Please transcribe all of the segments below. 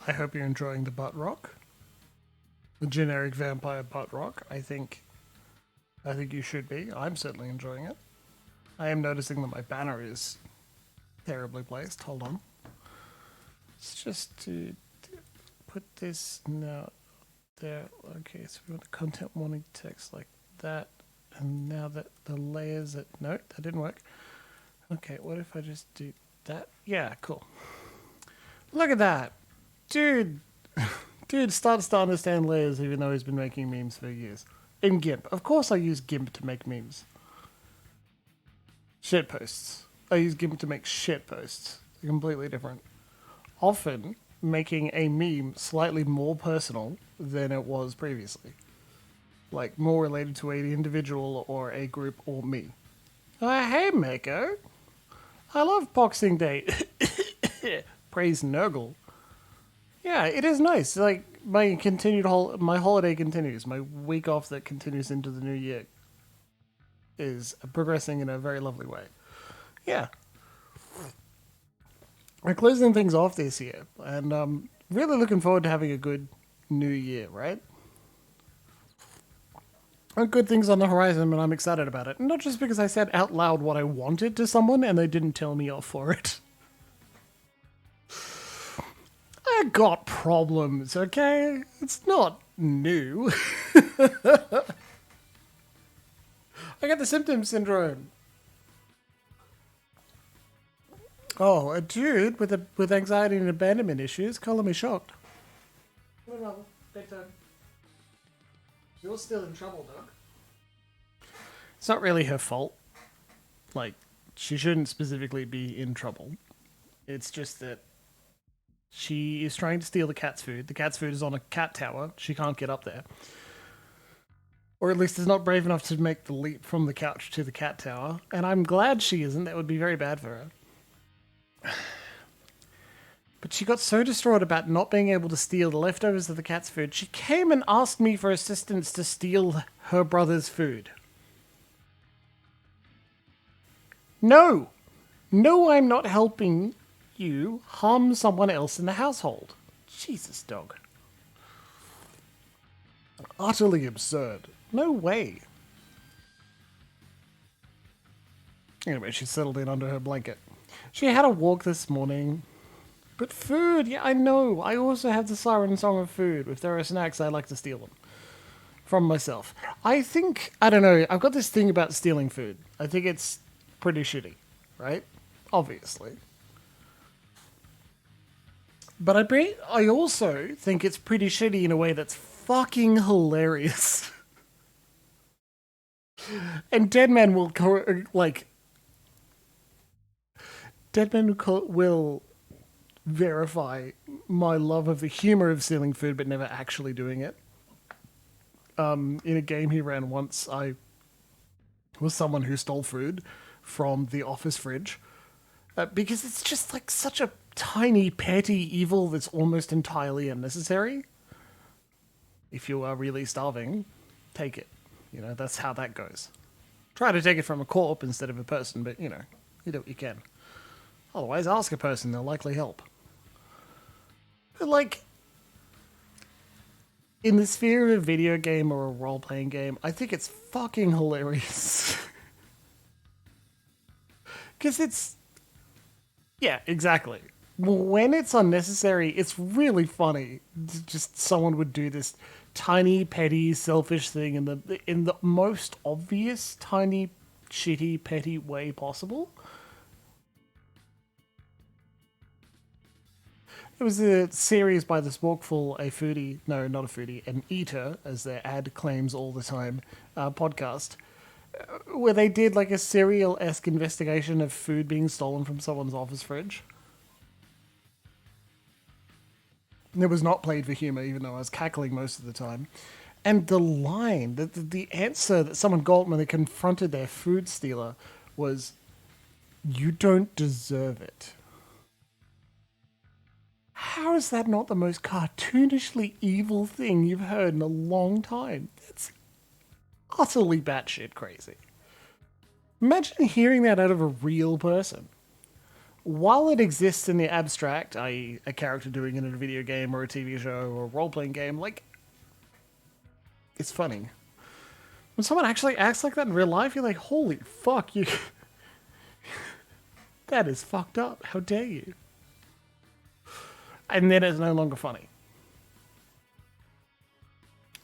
I hope you're enjoying the butt rock. The generic vampire butt rock. I think you should be. I'm certainly enjoying it. I am noticing that my banner is terribly placed. Hold on. It's just to put this now there. Okay, so we want the content warning text like that. And now that the layers that... No, that didn't work. Okay, what if I just do that? Yeah, cool. Look at that. Dude. Dude starts to understand layers even though he's been making memes for years. In GIMP. Of course I use GIMP to make memes. Shit posts. I use GIMP to make shit posts. They're completely different. Often making a meme slightly more personal than it was previously. Like more related to an individual or a group or me. Hey Mako. I love Boxing Day. Praise Nurgle. Yeah, it is nice. Like my holiday continues. My week off that continues into the new year is progressing in a very lovely way. Yeah. We're closing things off this year, and really looking forward to having a good new year, right? Good things on the horizon, and I'm excited about it. Not just because I said out loud what I wanted to someone and they didn't tell me off for it. I got problems, okay? It's not new. I got the symptom syndrome. Oh, a dude with anxiety and abandonment issues calling me shocked. No, big time. You're still in trouble, Doug. It's not really her fault. Like, she shouldn't specifically be in trouble. It's just that she is trying to steal the cat's food. The cat's food is on a cat tower. She can't get up there. Or at least is not brave enough to make the leap from the couch to the cat tower. And I'm glad she isn't. That would be very bad for her. But she got so distraught about not being able to steal the leftovers of the cat's food, she came and asked me for assistance to steal her brother's food. No! No, I'm not helping you harm someone else in the household. Jesus, dog. Utterly absurd. No way. Anyway, she settled in under her blanket. She had a walk this morning. But food, yeah, I know. I also have the siren song of food. If there are snacks, I like to steal them. From myself. I don't know, I've got this thing about stealing food. I think it's pretty shitty, right? Obviously. But I also think it's pretty shitty in a way that's fucking hilarious. And Deadman will, will verify my love of the humor of stealing food but never actually doing it. In a game he ran once, I was someone who stole food from the office fridge because it's just like such a tiny, petty evil that's almost entirely unnecessary. If you are really starving, take it. You know, that's how that goes. Try to take it from a corpse instead of a person, but you know, you do what you can. Otherwise, ask a person, they'll likely help. But like, in the sphere of a video game or a role-playing game, I think it's fucking hilarious. Because it's... Yeah, exactly. When it's unnecessary, it's really funny. Just someone would do this tiny, petty, selfish thing in the most obvious, tiny, shitty, petty way possible. It was a series by the Sporkful, a foodie, no, not a foodie, an eater, as their ad claims all the time, podcast, where they did like a serial-esque investigation of food being stolen from someone's office fridge. And it was not played for humor, even though I was cackling most of the time. And the line, the answer that someone got when they confronted their food stealer was, "You don't deserve it." How is that not the most cartoonishly evil thing you've heard in a long time? That's utterly batshit crazy. Imagine hearing that out of a real person. while it exists in the abstract, i.e. a character doing it in a video game or a TV show or a role-playing game, like, it's funny. When someone actually acts like that in real life, you're like, holy fuck, you... that is fucked up. How dare you? And then it's no longer funny.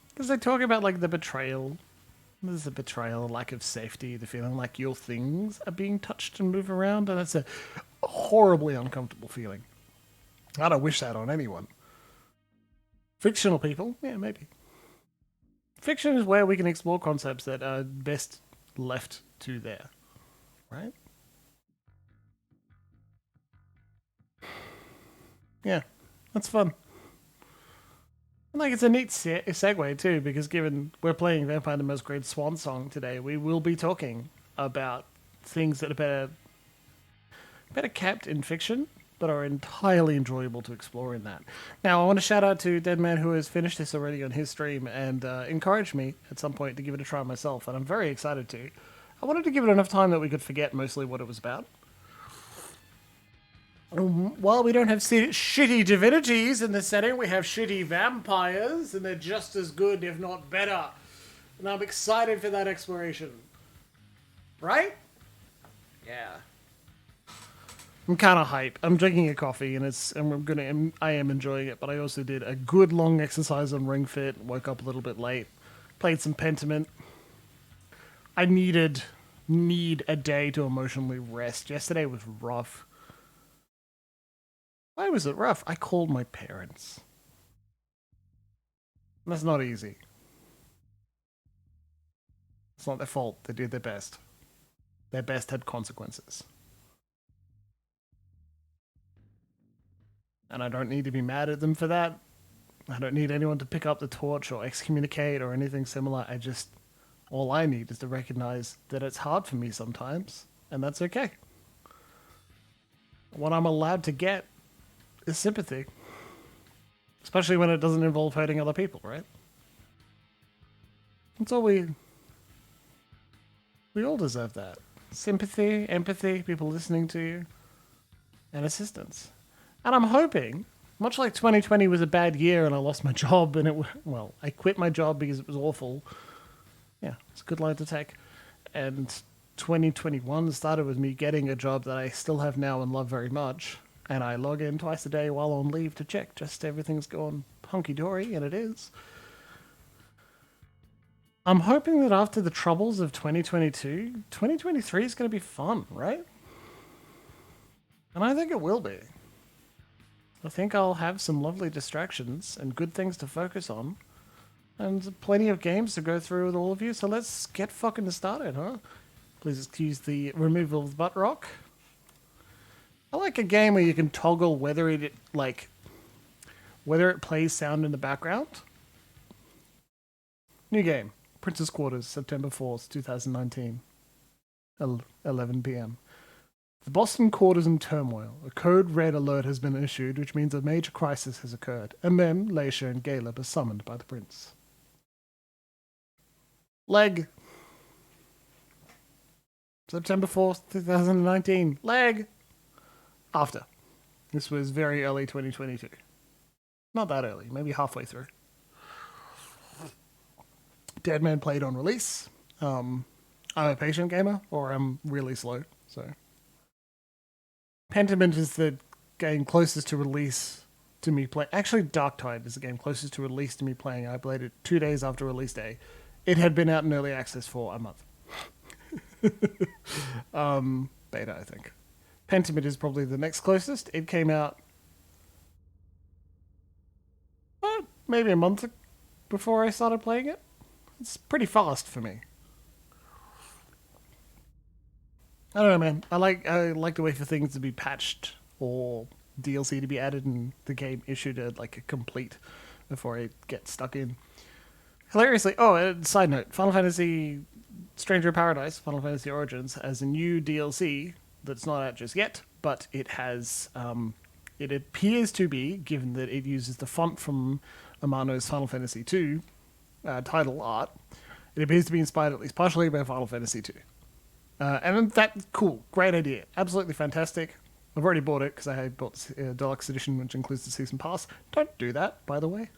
Because they talk about, like, the betrayal. There's the betrayal, lack of safety, the feeling like your things are being touched and move around, and that's a horribly uncomfortable feeling. I don't wish that on anyone. Fictional people? Yeah, maybe. Fiction is where we can explore concepts that are best left to there. Right? Yeah, that's fun. And like, it's a neat segue too, because given we're playing Vampire the Masquerade Swansong today, we will be talking about things that are better kept in fiction, but are entirely enjoyable to explore in that. Now, I want to shout out to Deadman, who has finished this already on his stream and encouraged me at some point to give it a try myself, and I'm very excited to. I wanted to give it enough time that we could forget mostly what it was about. While we don't have shitty divinities in the setting, we have shitty vampires, and they're just as good, if not better. And I'm excited for that exploration. Right? Yeah. I'm kind of hype. I'm drinking a coffee, and I am enjoying it. But I also did a good long exercise on Ring Fit. Woke up a little bit late. Played some Pentiment. I need a day to emotionally rest. Yesterday was rough. Why was it rough? I called my parents. That's not easy. It's not their fault. They did their best. Their best had consequences. And I don't need to be mad at them for that. I don't need anyone to pick up the torch or excommunicate or anything similar. All I need is to recognize that it's hard for me sometimes, and that's okay. What I'm allowed to get is sympathy. Especially when it doesn't involve hurting other people, right? That's all we all deserve that. Sympathy, empathy, people listening to you, and assistance. And I'm hoping, much like 2020 was a bad year and I lost my job and I quit my job because it was awful. Yeah, it's a good line to take. And 2021 started with me getting a job that I still have now and love very much. And I log in twice a day while on leave to check just everything's going hunky-dory, and it is. I'm hoping that after the troubles of 2022, 2023 is going to be fun, right? And I think it will be. I think I'll have some lovely distractions and good things to focus on. And plenty of games to go through with all of you, so let's get fucking started, huh? Please excuse the removal of the butt rock. I like a game where you can toggle whether it plays sound in the background. New game. Prince's Quarters, September 4th, 2019. 11 p.m. The Boston court is in turmoil. A code red alert has been issued, which means a major crisis has occurred. Emem, Leysha and Galeb are summoned by the prince. Leg. September 4th, 2019. Leg. After. This was very early 2022. Not that early, maybe halfway through. Deadman played on release. I'm a patient gamer, or I'm really slow, so. Pentiment is the game closest to release to me play. Actually, Darktide is the game closest to release to me playing. I played it 2 days after release day. It had been out in early access for a month. Beta, I think. Pentiment is probably the next closest. It came out maybe a month before I started playing it. It's pretty fast for me. I don't know, man. I like to wait for things to be patched or DLC to be added and the game issued a complete before I get stuck in. Hilariously, side note, Final Fantasy Stranger of Paradise, Final Fantasy Origins, has a new DLC that's not out just yet, but it has, it appears to be, given that it uses the font from Amano's Final Fantasy II title art, it appears to be inspired at least partially by Final Fantasy II. And that, cool, great idea, absolutely fantastic. I've already bought it because I bought the deluxe edition, which includes the season pass. Don't do that, by the way.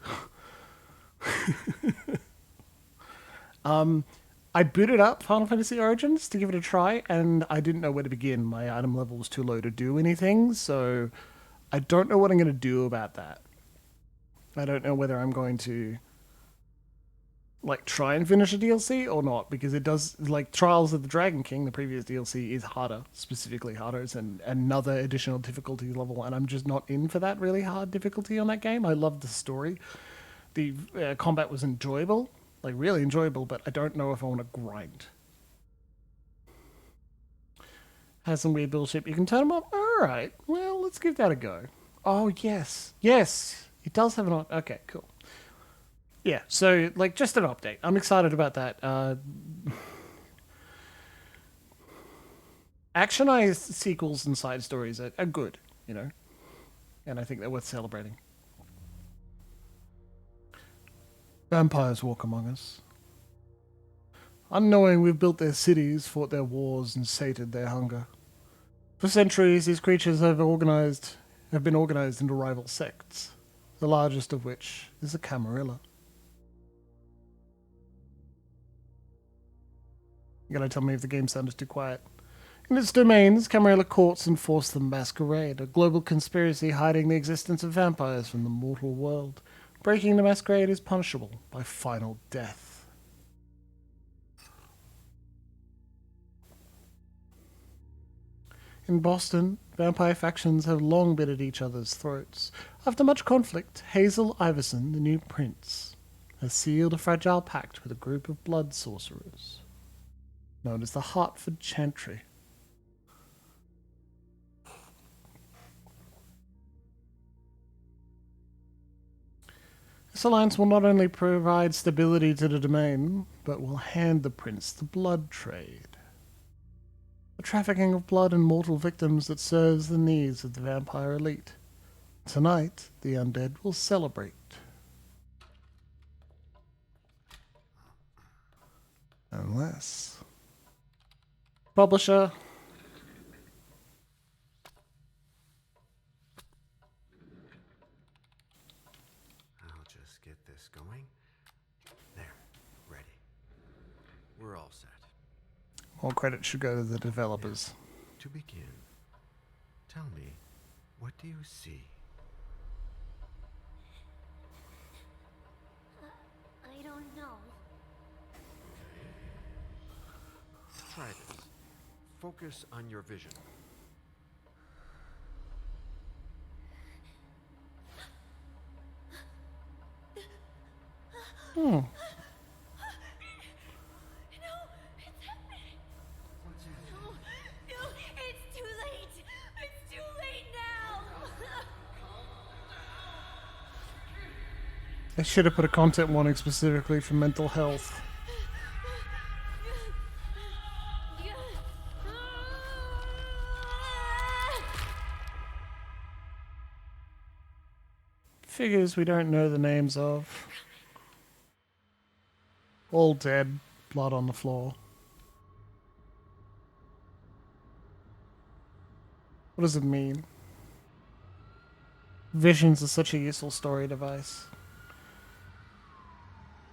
I booted up Final Fantasy Origins to give it a try, and I didn't know where to begin. My item level was too low to do anything, so I don't know what I'm going to do about that. I don't know whether I'm going to like try and finish a DLC or not, because it does, like, Trials of the Dragon King, the previous DLC, is harder, specifically harder. It's another additional difficulty level, and I'm just not in for that really hard difficulty on that game. I love the story. The combat was enjoyable, like really enjoyable, but I don't know if I want to grind. Has some weird bullshit. You can turn them off. All right, well, let's give that a go. Oh yes, yes, it does have an. Okay, cool. Yeah, so like just an update. I'm excited about that. Actionized sequels and side stories are good, you know, and I think they're worth celebrating. Vampires walk among us. Unknowing we've built their cities, fought their wars, and sated their hunger. For centuries, these creatures have been organized into rival sects, the largest of which is the Camarilla. You're gonna tell me if the game sounded too quiet. In its domains, Camarilla courts enforce the Masquerade, a global conspiracy hiding the existence of vampires from the mortal world. Breaking the Masquerade is punishable by final death. In Boston, vampire factions have long been at each other's throats. After much conflict, Hazel Iverson, the new prince, has sealed a fragile pact with a group of blood sorcerers, known as the Hartford Chantry. This alliance will not only provide stability to the domain, but will hand the prince the blood trade. The trafficking of blood and mortal victims that serves the needs of the vampire elite. Tonight, the undead will celebrate. Unless... Publisher. I'll just get this going. There. Ready. We're all set. All credit should go to the developers. Now, to begin, tell me, what do you see? I don't know. Try this. Focus on your vision. Hmm. No, it's happening. No, it's too late. It's too late now. They should have put a content warning specifically for mental health. Figures we don't know the names of. All dead, blood on the floor. What does it mean? Visions are such a useful story device.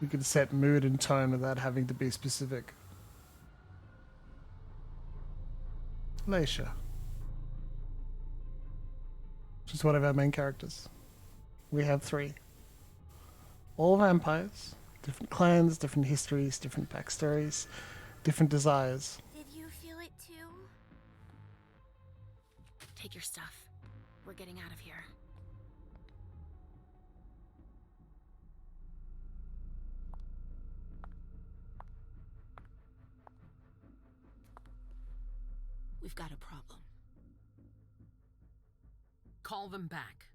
You can set mood and tone without having to be specific. Leysha. Which is one of our main characters. We have 3. All vampires. Different clans, different histories, different backstories, different desires. Did you feel it too? Take your stuff. We're getting out of here. We've got a problem. Call them back.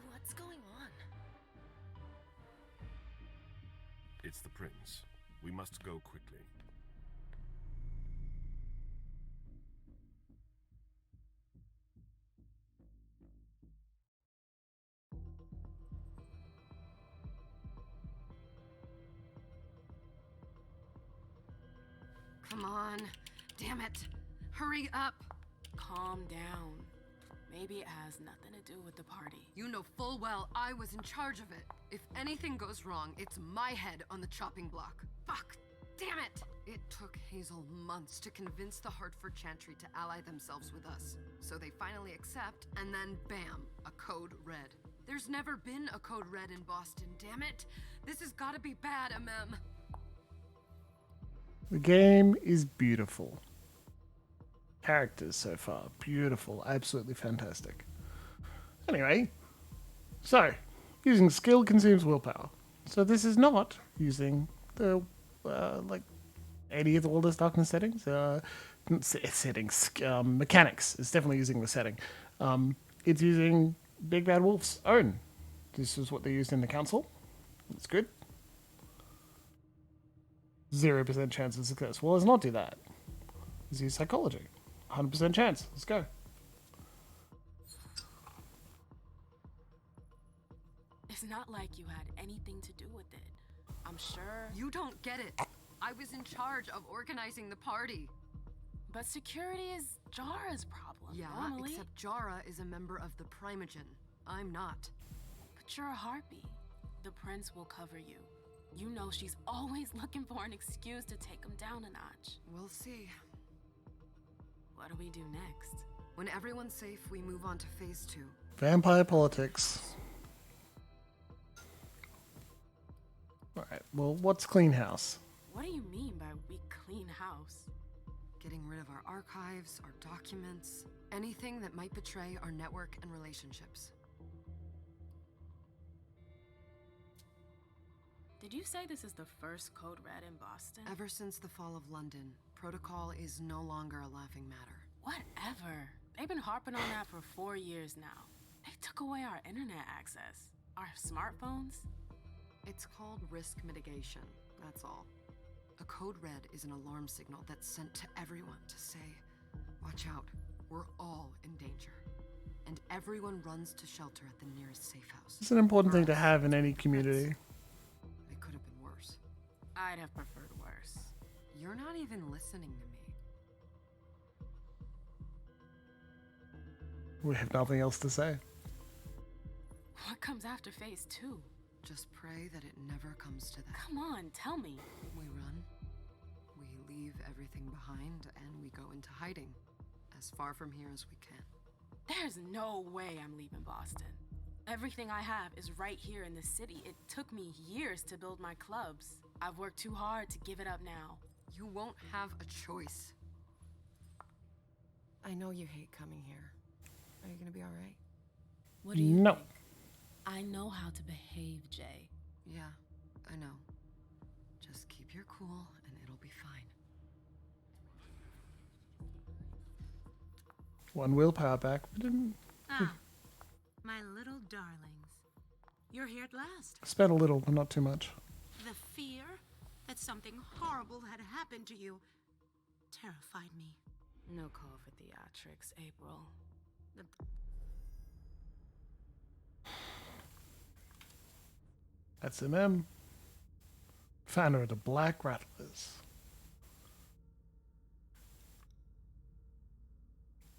What's going on? It's the prince. We must go quickly. Come on. Damn it. Hurry up. Calm down. Maybe it has nothing to do with the party. You know full well I was in charge of it. If anything goes wrong, it's my head on the chopping block. Fuck. Damn it! It took Hazel months to convince the Hartford Chantry to ally themselves with us. So they finally accept, and then bam, a code red. There's never been a code red in Boston, damn it! This has gotta be bad, Emem. The game is beautiful. Characters so far, beautiful, absolutely fantastic. Anyway, so using skill consumes willpower. So this is not using the like any of the Wilderness Darkness settings. Mechanics. It's definitely using the setting. It's using Big Bad Wolf's own. This is what they used in the council. It's good. 0% chance of success. Well, let's not do that. Let's use psychology. 100% chance. Let's go. It's not like you had anything to do with it. I'm sure. You don't get it. I was in charge of organizing the party. But security is Jara's problem. Yeah, normally. except Jara is a member of the Primogen. I'm not. But you're a harpy. The prince will cover you. You know she's always looking for an excuse to take him down a notch. We'll see. What do we do next? When everyone's safe, we move on to phase 2. Vampire politics. Alright, well, what's clean house? What do you mean by we clean house? Getting rid of our archives, our documents, anything that might betray our network and relationships. Did you say this is the first code red in Boston? Ever since the fall of London, protocol is no longer a laughing matter. Whatever. They've been harping on that for 4 years now. They took away our internet access. Our smartphones. It's called risk mitigation, that's all. A code red is an alarm signal that's sent to everyone to say, watch out, we're all in danger. And everyone runs to shelter at the nearest safe house. It's an important thing to have in any community. It could have been worse. I'd have preferred worse. You're not even listening to me. We have nothing else to say. What comes after phase 2? Just pray that it never comes to that. Come on, tell me. We run. We leave everything behind and we go into hiding. As far from here as we can. There's no way I'm leaving Boston. Everything I have is right here in the city. It took me years to build my clubs. I've worked too hard to give it up now. You won't have a choice. I know you hate coming here. Are you gonna be alright? What do you No. think? I know how to behave, Jay. Yeah, I know. Just keep your cool and it'll be fine. One willpower back. We didn't My little darlings. You're here at last. spend a little, but not too much. The fear that something horrible had happened to you terrified me. No call for theatrics, April. That's Emem. Founder of the Black Rattlers.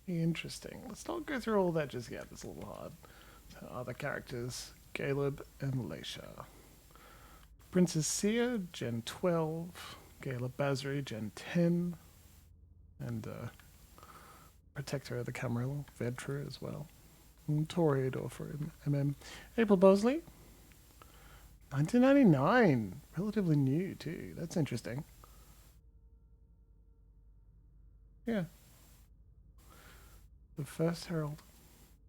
Interesting. Let's not go through all that just yet. It's a little hard. So other characters, Galeb and Leysha. Princess Sia, Gen 12. Galeb Basri, Gen 10. And Protector of the Camarilla, Vedtra as well. And Toreador for Emem. April Bosley, 1999. Relatively new, too. That's interesting. Yeah. The First Herald.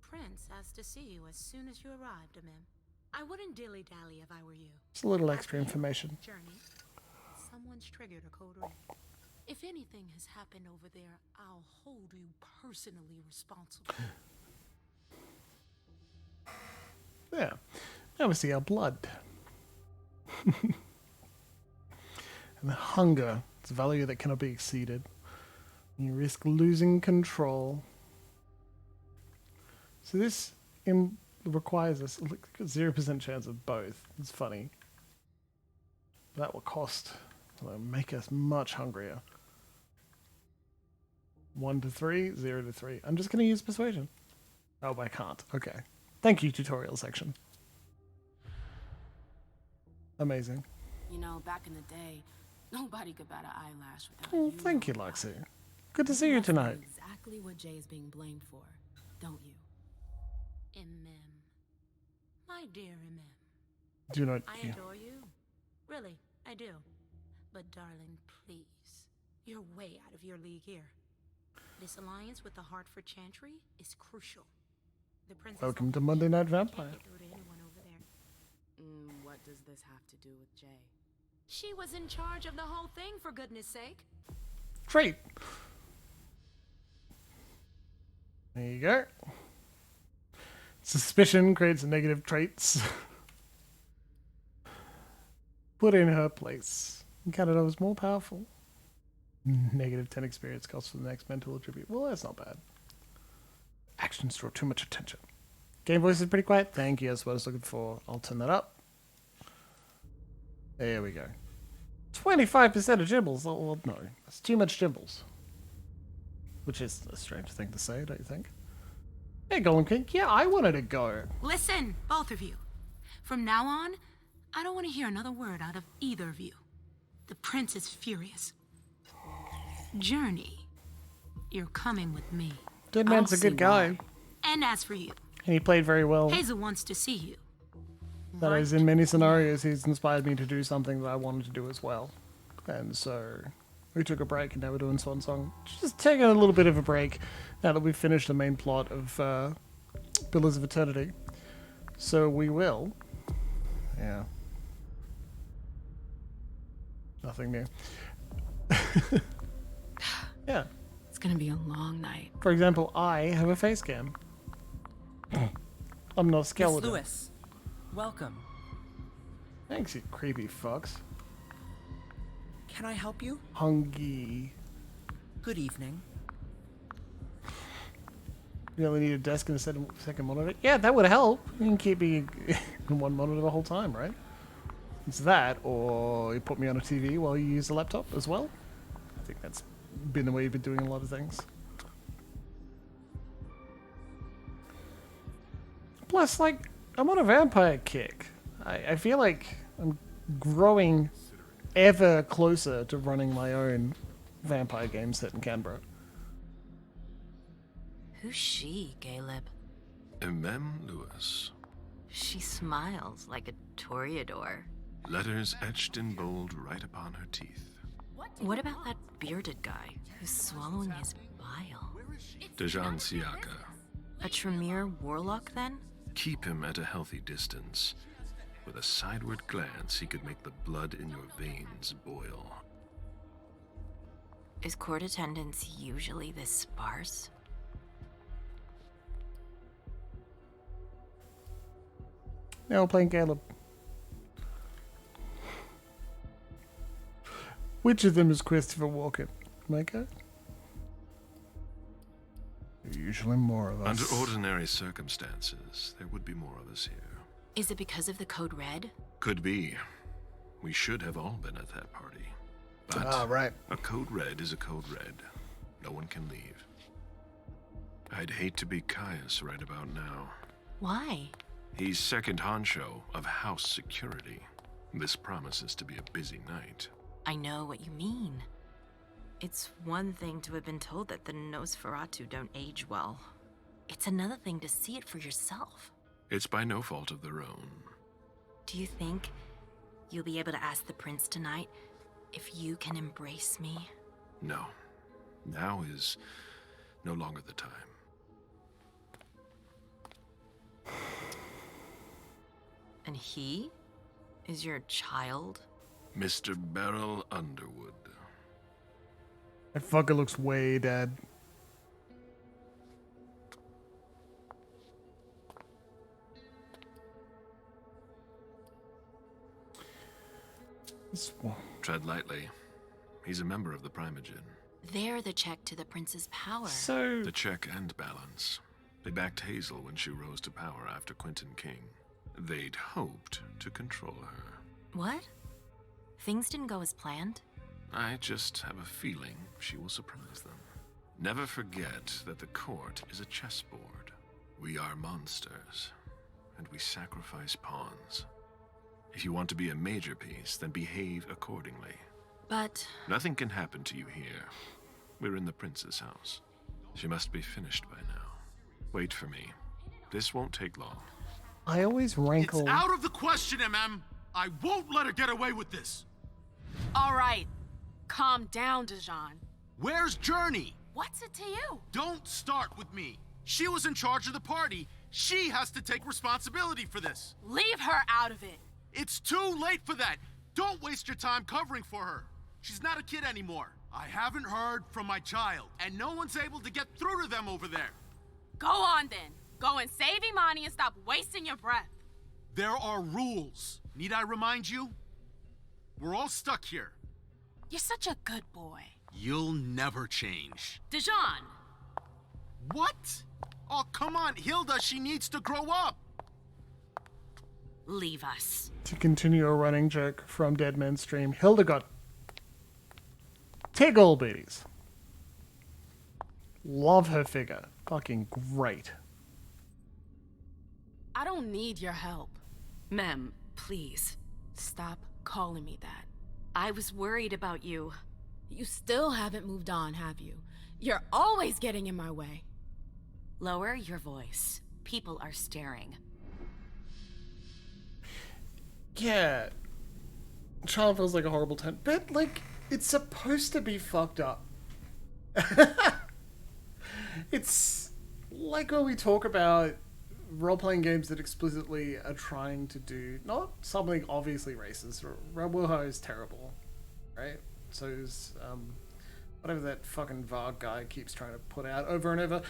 Prince asked to see you as soon as you arrived, Emem. I wouldn't dilly-dally if I were you. Just a little extra information. Journey. Someone's triggered a code red. If anything has happened over there, I'll hold you personally responsible. Yeah. Now we see our blood. And hunger. It's a value that cannot be exceeded. You risk losing control. So this requires us 0% chance of both. It's funny. That will cost, make us much hungrier. 1 to 3, 0 to 3. I'm just going to use persuasion. Oh, I can't. Okay. Thank you, tutorial section. Amazing. You know, back in the day, nobody could bat an eyelash without Oh, you. thank you, knowing Lexi. about it. Good to see you must know tonight. Exactly what Jay is being blamed for, don't you? Emem. My dear Emem. Do not. I Yeah. adore you. Really, I do. But darling, please. You're way out of your league here. This alliance with the Hartford Chantry is crucial. The princess Welcome to Monday Night Vampire. can't get through to anyone over there. What does this have to do with Jay? She was in charge of the whole thing, for goodness sake. Trait. There you go. Suspicion creates negative traits. Put in her place. Canada was more powerful. Negative 10 experience cost for the next mental attribute. Well, that's not bad. Actions draw too much attention. Game voice is pretty quiet. Thank you. That's what I was looking for. I'll turn that up. There we go. 25% of gimbles. Oh, well, no, that's too much gimbles. Which is a strange thing to say, don't you think? Hey, Golden King. Yeah, I wanted to go. Listen, both of you. From now on, I don't want to hear another word out of either of you. The prince is furious. Journey, you're coming with me. Dead Man's I'll a good see guy. why. And as for you, And he played very well. Hazel wants to see you. That is, in many scenarios, he's inspired me to do something that I wanted to do as well. And so we took a break, and now we're doing Swansong. Just taking a little bit of a break now that we've finished the main plot of Pillars of Eternity. So we will. Yeah. Nothing new. Yeah. It's gonna be a long night. For example, I have a face cam. I'm not a Miss skeleton. Lewis, welcome. Thanks, you creepy fucks. Can I help you? Hungy. Good evening. You only need a desk and a second monitor? Yeah, that would help. You can keep me in one monitor the whole time, right? It's that, or you put me on a TV while you use the laptop as well. I think that's been the way you've been doing a lot of things. Plus, like, I'm on a vampire kick. I feel like I'm growing ever closer to running my own vampire game set in Canberra. Who's she, Galeb? Emem Lewis. She smiles like a toreador. Letters etched in bold right upon her teeth. What about that bearded guy who's swallowing his bile? Dejan Siaka. A Tremere warlock, then? Keep him at a healthy distance. With a sideward glance, he could make the blood in your veins boil. Is court attendance usually this sparse? Now we're playing Galeb. Which of them is Christopher Walken? Mako? Usually more of us. Under ordinary circumstances, there would be more of us here. Is it because of the Code Red? Could be. We should have all been at that party. But right. a code red is a code red. No one can leave. I'd hate to be Caius right about now. Why? He's second honcho of house security. This promises to be a busy night. I know what you mean. It's one thing to have been told that the Nosferatu don't age well. It's another thing to see it for yourself. It's by no fault of their own. Do you think you'll be able to ask the prince tonight if you can embrace me? No. Now is no longer the time. And he is your child? Mr. Beryl Underwood. That fucker looks way dead. Tread lightly. He's a member of the Primogen. They're the check to the prince's power. So The check and balance. They backed Hazel when she rose to power after Quentin King. They'd hoped to control her. What? Things didn't go as planned? I just have a feeling she will surprise them. Never forget that the court is a chessboard. We are monsters, and we sacrifice pawns. If you want to be a major piece, then behave accordingly. But Nothing can happen to you here. We're in the prince's house. She must be finished by now. Wait for me. This won't take long. I always rankle. It's out of the question, Emem. I won't let her get away with this. All right. Calm down, Dijon. Where's Journey? What's it to you? Don't start with me. She was in charge of the party. She has to take responsibility for this. Leave her out of it. It's too late for that. Don't waste your time covering for her. She's not a kid anymore. I haven't heard from my child, and no one's able to get through to them over there. Go on then. Go and save Imani and stop wasting your breath. There are rules. Need I remind you? We're all stuck here. You're such a good boy. You'll never change. Dijon! What? Oh, come on, Hilda, she needs to grow up. leave us. To continue a running joke from Dead Man's Stream, Hilda got tickle bitties. Love her figure. Fucking great. I don't need your help. Mem, please. Stop calling me that. I was worried about you. You still haven't moved on, have you? You're always getting in my way. Lower your voice. People are staring. Yeah. Child feels like a horrible time. But, like, it's supposed to be fucked up. It's like when we talk about role-playing games that explicitly are trying to do not something obviously racist. Rabuho is terrible, right? So is whatever that fucking Varg guy keeps trying to put out over and over.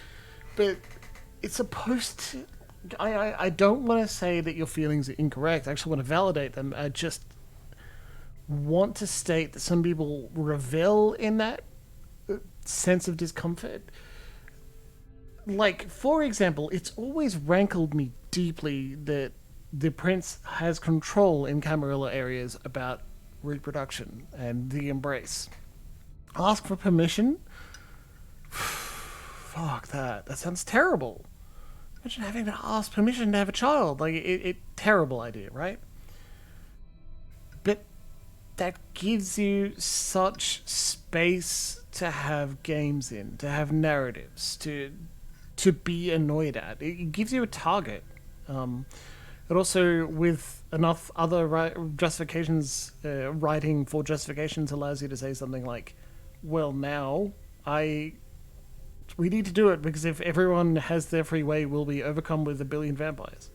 But it's supposed to. I don't want to say that your feelings are incorrect. I actually want to validate them. I just want to state that some people revel in that sense of discomfort. Like, for example, it's always rankled me deeply that the prince has control in Camarilla areas about reproduction and the embrace. Ask for permission? Fuck that. That sounds terrible. Imagine having to ask permission to have a child. Like, terrible idea, right? But that gives you such space to have games in, to have narratives, to be annoyed at. It gives you a target. It also, with enough other justifications, writing for justifications allows you to say something like, well, now, we need to do it because if everyone has their free way, we'll be overcome with 1 billion vampires.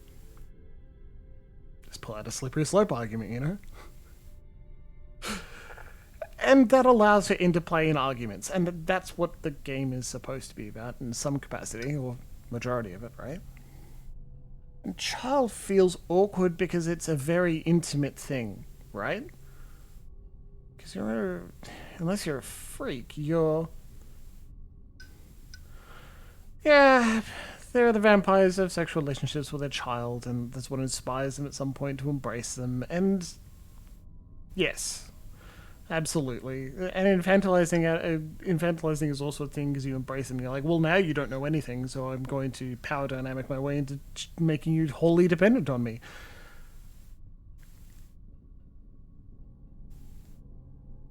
Just pull out a slippery slope argument, you know? And that allows for interplay in arguments, and that's what the game is supposed to be about in some capacity, or majority of it, right? And child feels awkward because it's a very intimate thing, right? Because unless you're a freak, yeah, they're the vampires who have sexual relationships with their child, and that's what inspires them at some point to embrace them, and yes. Absolutely. And infantilizing is also a thing because you embrace them. You're like, well, now you don't know anything, so I'm going to power dynamic my way into making you wholly dependent on me.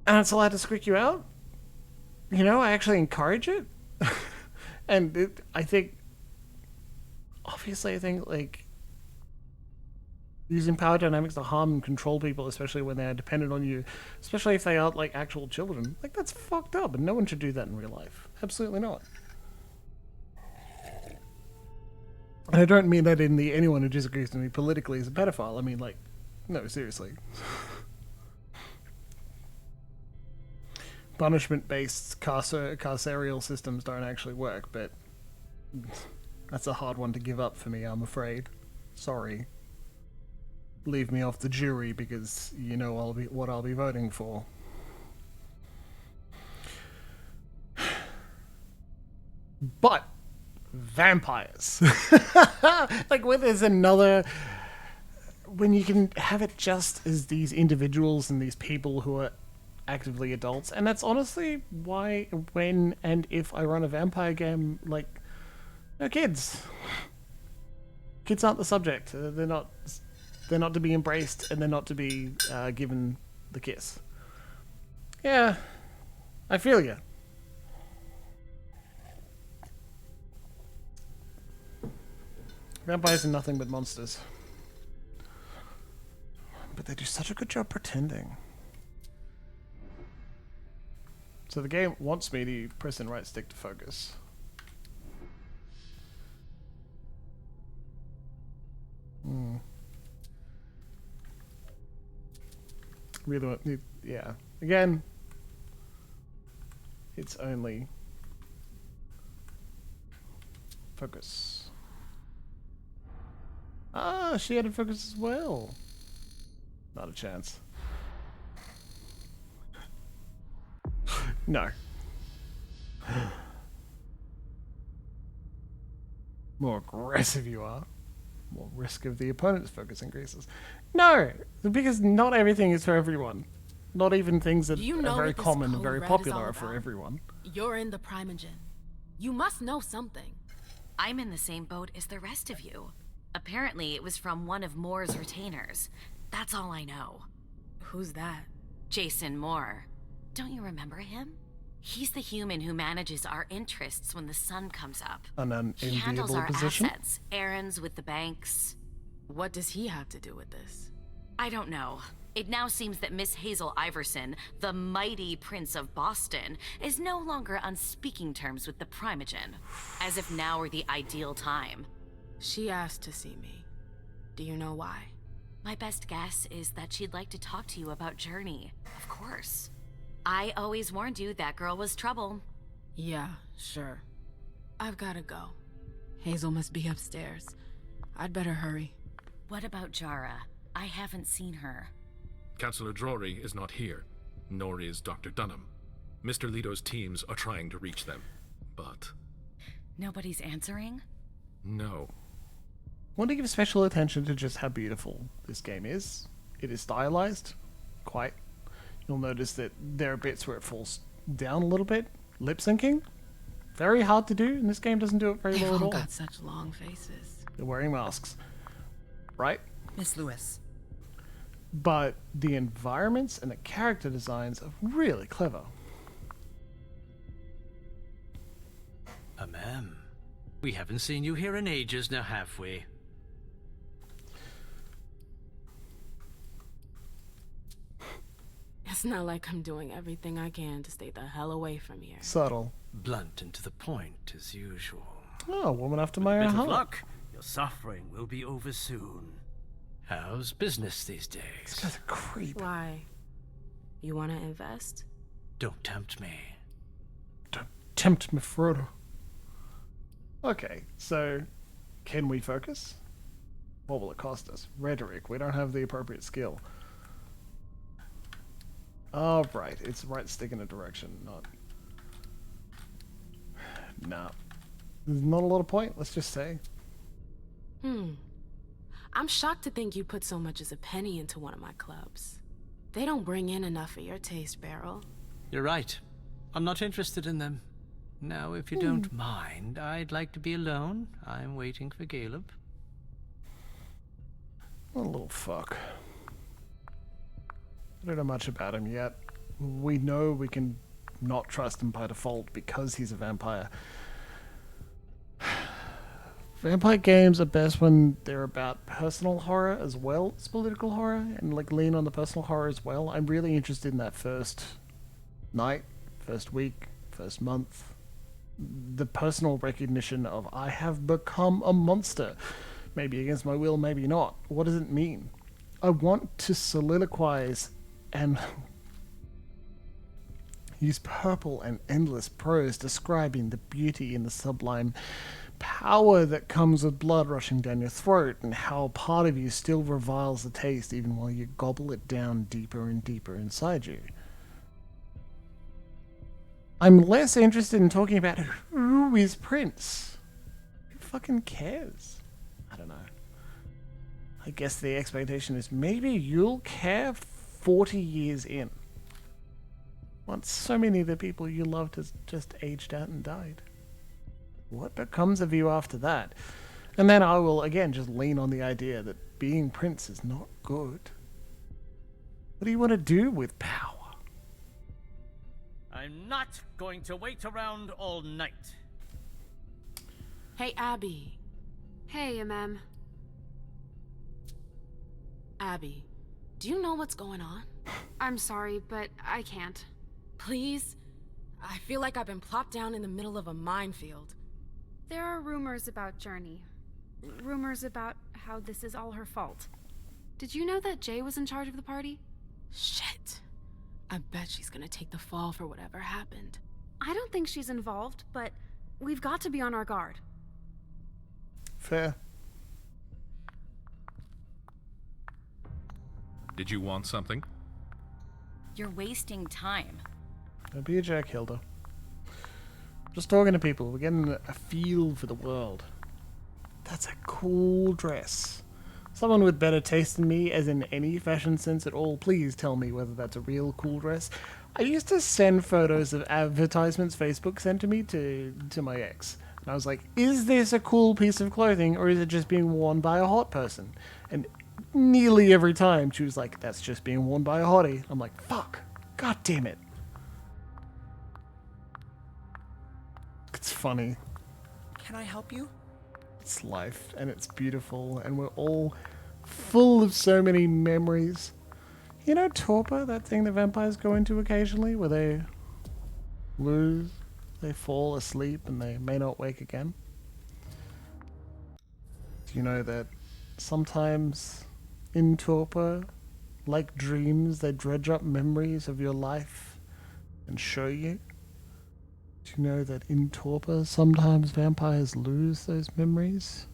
And it's allowed to squeak you out. You know, I actually encourage it. And I think, like, using power dynamics to harm and control people, especially when they are dependent on you, especially if they aren't like actual children, like that's fucked up, and no one should do that in real life. Absolutely not. And I don't mean that in the anyone who disagrees with me politically is a pedophile. I mean, like, no, seriously. Punishment-based carceral systems don't actually work, but that's a hard one to give up for me, I'm afraid. Sorry. leave me off the jury because you know what I'll be voting for. But vampires. Like, when there's another... When you can have it just as these individuals and these people who are actively adults. And that's honestly why, when and if I run a vampire game, like, no kids. Kids aren't the subject. They're not to be embraced, and they're not to be given the kiss. Yeah, I feel you. Vampires are nothing but monsters. But they do such a good job pretending. So the game wants me to press and right stick to focus. Really, yeah. Again, it's only focus. Ah, she had a focus as well. Not a chance. No. More aggressive you are, more risk of the opponent's focus increases. No! Because not everything is for everyone. Not even things that are very common and very popular are for everyone. You're in the Primogen. You must know something. I'm in the same boat as the rest of you. Apparently, it was from one of Moore's retainers. That's all I know. Who's that? Jason Moore. Don't you remember him? He's the human who manages our interests when the sun comes up. An He handles unenviable our position? assets, errands with the banks. What does he have to do with this? I don't know. It now seems that Miss Hazel Iverson, the mighty Prince of Boston, is no longer on speaking terms with the Primogen, as if now were the ideal time. She asked to see me. Do you know why? My best guess is that she'd like to talk to you about Journey, of course. I always warned you that girl was trouble. Yeah, sure. I've gotta go. Hazel must be upstairs. I'd better hurry. What about Jara? I haven't seen her. Councillor Drury is not here, nor is Dr. Dunham. Mr. Leto's teams are trying to reach them, but... Nobody's answering? No. Want to give special attention to just how beautiful this game is. It is stylized, quite. You'll notice that there are bits where it falls down a little bit. Lip syncing, very hard to do, and this game doesn't do it very well at They've all. all got such long faces. They're wearing masks, right? Miss Lewis. But the environments and the character designs are really clever. Emem, we haven't seen you here in ages now, have we? It's not like I'm doing everything I can to stay the hell away from here. Subtle. Blunt and to the point, as usual. Oh, woman after With my a own bit of heart. luck, your suffering will be over soon. How's business these days? This guy's a creep. Why? You want to invest? Don't tempt me. Don't tempt me, Frodo. Okay, so can we focus? What will it cost us? Rhetoric. We don't have the appropriate skill. Oh, right. It's right stick in a direction, not... Nah. There's not a lot of point, let's just say. I'm shocked to think you put so much as a penny into one of my clubs. They don't bring in enough for your taste, Beryl. You're right. I'm not interested in them. Now, if you don't mind, I'd like to be alone. I'm waiting for Galeb. What a little fuck. I don't know much about him yet. We know we can not trust him by default because he's a vampire. Vampire games are best when they're about personal horror as well as political horror, and like lean on the personal horror as well. I'm really interested in that first night, first week, first month. The personal recognition of I have become a monster. Maybe against my will, maybe not. What does it mean? I want to soliloquize and use purple and endless prose describing the beauty and the sublime power that comes with blood rushing down your throat, and how part of you still reviles the taste even while you gobble it down deeper and deeper inside you. I'm less interested in talking about who is Prince. Who fucking cares? I don't know. I guess the expectation is maybe you'll care 40 years in. Once so many of the people you loved has just aged out and died. What becomes of you after that? And then I will again just lean on the idea that being Prince is not good. What do you want to do with power? I'm not going to wait around all night. Hey, Abby. Hey, Emem. Abby, do you know what's going on? I'm sorry, but I can't. Please? I feel like I've been plopped down in the middle of a minefield. There are rumors about Journey. Rumors about how this is all her fault. Did you know that Jay was in charge of the party? Shit. I bet she's gonna take the fall for whatever happened. I don't think she's involved, but we've got to be on our guard. Fair. Did you want something? You're wasting time. Don't be a jerk, Hilda. Just talking to people. We're getting a feel for the world. That's a cool dress. Someone with better taste than me, as in any fashion sense at all, please tell me whether that's a real cool dress. I used to send photos of advertisements Facebook sent to me to my ex. And I was like, is this a cool piece of clothing, or is it just being worn by a hot person? And nearly every time she was like, that's just being worn by a hottie. I'm like, fuck. God damn it. It's funny. Can I help you? It's life, and it's beautiful, and we're all full of so many memories. You know torpor, that thing that vampires go into occasionally, where they lose, they fall asleep, and they may not wake again? Do you know that sometimes in torpor, like dreams, they dredge up memories of your life and show you? Do you know that in torpor, sometimes vampires lose those memories?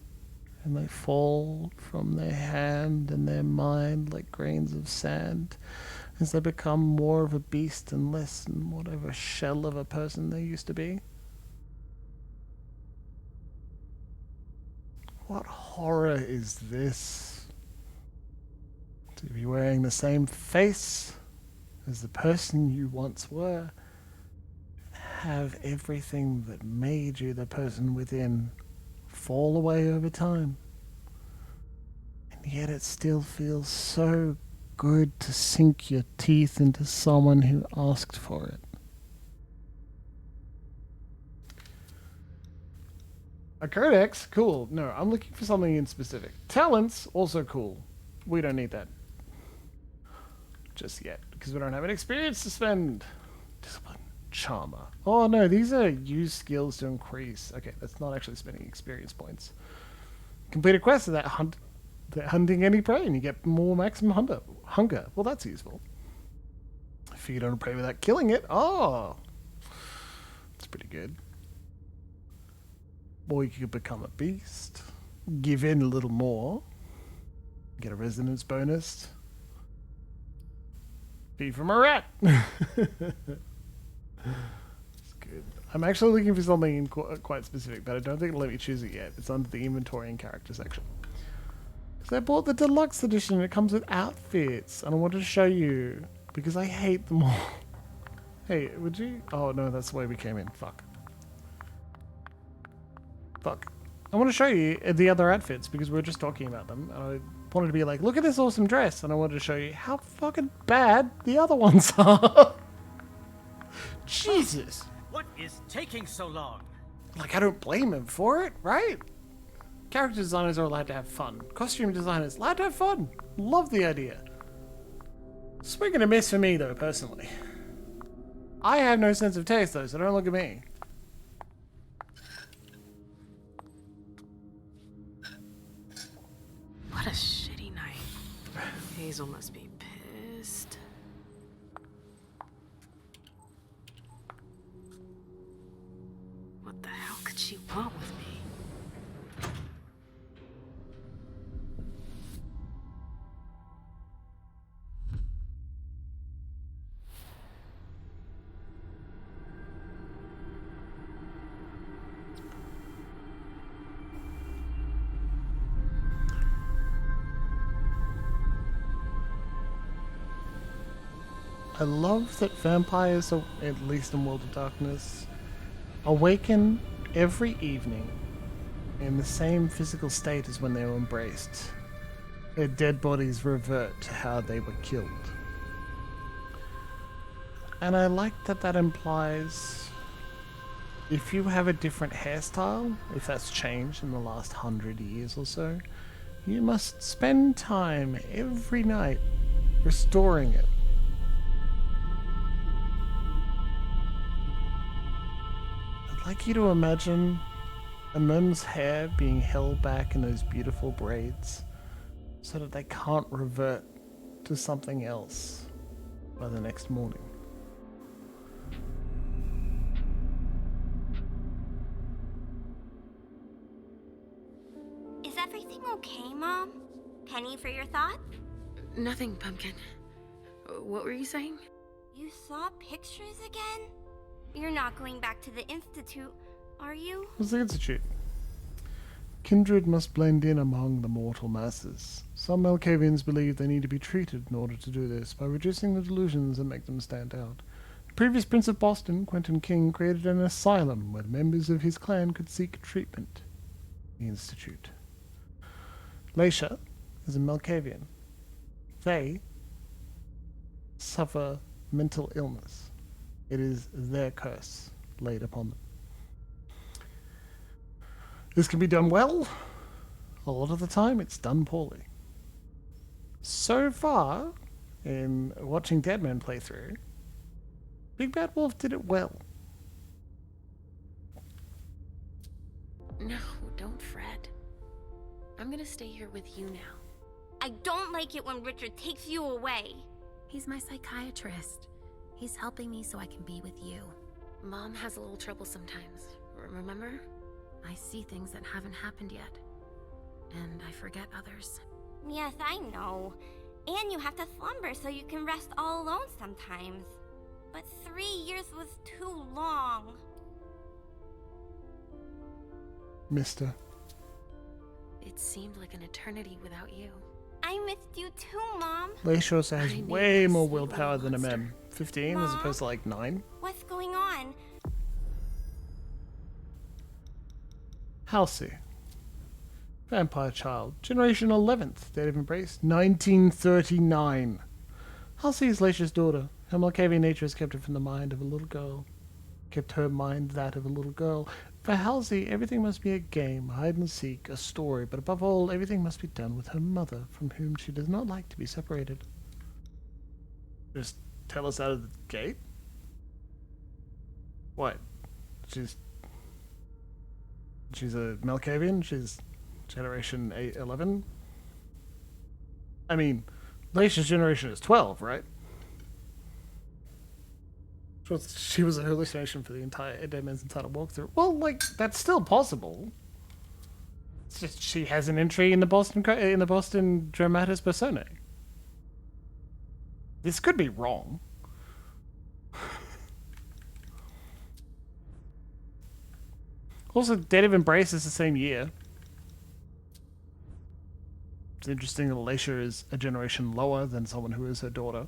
And they fall from their hand and their mind like grains of sand as they become more of a beast and less than whatever shell of a person they used to be? What horror is this? To be wearing the same face as the person you once were, have everything that made you the person within fall away over time. And yet it still feels so good to sink your teeth into someone who asked for it. A codex? Cool. No, I'm looking for something in specific. Talents? Also cool. We don't need that just yet, because we don't have an experience to spend. Discipline. Charmer. Oh no, these are used skills to increase. Okay, that's not actually spending experience points. Complete a quest of that hunting any prey, and you get more maximum hunger. Well, that's useful. Feed on a prey without killing it. Oh, that's pretty good. Or you could become a beast. Give in a little more. Get a resonance bonus. Be from a rat. It's good. I'm actually looking for something quite specific, but I don't think it'll let me choose it yet. It's under the inventory and character section. Because I bought the deluxe edition and it comes with outfits, and I wanted to show you because I hate them all. Hey, would you? Oh no, that's the way we came in. Fuck. I want to show you the other outfits because we were just talking about them, and I wanted to be like, look at this awesome dress, and I wanted to show you how fucking bad the other ones are. Jesus. What is taking so long? Like, I don't blame him for it, right? Character designers are allowed to have fun. Costume designers allowed to have fun. Love the idea. Swing and a miss for me, though, personally. I have no sense of taste, though, so don't look at me. What a shitty night. Hazel must be pissed. What the hell could she want with me? I love that vampires, at least in World of Darkness, awaken every evening in the same physical state as when they were embraced. Their dead bodies revert to how they were killed. And I like that that implies if you have a different hairstyle, if that's changed in the last 100 years or so, you must spend time every night restoring it. I'd like you to imagine Emem's hair being held back in those beautiful braids so that they can't revert to something else by the next morning. Is everything okay, Mom? Penny for your thoughts? Nothing, Pumpkin. What were you saying? You saw pictures again? You're not going back to the Institute, are you? What's the Institute? Kindred must blend in among the mortal masses. Some Malkavians believe they need to be treated in order to do this by reducing the delusions that make them stand out. The previous Prince of Boston, Quentin King, created an asylum where members of his clan could seek treatment. The Institute. Leysha is a Malkavian. They suffer mental illness. It is their curse laid upon them. This can be done well. A lot of the time, it's done poorly. So far, in watching Deadman play through, Big Bad Wolf did it well. No, don't fret. I'm gonna stay here with you now. I don't like it when Richard takes you away. He's my psychiatrist. He's helping me so I can be with you. Mom has a little trouble sometimes, remember? I see things that haven't happened yet. And I forget others. Yes, I know. And you have to slumber so you can rest all alone sometimes. But 3 years was too long. Mister. It seemed like an eternity without you. I missed you too, Mom. Leysha also has way more willpower than Emem. 15 as opposed to like 9. What's going on? Halsey. Vampire child. Generation 11th. Date of embrace. 1939. Halsey is Leysha's daughter. Her Malkavian nature has kept her from the mind of a little girl. Kept her mind that of a little girl. For Halsey, everything must be a game, hide and seek, a story, but above all, everything must be done with her mother, from whom she does not like to be separated. Just tell us out of the gate? What? She's a Malkavian? She's generation 11? I mean, Leysha's generation is 12, right? She was a hallucination for the entire Deadman's entire walkthrough. Well, like, that's still possible. It's just she has an entry in the Boston Dramatis Personae. This could be wrong. Also, Date of Embrace is the same year. It's interesting that Leysha is a generation lower than someone who is her daughter.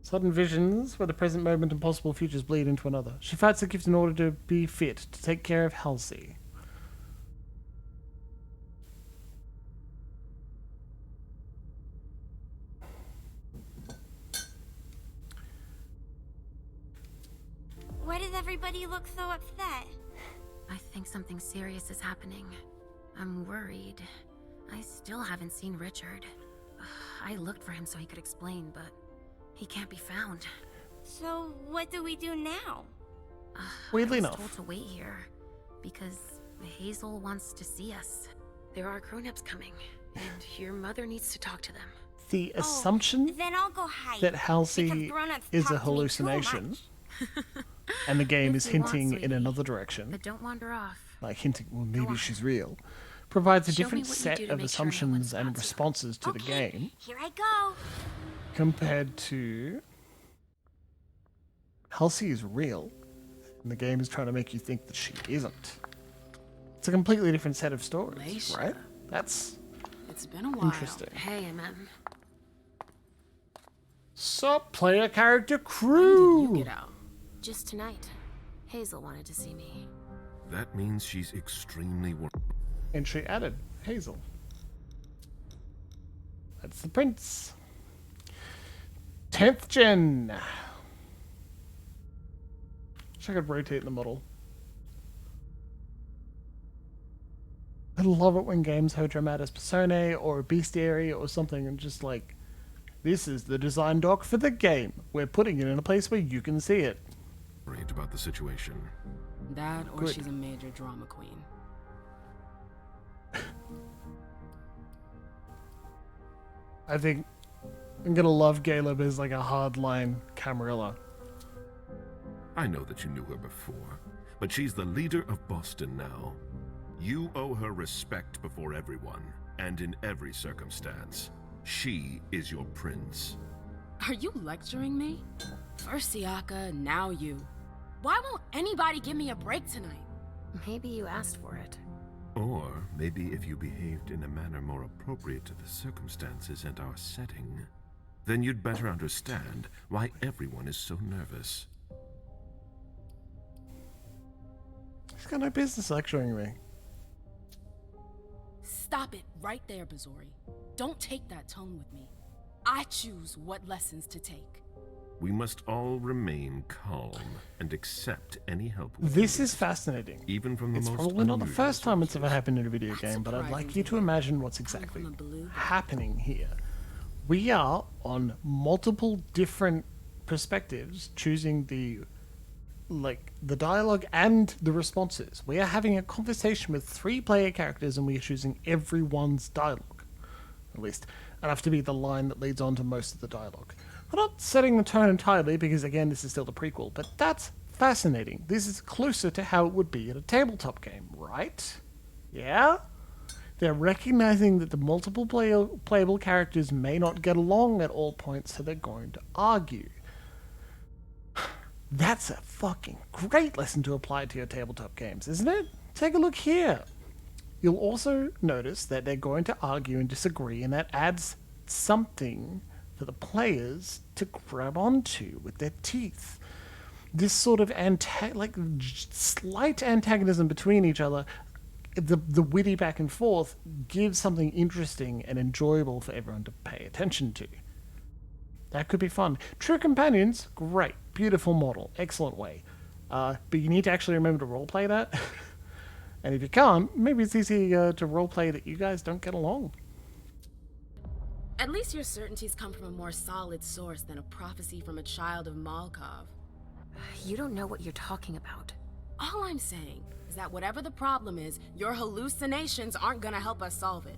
Sudden visions, where the present moment and possible futures bleed into another. She fights the gift in order to be fit to take care of Halsey. Why does everybody look so upset? I think something serious is happening. I'm worried. I still haven't seen Richard. I looked for him so he could explain, but he can't be found. So, what do we do now? Weirdly I was enough. told to wait here because Hazel wants to see us. There are grown-ups coming, and your mother needs to talk to them. The assumption Then I'll go hide. that Halsey because grown-ups is talk a to me too hallucination, much. and the game is If you want, hinting in sweetie. another direction, But don't wander off. like hinting, well, maybe she's real, provides a Show me different what you set do to of make sure no one assumptions and spots you. responses to the game Here I go. compared to Halsey is real, and the game is trying to make you think that she isn't. It's a completely different set of stories, Leysha. right? That's It's been a while. interesting. Hey, Emem. Sup, player character When crew? did you get out? Just tonight. Hazel wanted to see me. That means she's extremely Entry added. Hazel. That's the prince. 10th gen. Wish I could rotate the model. I love it when games have dramatis personae or a bestiary or something and just like, this is the design doc for the game. We're putting it in a place where you can see it. worried about the situation. That or Good. she's a major drama queen. I think I'm gonna love Galeb as like a hardline Camarilla. I know that you knew her before, but she's the leader of Boston now. You owe her respect before everyone, and in every circumstance. She is your prince. Are you lecturing me? First Siaka, now you. Why won't anybody give me a break tonight? Maybe you asked for it. Or maybe if you behaved in a manner more appropriate to the circumstances and our setting, then you'd better understand why everyone is so nervous. He's got no business lecturing me. Stop it right there, Bazori. Don't take that tone with me. I choose what lessons to take. We must all remain calm and accept any help we This can is get, fascinating. even from the It's most probably not the unusual first time it's sources. ever happened in a video game, but I'd like you to imagine what's exactly happening here. We are on multiple different perspectives, choosing the dialogue and the responses. We are having a conversation with 3 player characters and we are choosing everyone's dialogue. At least enough to be the line that leads on to most of the dialogue. We're not setting the tone entirely because again this is still the prequel, but that's fascinating. This is closer to how it would be in a tabletop game, right? Yeah? They're recognizing that the multiple playable characters may not get along at all points, so they're going to argue. That's a fucking great lesson to apply to your tabletop games, isn't it? Take a look here. You'll also notice that they're going to argue and disagree, and that adds something for the players to grab onto with their teeth. This sort of slight antagonism between each other, the witty back and forth, gives something interesting and enjoyable for everyone to pay attention to. That could be fun. True companions, great. Beautiful model. Excellent way. But you need to actually remember to roleplay that. And if you can't, maybe it's easy to roleplay that you guys don't get along. At least your certainties come from a more solid source than a prophecy from a child of Malkov. You don't know what you're talking about. All I'm saying is that whatever the problem is, your hallucinations aren't gonna help us solve it.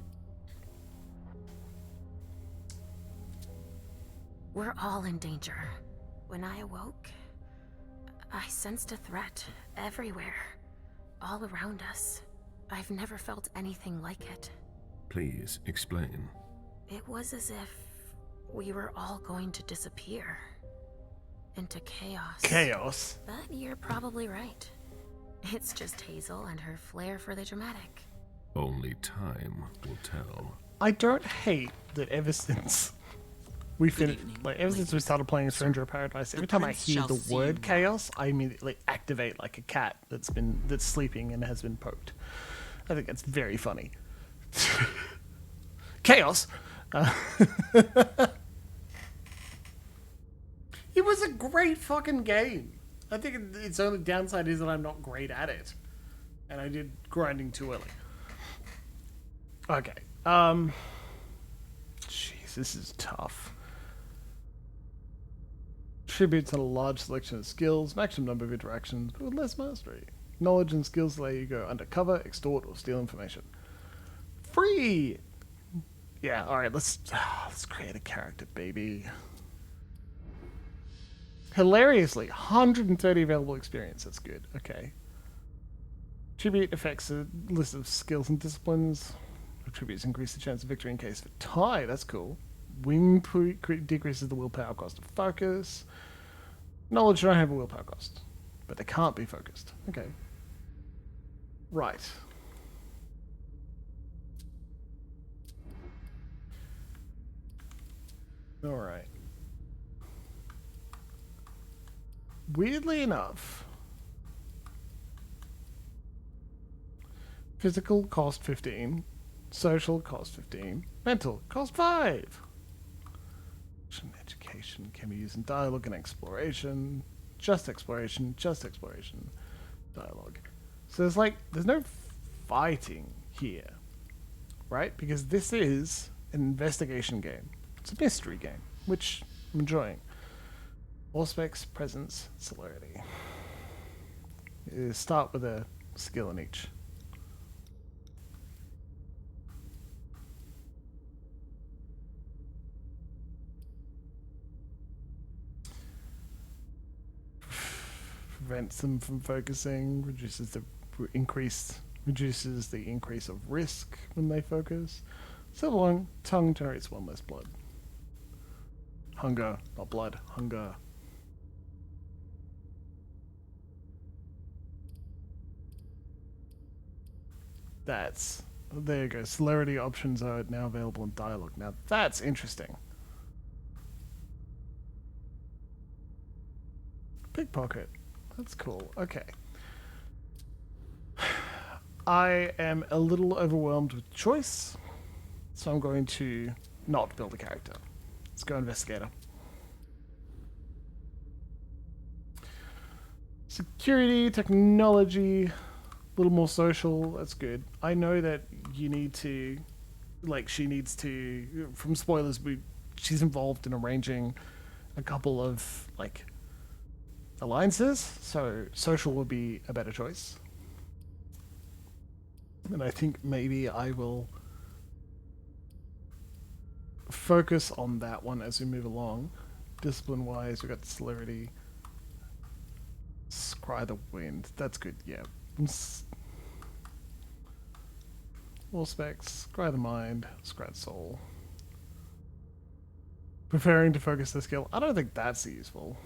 We're all in danger. When I awoke, I sensed a threat everywhere, all around us. I've never felt anything like it. Please explain. It was as if we were all going to disappear into chaos. Chaos? But you're probably right. It's just Hazel and her flair for the dramatic. Only time will tell. I don't hate that ever since we finished, ever since we started playing Stranger of Paradise, every time I hear the word chaos, I immediately activate like a cat that's sleeping and has been poked. I think that's very funny. Chaos. It was a great fucking game. I think its only downside is that I'm not great at it, and I did grinding too early. Okay. Jeez, this is tough. Tributes on a large selection of skills, maximum number of interactions, but with less mastery. Knowledge and skills allow you to go undercover, extort, or steal information. Free! Yeah, alright, let's create a character, baby. Hilariously, 130 available experience, that's good, okay. Tribute affects a list of skills and disciplines. Tributes increase the chance of victory in case of a tie, that's cool. Win decreases the willpower cost of focus. Knowledge don't have a willpower cost, but they can't be focused. Okay. Right. Alright. Weirdly enough, physical cost 15, social cost 15, mental cost 5. Education can be used in dialogue and exploration. Just exploration, dialogue. So there's no fighting here, right? Because this is an investigation game. It's a mystery game, which I'm enjoying. All specs, presence, celerity. Start with a skill in each. Prevents them from focusing, reduces the increase of risk when they focus. Silver tongue generates 1 less blood. Hunger, not blood, hunger. There you go. Celerity options are now available in dialogue. Now that's interesting. Pickpocket. That's cool. Okay. I am a little overwhelmed with choice, so I'm going to not build a character. Let's go investigator. Security, technology, a little more social. That's good. I know that you need to, she needs to, from spoilers, she's involved in arranging a couple of, alliances, so social would be a better choice. And I think maybe I will focus on that one as we move along. Discipline-wise, we've got celerity. Scry the wind. That's good, yeah. All specs. Scry the mind. Scry the soul. Preferring to focus the skill. I don't think that's useful.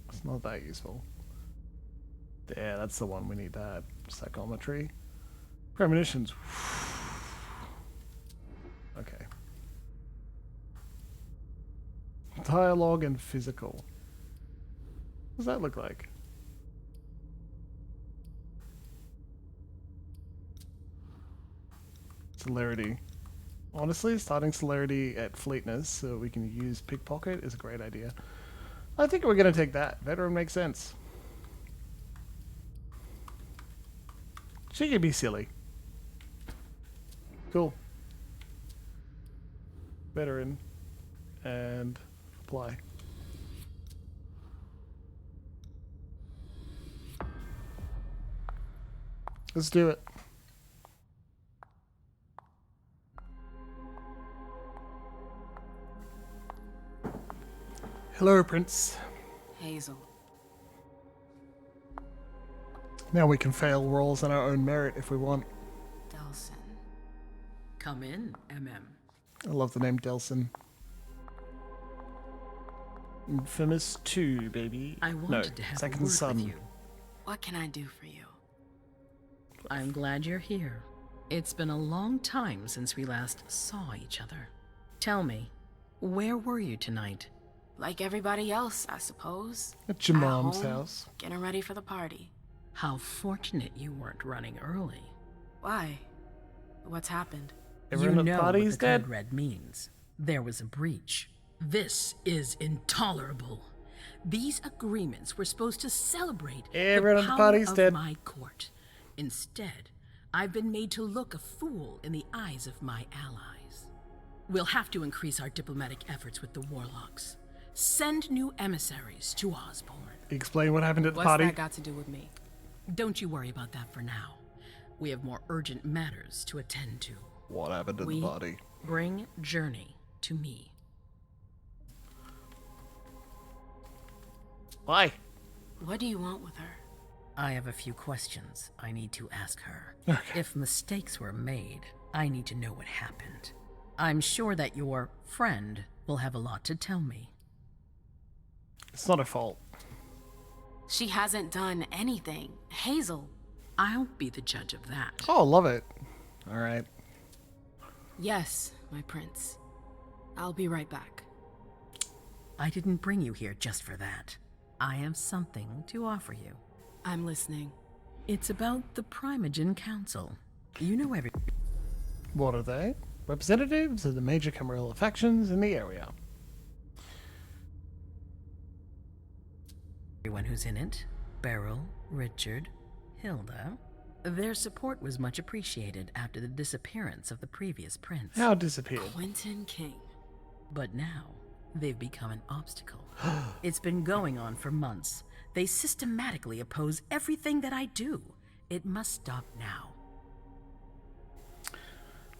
It's not that useful. Yeah, that's the one we need that. Psychometry. Premonitions. Okay. Dialogue and physical. What does that look like? Celerity. Honestly, starting celerity at fleetness so we can use pickpocket is a great idea. I think we're going to take that. Veteran makes sense. She can be silly. Cool. Veteran. And apply. Let's do it. Hello, Prince. Hazel. Now we can fail rolls on our own merit if we want. Delsin. Come in, Emem. I love the name Delsin. Infamous 2, baby. I wanted to have Second a word Son. with you. What can I do for you? I'm glad you're here. It's been a long time since we last saw each other. Tell me, where were you tonight? Like everybody else, I suppose. At your At mom's home, house. Getting ready for the party. How fortunate you weren't running early. Why? What's happened? Everyone you at the know party's what the dead? code red means. There was a breach. This is intolerable. These agreements were supposed to celebrate Everyone the at the power party's of dead. my court. Instead, I've been made to look a fool in the eyes of my allies. We'll have to increase our diplomatic efforts with the warlocks. Send new emissaries to Osborne. Explain what happened at the What's party. that got to do with me? Don't you worry about that for now. We have more urgent matters to attend to. What happened at the party? Bring Journey to me. Why? What do you want with her? I have a few questions I need to ask her. Okay. If mistakes were made, I need to know what happened. I'm sure that your friend will have a lot to tell me. It's not her fault. She hasn't done anything. Hazel. I'll be the judge of that. Oh, love it. All right. Yes, my prince. I'll be right back. I didn't bring you here just for that. I have something to offer you. I'm listening. It's about the Primogen Council. You know What are they? Representatives of the major Camarilla factions in the area. Everyone who's in it. Beryl, Richard, Hilda. Their support was much appreciated after the disappearance of the previous prince. How disappeared? Quentin King. But now, they've become an obstacle. It's been going on for months. They systematically oppose everything that I do. It must stop now.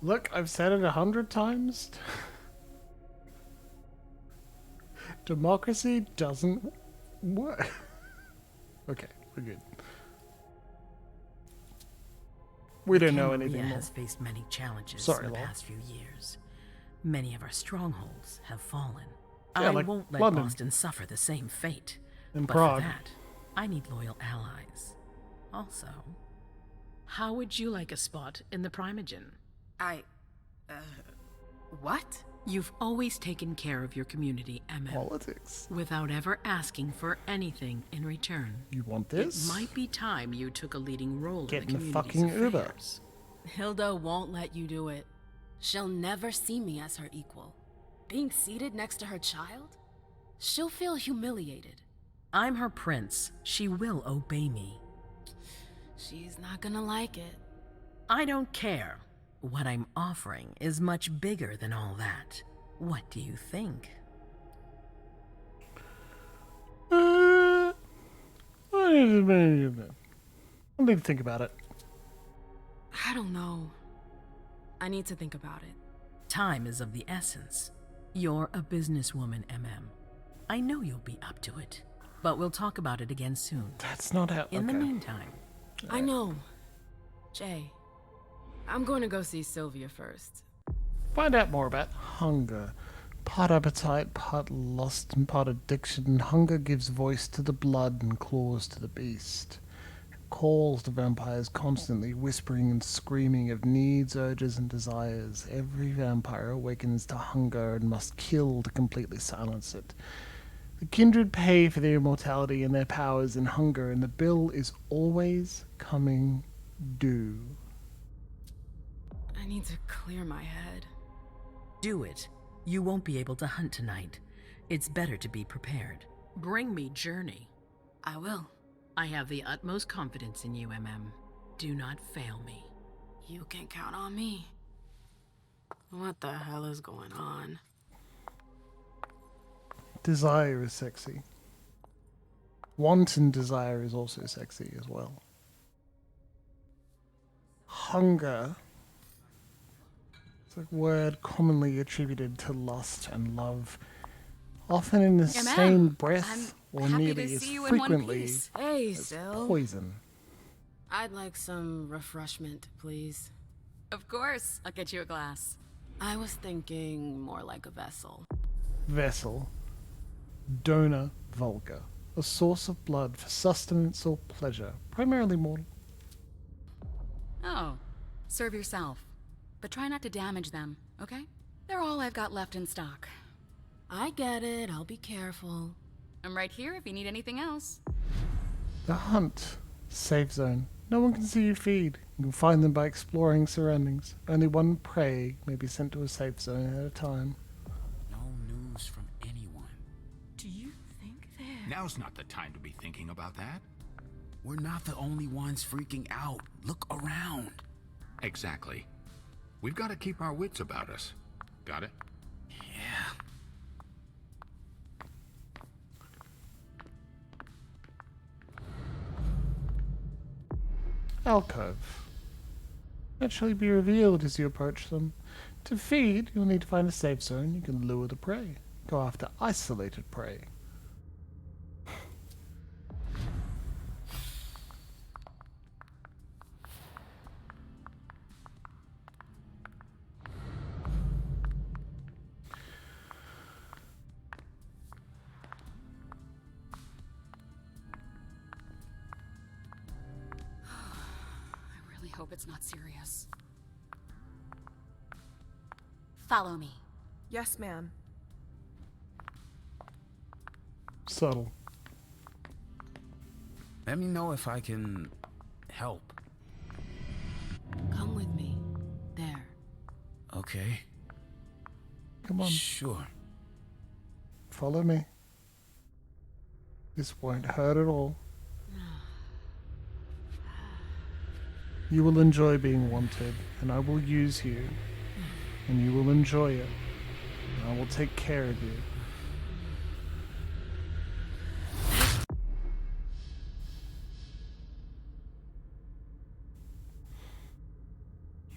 Look, I've said it 100 times. Democracy doesn't work. Okay, we're good. We don't know anything Camarilla more. has faced many challenges Sorry, in the Lol. past few years. Many of our strongholds have fallen. Yeah, I like won't let London. Boston suffer the same fate. And but Prague. for that, I need loyal allies. Also, how would you like a spot in the Primogen? What? You've always taken care of your community, Emem. Politics. Without ever asking for anything in return. You want this? It might be time you took a leading role Get in the in the community's fucking Uber. affairs. Hilda won't let you do it. She'll never see me as her equal. Being seated next to her child? She'll feel humiliated. I'm her prince. She will obey me. She's not gonna like it. I don't care. What I'm offering is much bigger than all that. What do you think? I need to think about it. I don't know. I need to think about it. Time is of the essence. You're a businesswoman, Emem. I know you'll be up to it. But we'll talk about it again soon. That's not how... In the okay. meantime... I know. Jay, I'm going to go see Sylvia first. Find out more about hunger. Part appetite, part lust, and part addiction. Hunger gives voice to the blood and claws to the beast. It calls the vampires constantly, whispering and screaming of needs, urges, and desires. Every vampire awakens to hunger and must kill to completely silence it. The kindred pay for their immortality and their powers in hunger, and the bill is always coming due. I need to clear my head. Do it. You won't be able to hunt tonight. It's better to be prepared. Bring me Journey. I will. I have the utmost confidence in you, Emem. Do not fail me. You can count on me. What the hell is going on? Desire is sexy. Wanton desire is also sexy as well. Hunger. It's a word commonly attributed to lust and love, often in the Emem, same breath I'm or happy nearly to as see you in one frequently piece. Hey, as Sil. poison. I'd like some refreshment, please. Of course. I'll get you a glass. I was thinking more like a vessel. Vessel. Donor vulgar. A source of blood for sustenance or pleasure, primarily mortal. Oh, serve yourself. But try not to damage them, okay? They're all I've got left in stock. I get it. I'll be careful. I'm right here if you need anything else. The hunt. Safe zone. No one can see you feed. You can find them by exploring surroundings. Only one prey may be sent to a safe zone at a time. No news from anyone. Do you think they're... Now's not the time to be thinking about that. We're not the only ones freaking out. Look around. Exactly. We've got to keep our wits about us. Got it? Yeah. Alcove. Naturally be revealed as you approach them. To feed, you'll need to find a safe zone. You can lure the prey. Go after isolated prey. I really hope it's not serious. Follow me. Yes, ma'am. Subtle. Let me know if I can help. Come with me. There. Okay. Come on. Sure. Follow me. This won't hurt at all. You will enjoy being wanted, and I will use you, and you will enjoy it, and I will take care of you.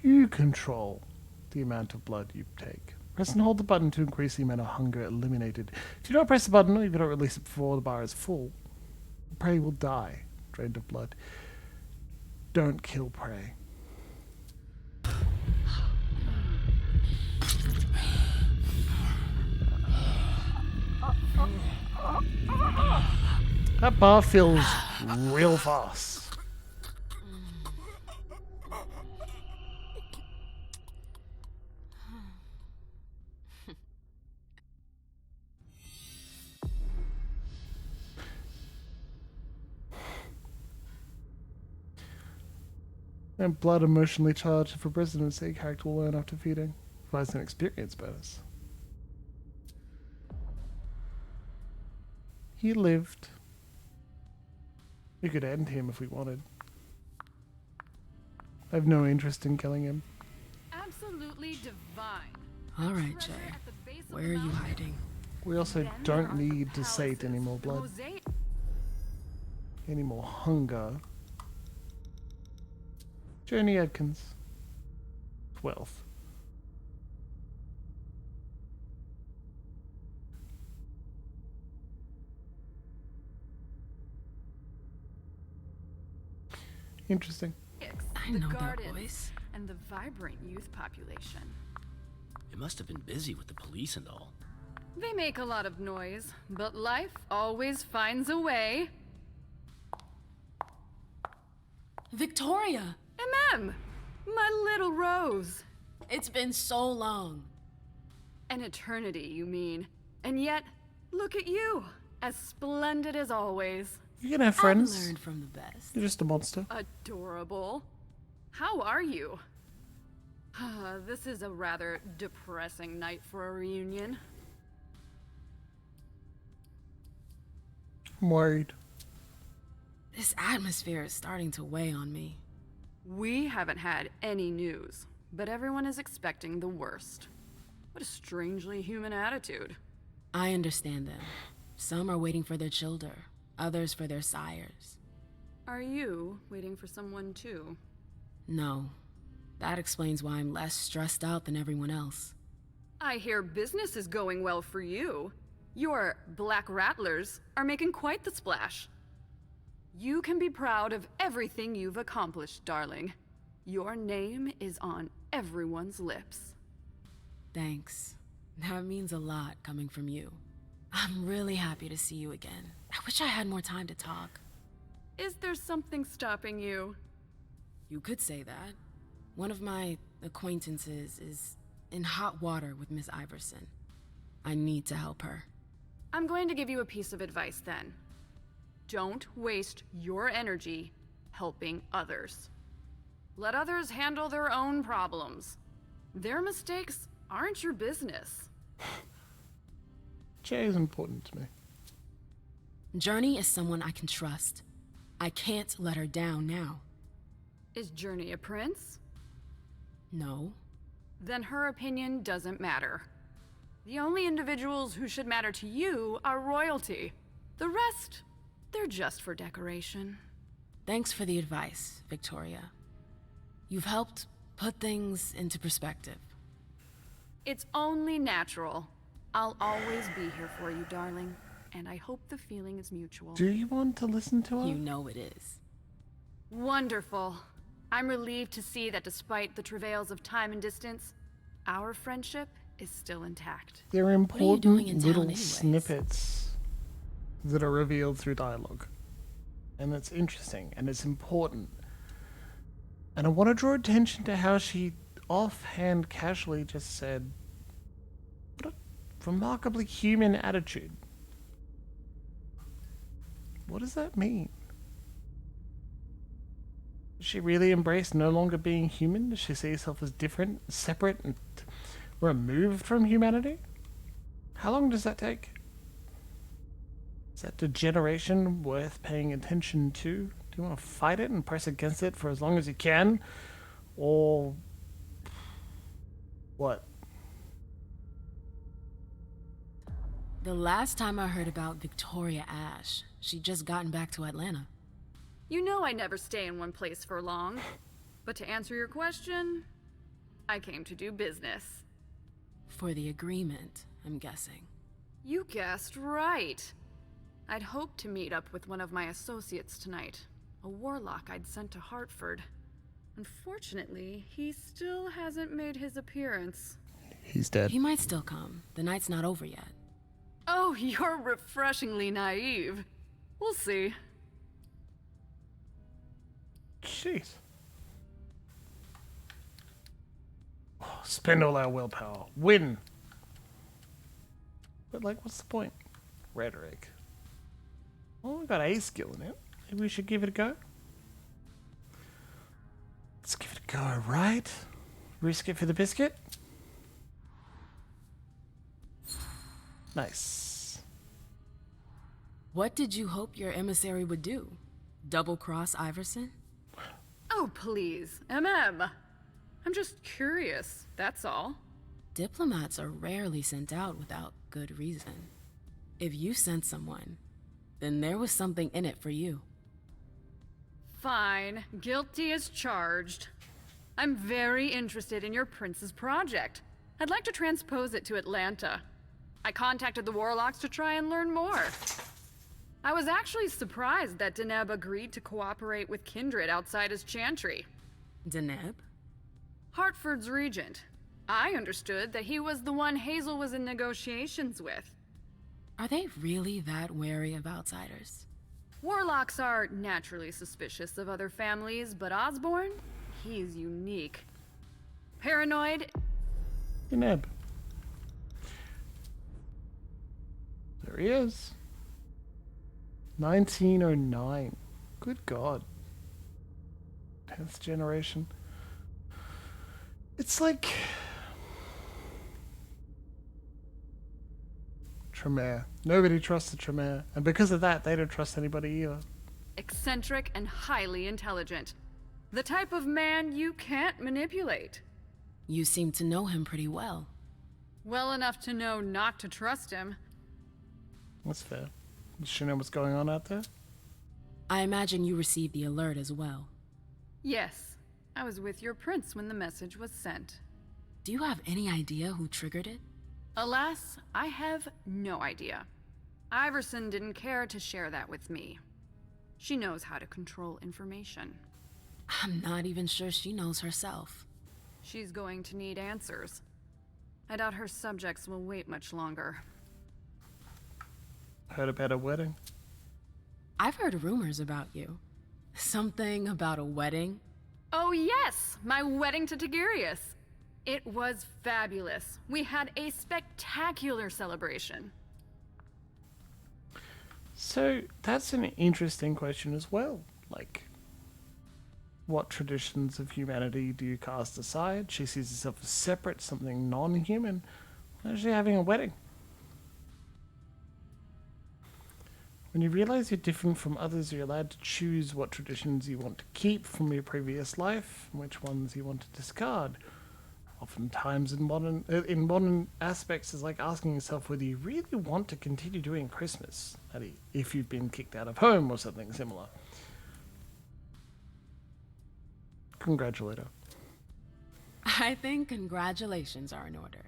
You control the amount of blood you take. Press and hold the button to increase the amount of hunger eliminated. Do not press the button if you don't release it before the bar is full. Prey will die, drained of blood. Don't kill prey. That bar fills real fast. And blood emotionally charged for presidency, character will learn after feeding. Provides an experience bonus. He lived. We could end him if we wanted. I have no interest in killing him. Absolutely divine. All right, Jay. Where are you hiding? We also don't need to sate any more blood. Any more hunger. Journey Adkins. 12th. Interesting. I the know that gardens, voice. and the vibrant youth population. It must have been busy with the police and all. They make a lot of noise, but life always finds a way. Victoria! Emem! My little rose! It's been so long. An eternity, you mean. And yet, look at you! As splendid as always. You can have friends. I've learned from the best. You're just a monster. Adorable. How are you? This is a rather depressing night for a reunion. I'm worried. This atmosphere is starting to weigh on me. We haven't had any news, but everyone is expecting the worst. What a strangely human attitude. I understand them. Some are waiting for their children, others for their sires. Are you waiting for someone too? No. That explains why I'm less stressed out than everyone else. I hear business is going well for you. Your Black Rattlers are making quite the splash. You can be proud of everything you've accomplished, darling. Your name is on everyone's lips. Thanks. That means a lot coming from you. I'm really happy to see you again. I wish I had more time to talk. Is there something stopping you? You could say that. One of my acquaintances is in hot water with Miss Iverson. I need to help her. I'm going to give you a piece of advice then. Don't waste your energy helping others. Let others handle their own problems. Their mistakes aren't your business. Jay is important to me. Journey is someone I can trust. I can't let her down now. Is Journey a prince? No. Then her opinion doesn't matter. The only individuals who should matter to you are royalty. The rest, they're just for decoration. Thanks for the advice, Victoria. You've helped put things into perspective. It's only natural. I'll always be here for you, darling. And I hope the feeling is mutual. Do you want to listen to her? You know it is. Wonderful. I'm relieved to see that despite the travails of time and distance, our friendship is still intact. They're What are you doing important in town little anyways? snippets that are revealed through dialogue. And it's interesting and it's important. And I want to draw attention to how she offhand casually just said, what a remarkably human attitude. What does that mean? Does she really embrace no longer being human? Does she see herself as different, separate, and removed from humanity? How long does that take? Is that degeneration worth paying attention to? Do you want to fight it and press against it for as long as you can? Or what? The last time I heard about Victoria Ash, she'd just gotten back to Atlanta. You know I never stay in one place for long. But to answer your question, I came to do business. For the agreement, I'm guessing. You guessed right. I'd hoped to meet up with one of my associates tonight, a warlock I'd sent to Hartford. Unfortunately, he still hasn't made his appearance. He's dead. He might still come. The night's not over yet. Oh, you're refreshingly naive. We'll see. Jeez. Oh, spend all our willpower. Win. But, like, what's the point? Rhetoric. Well, we got a skill in it. Maybe we should give it a go. Let's give it a go, right? Risk it for the biscuit? Nice. What did you hope your emissary would do? Double-cross Iverson? Oh, please, Emem. I'm just curious, that's all. Diplomats are rarely sent out without good reason. If you sent someone, then there was something in it for you. Fine, guilty as charged. I'm very interested in your prince's project. I'd like to transpose it to Atlanta. I contacted the warlocks to try and learn more. I was actually surprised that Deneb agreed to cooperate with Kindred outside his chantry. Deneb? Hartford's regent. I understood that he was the one Hazel was in negotiations with. Are they really that wary of outsiders? Warlocks are naturally suspicious of other families, but Osborne? He's unique. Paranoid? Deneb. There he is. 1909. Good God. 10th generation. It's like Tremere. Nobody trusted Tremere, and because of that, they don't trust anybody either. Eccentric and highly intelligent. The type of man you can't manipulate. You seem to know him pretty well. Well enough to know not to trust him. That's fair. Does she know what's going on out there? I imagine you received the alert as well. Yes, I was with your prince when the message was sent. Do you have any idea who triggered it? Alas, I have no idea. Iverson didn't care to share that with me. She knows how to control information. I'm not even sure she knows herself. She's going to need answers. I doubt her subjects will wait much longer. Heard about a wedding? I've heard rumors about you. Something about a wedding? Oh yes, my wedding to Tigurius. It was fabulous. We had a spectacular celebration. So, that's an interesting question as well. Like, what traditions of humanity do you cast aside? She sees herself as separate, something non-human. Why is she having a wedding? When you realize you're different from others, you're allowed to choose what traditions you want to keep from your previous life, and which ones you want to discard. Oftentimes in modern aspects, it's like asking yourself whether you really want to continue doing Christmas, if you've been kicked out of home or something similar. Congratulate her. I think congratulations are in order.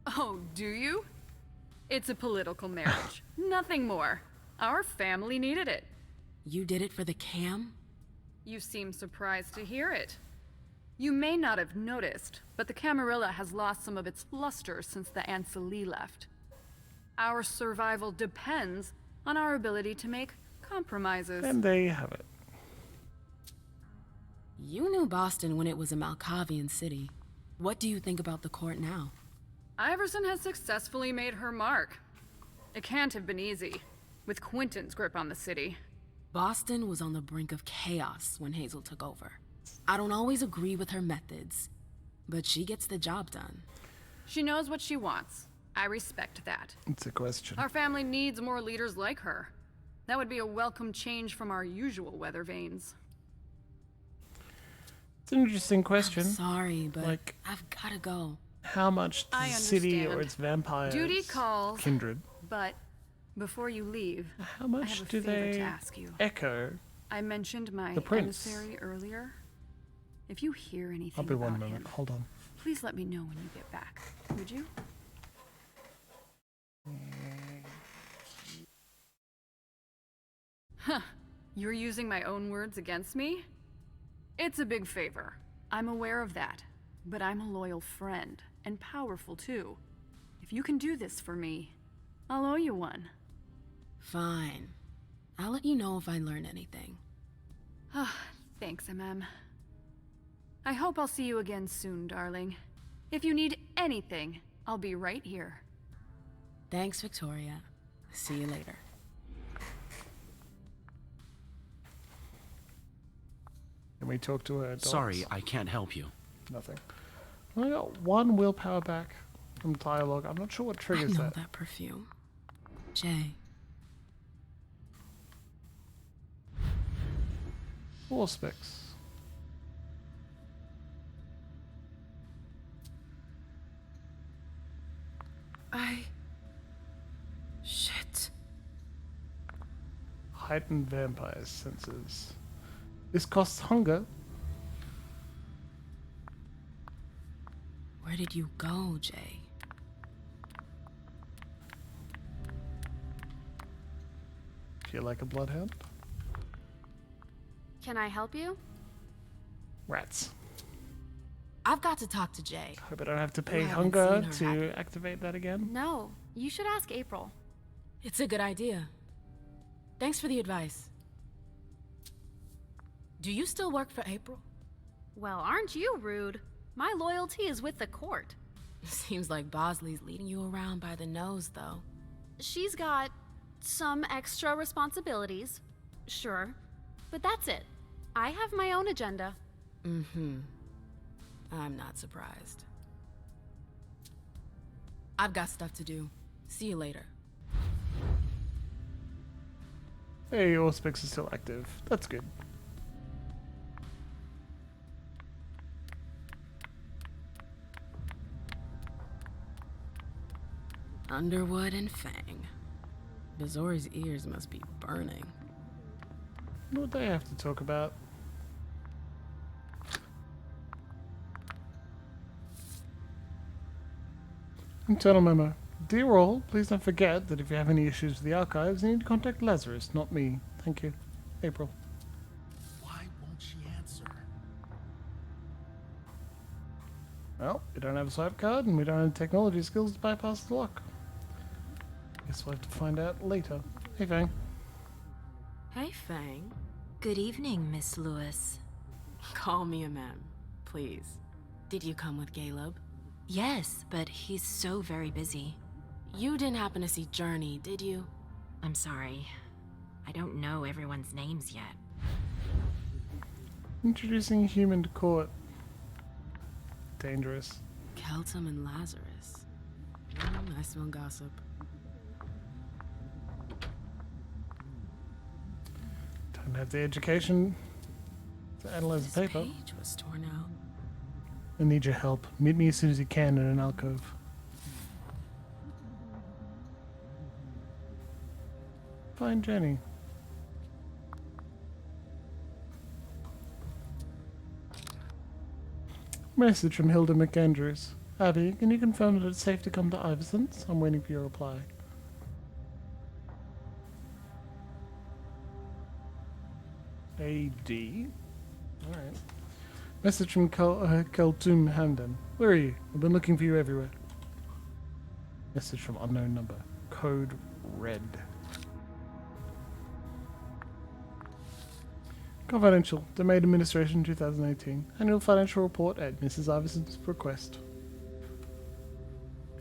Oh, do you? It's a political marriage. Nothing more. Our family needed it. You did it for the cam? You seem surprised to hear it. You may not have noticed, but the Camarilla has lost some of its luster since the Ancili left. Our survival depends on our ability to make compromises. And there you have it. You knew Boston when it was a Malkavian city. What do you think about the court now? Iverson has successfully made her mark. It can't have been easy, with Quentin's grip on the city. Boston was on the brink of chaos when Hazel took over. I don't always agree with her methods, but she gets the job done. She knows what she wants. I respect that. It's a question. Our family needs more leaders like her. That would be a welcome change from our usual weather vanes. It's an interesting question. I'm sorry, but like, I've gotta go. How much does the city or understand. its vampires, Duty calls. Kindred, But before you leave, how I much have a do favor they to ask you. echo? I mentioned my the prince? emissary earlier. If you hear anything I'll be one about moment. him, Hold on. please let me know when you get back. Would you? Huh. You're using my own words against me? It's a big favor. I'm aware of that. But I'm a loyal friend, and powerful too. If you can do this for me, I'll owe you one. Fine. I'll let you know if I learn anything. Thanks, Emem. I hope I'll see you again soon, darling. If you need anything, I'll be right here. Thanks, Victoria. See you later. Can we talk to her dogs? Sorry, I can't help you. Nothing. I only got one willpower back from dialogue. I'm not sure what triggers I know that perfume. Jay. Auspex. Shit. Heightened vampire senses. This costs hunger. Where did you go, Jay? Feel like a bloodhound? Can I help you? Rats. I've got to talk to Jay. Hope I don't have to You pay haven't hunger seen her, to activate that again. No, you should ask April. It's a good idea. Thanks for the advice. Do you still work for April? Well, aren't you rude? My loyalty is with the court. Seems like Bosley's leading you around by the nose, though. She's got some extra responsibilities, sure, but that's it. I have my own agenda. Mm-hmm. I'm not surprised. I've got stuff to do. See you later. Hey, Auspex is still active. That's good. Underwood and Fang. Bizori's ears must be burning. What do they have to talk about? Internal memo. Dear all, please don't forget that if you have any issues with the archives, you need to contact Lazarus, not me. Thank you. April. Why won't she answer? Well, we don't have a swipe card, and we don't have technology skills to bypass the lock. Guess we'll have to find out later. Hey, Fang. Hey, Fang. Good evening, Miss Lewis. Call me Emem, please. Did you come with Galeb? Yes, but he's so very busy. You didn't happen to see Journey, did you? I'm sorry. I don't know everyone's names yet. Introducing human to court. Dangerous. Keltum and Lazarus. I smell gossip. Don't have the education to analyze the paper. Page was torn out. I need your help. Meet me as soon as you can in an alcove. Find Jenny. Message from Hilda McAndrews. Abby, can you confirm that it's safe to come to Iverson's? I'm waiting for your reply. AD. Alright. Message from Keltum Hamden. Where are you? I've been looking for you everywhere. Message from unknown number. Code red. Confidential. Domain Administration 2018. Annual financial report at Mrs. Iverson's request.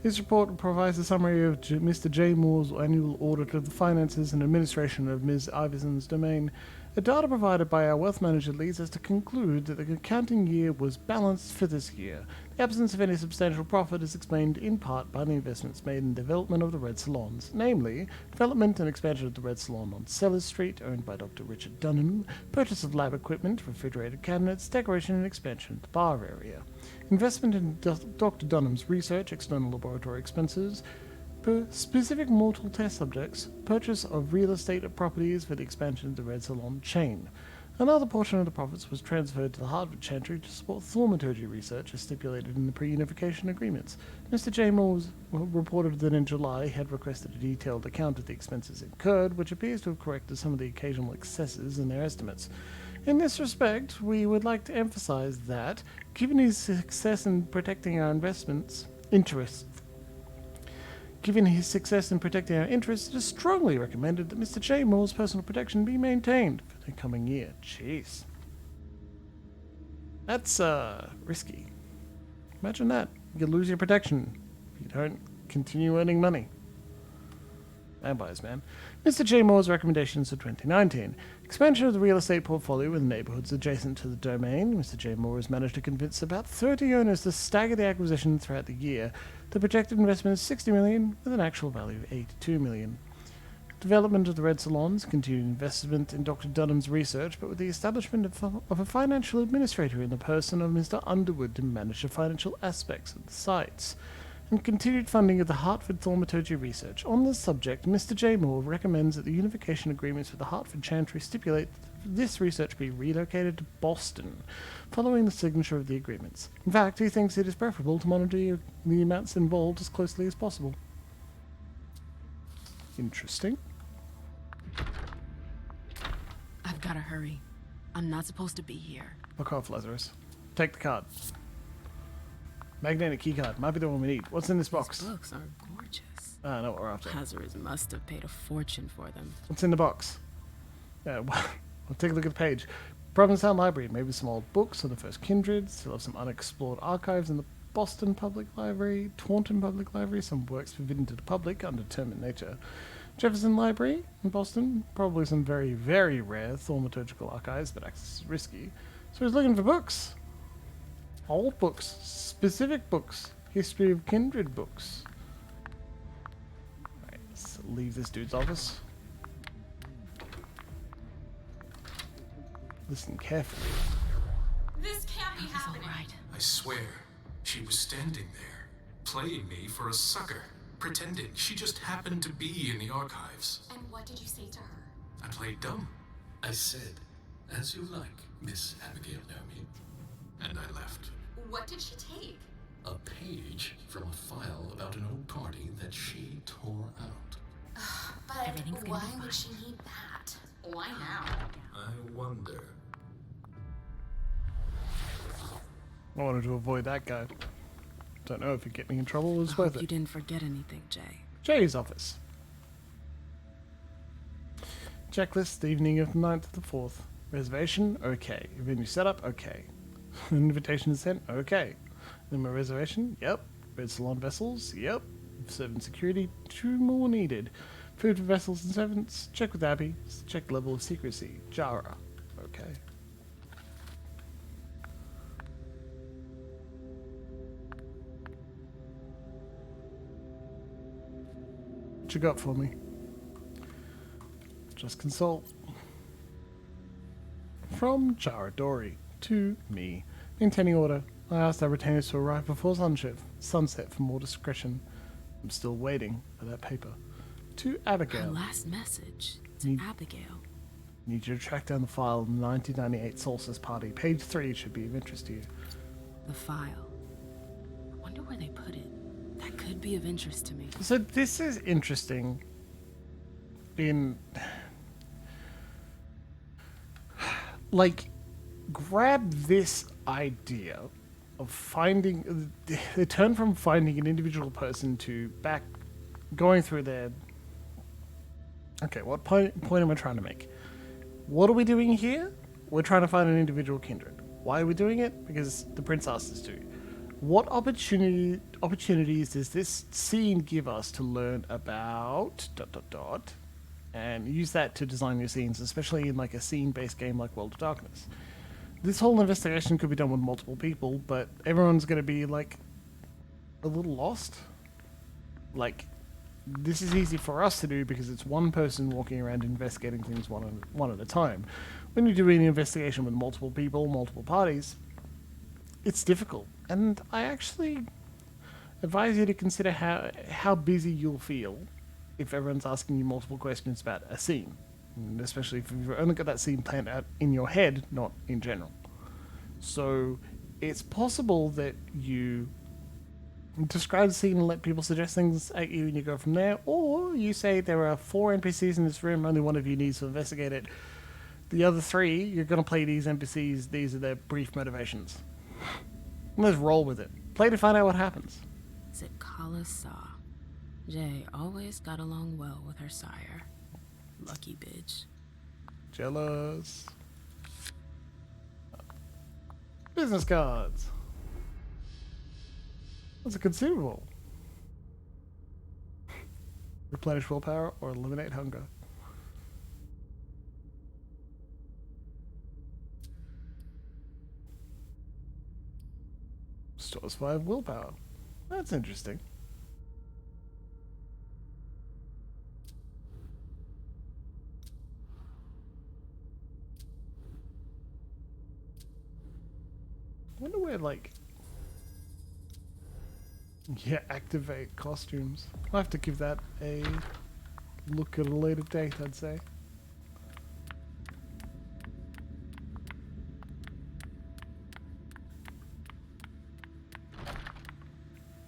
This report provides a summary of Mr. J. Moore's annual audit of the finances and administration of Ms. Iverson's domain. The data provided by our wealth manager leads us to conclude that the accounting year was balanced for this year. The absence of any substantial profit is explained in part by the investments made in the development of the Red Salons, namely, development and expansion of the Red Salon on Sellers Street, owned by Dr. Richard Dunham, purchase of lab equipment, refrigerated cabinets, decoration and expansion of the bar area, investment in Dr. Dunham's research, external laboratory expenses, per specific mortal test subjects, purchase of real estate properties for the expansion of the Red Salon chain. Another portion of the profits was transferred to the Hartford Chantry to support thaumaturgy research as stipulated in the pre-unification agreements. Mr. J. Moore reported that in July he had requested a detailed account of the expenses incurred, which appears to have corrected some of the occasional excesses in their estimates. In this respect, we would like to emphasize that, given his success in protecting our interests, it is strongly recommended that Mr. J. Moore's personal protection be maintained for the coming year. Jeez. That's, risky. Imagine that. You lose your protection if you don't continue earning money. Vampires, man. Mr. J. Moore's recommendations for 2019. Expansion of the real estate portfolio in neighborhoods adjacent to the domain. Mr. J. Moore has managed to convince about 30 owners to stagger the acquisition throughout the year. The projected investment is $60 million, with an actual value of $82 million. Development of the Red Salons, continued investment in Dr. Dunham's research, but with the establishment of a financial administrator in the person of Mr. Underwood to manage the financial aspects of the sites. And continued funding of the Hartford Thaumaturgy research. On this subject, Mr. J. Moore recommends that the unification agreements with the Hartford Chantry stipulate that this research be relocated to Boston, following the signature of the agreements. In fact, he thinks it is preferable to monitor the amounts involved as closely as possible. Interesting. I've gotta hurry. I'm not supposed to be here. Fuck off, Lazarus. Take the card. Magnetic keycard. Might be the one we need. What's in this box? These books are gorgeous. I know what we're after. Lazarus must have paid a fortune for them. What's in the box? Well, take a look at the page. Provincetown Library. Maybe some old books on the first Kindred. Still have some unexplored archives in the Boston Public Library, Taunton Public Library. Some works forbidden to the public, undetermined nature. Jefferson Library in Boston. Probably some very, very rare thaumaturgical archives, but access is risky. So he's looking for books. Old books, specific books, history of Kindred books. Alright, let's leave this dude's office. Listen carefully. This can't be happening. I swear, she was standing there, playing me for a sucker, pretending she just happened to be in the archives. And what did you say to her? I played dumb. I said, "As you like, Miss Abigail Naomi," and I left. What did she take? A page from a file about an old party that she tore out. But why would she need that? Why now? I wonder. I wanted to avoid that guy. Don't know if he'd get me in trouble. It was worth You it. didn't forget anything, Jay. Jay's office. Checklist, the evening of the 9th to the 4th. Reservation? Okay. Venue setup? Okay. Invitation is sent? Okay. Then my reservation? Yep. Red Salon vessels? Yep. Servant security? 2 more needed. Food for vessels and servants? Check with Abby. Check level of secrecy. Jara. Okay. What you got for me? Just consult. From Jara Dory to me. Maintaining order. I asked our retainers to arrive before sunset for more discretion. I'm still waiting for that paper. To Abigail. Her last message to Abigail. Need you to track down the file of the 1998 Solstice Party. Page 3 should be of interest to you. The file. I wonder where they put it. That could be of interest to me. So this is interesting. Like, grab this idea of finding... They turn from finding an individual person to going through their... Okay, what point am I trying to make? What are we doing here? We're trying to find an individual kindred. Why are we doing it? Because the prince asked us to. What opportunities does this scene give us to learn about ... and use that to design your scenes, especially in like a scene-based game like World of Darkness. This whole investigation could be done with multiple people, but everyone's going to be like a little lost. Like, this is easy for us to do because it's one person walking around investigating things one at a time. When you're doing an investigation with multiple people, multiple parties, it's difficult. And I actually advise you to consider how busy you'll feel if everyone's asking you multiple questions about a scene. And especially if you've only got that scene planned out in your head, not in general. So it's possible that you describe the scene and let people suggest things at you and you go from there, or you say there are 4 NPCs in this room, only one of you needs to investigate it. The other 3, you're going to play these NPCs, these are their brief motivations. Let's roll with it. Play to find out what happens. Is it Kala Saw? Jay always got along well with her sire. Lucky bitch. Jealous. Business cards. What's a consumable? Replenish willpower or eliminate hunger. Stores 5 willpower. That's interesting. I wonder where, like... Yeah, activate costumes. I'll have to give that a look at a later date, I'd say.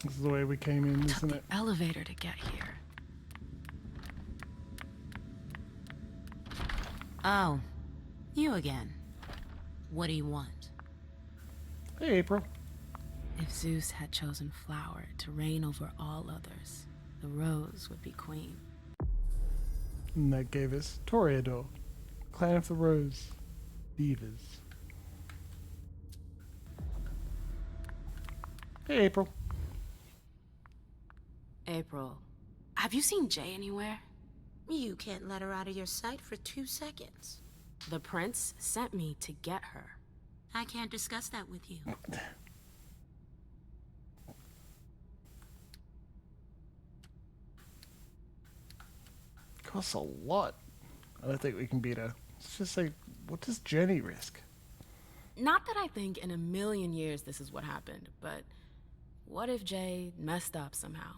This is the way we came in, isn't it? Elevator to get here. Oh, you again. What do you want? Hey, April. If Zeus had chosen Flower to reign over all others, the Rose would be queen. And that gave us Toreador, Clan of the Rose, Beavers. Hey, April. April, have you seen Jay anywhere? You can't let her out of your sight for 2 seconds. The prince sent me to get her. I can't discuss that with you. Costs a lot. I don't think we can beat her. It's just like, what does Jenny risk? Not that I think in a million years this is what happened, but what if Jay messed up somehow?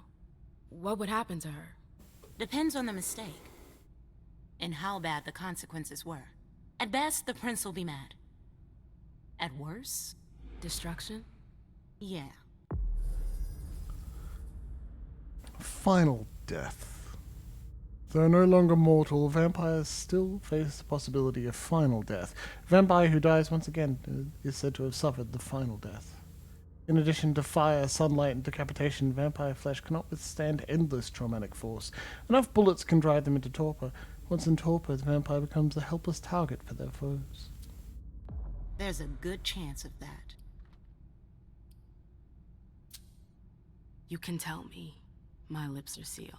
What would happen to her? Depends on the mistake. And how bad the consequences were. At best, the prince will be mad. At worst, destruction? Yeah. Final death. Though no longer mortal, vampires still face the possibility of final death. A vampire who dies once again is said to have suffered the final death. In addition to fire, sunlight, and decapitation, vampire flesh cannot withstand endless traumatic force. Enough bullets can drive them into torpor. Once in torpor, the vampire becomes a helpless target for their foes. There's a good chance of that. You can tell me. My lips are sealed.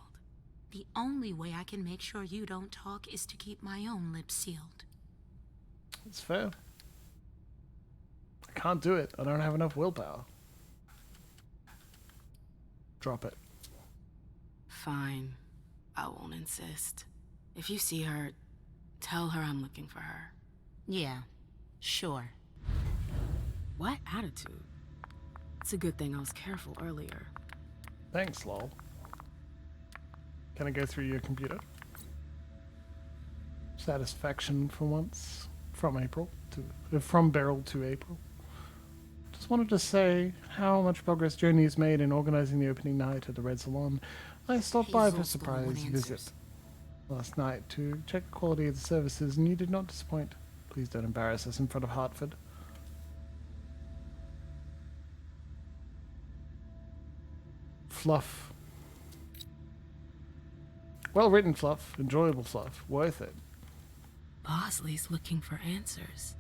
The only way I can make sure you don't talk is to keep my own lips sealed. It's fair. I can't do it. I don't have enough willpower. Drop it. Fine. I won't insist. If you see her, tell her I'm looking for her. Yeah, sure. What attitude? It's a good thing I was careful earlier. Thanks, lol. Can I go through your computer? Satisfaction for once. From April to... from Beryl to April. Just wanted to say how much progress Joni has made in organizing the opening night at the Red Salon. I stopped by for a surprise visit last night to check the quality of the services, and you did not disappoint. Please don't embarrass us in front of Hartford. Fluff. Well written fluff, enjoyable fluff, worth it. Bosley's looking for answers.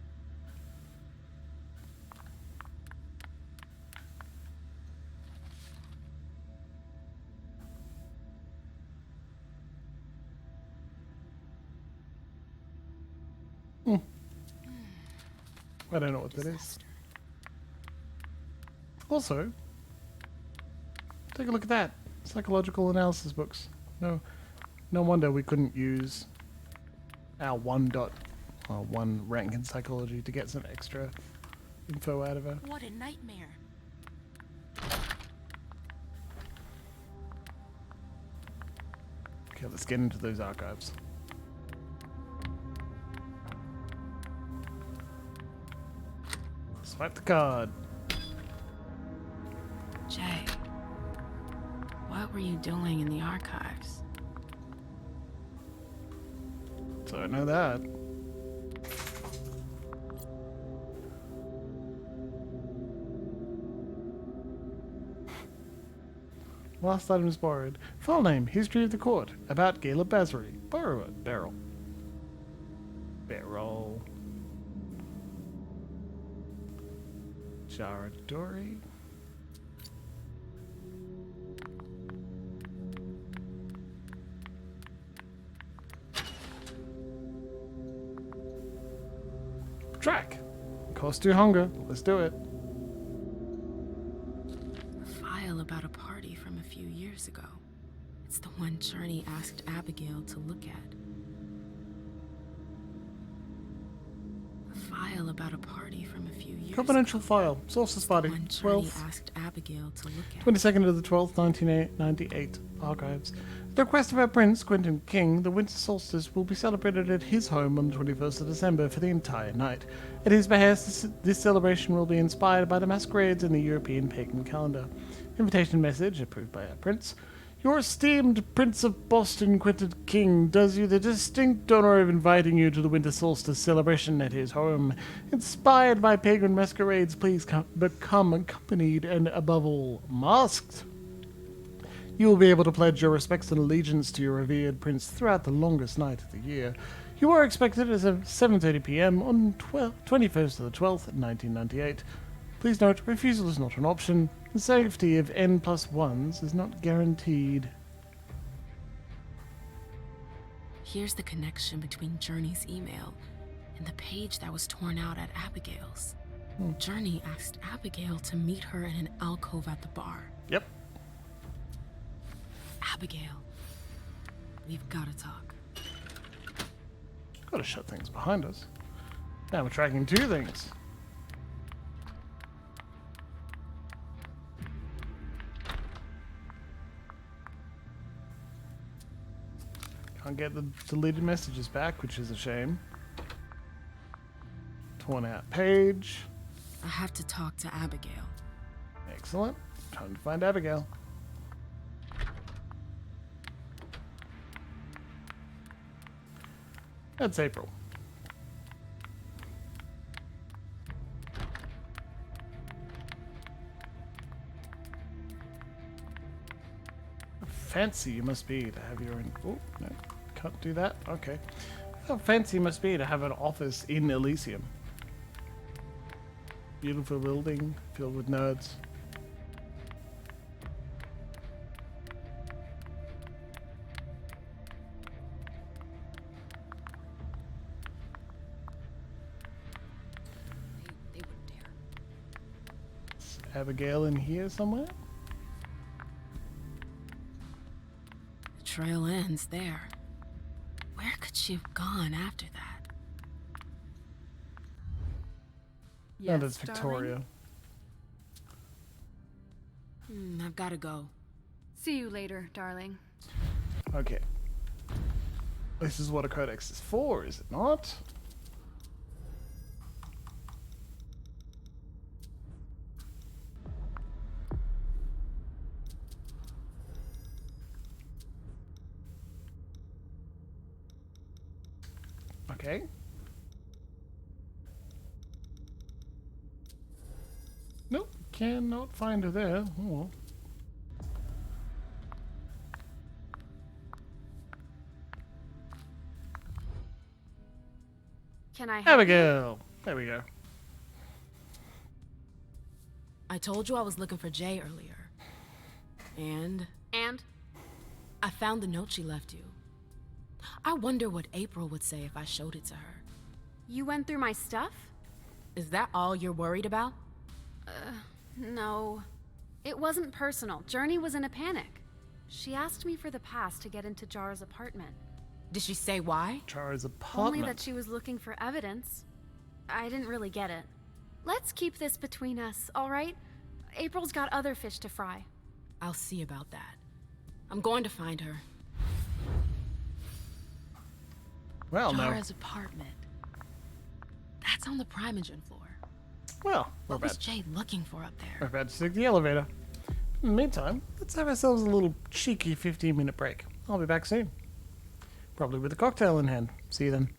I don't know what that is. Also, take a look at that. Psychological analysis books. No wonder we couldn't use our one rank in psychology to get some extra info out of her. What a nightmare. Okay, let's get into those archives. Swipe the card. Jay, what were you doing in the archives? So I know that. Last item is borrowed. File name, History of the Court. About Galeb Basri. Borrower, Beryl. Beryl. Jaradori. Track. Cost 2 hunger. Let's do it. A file about a party from a few years ago. It's the one Journey asked Abigail to look at. A file about a party from a few years Confidential ago. file. Sources party. One Journey 12th. asked Abigail to look at. 22nd of the 12th, 1998. Archives. At the request of our prince, Quentin King, the winter solstice will be celebrated at his home on the 21st of December for the entire night. At his behest, this celebration will be inspired by the masquerades in the European pagan calendar. Invitation message, approved by our prince. Your esteemed Prince of Boston, Quentin King, does you the distinct honor of inviting you to the winter solstice celebration at his home. Inspired by pagan masquerades, please become accompanied and, above all, masked. You will be able to pledge your respects and allegiance to your revered prince throughout the longest night of the year. You are expected as of 7:30 p.m. on 21st of the 12th, 1998. Please note, refusal is not an option. The safety of N+1s is not guaranteed. Here's the connection between Journey's email and the page that was torn out at Abigail's. Journey asked Abigail to meet her in an alcove at the bar. Yep. Abigail, we've got to talk. Gotta shut things behind us. Now we're tracking 2 things. Can't get the deleted messages back, which is a shame. Torn out page. I have to talk to Abigail. Excellent. Time to find Abigail. That's April. How fancy you must be to have your own... Oh, no. Can't do that? Okay. How fancy you must be to have an office in Elysium. Beautiful building filled with nerds. They wouldn't dare. Is Abigail in here somewhere? The trail ends there. Where could she have gone after that? No, that's Victoria. I've got to go. See you later, darling. Okay. This is what a codex is for, is it not? Okay. Nope, cannot find her there. Oh, well. Can I help you? Abigail! There we go. I told you I was looking for Jay earlier. And? I found the note she left you. I wonder what April would say if I showed it to her. You went through my stuff? Is that all you're worried about? No. It wasn't personal. Journey was in a panic. She asked me for the pass to get into Jara's apartment. Did she say why? Jara's apartment? Only that she was looking for evidence. I didn't really get it. Let's keep this between us, all right? April's got other fish to fry. I'll see about that. I'm going to find her. Well, no. Jara's apartment. That's on the Primogen floor. Well, what was Jade looking for up there? We're about to take the elevator. In the meantime, let's have ourselves a little cheeky 15-minute break. I'll be back soon. Probably with a cocktail in hand. See you then.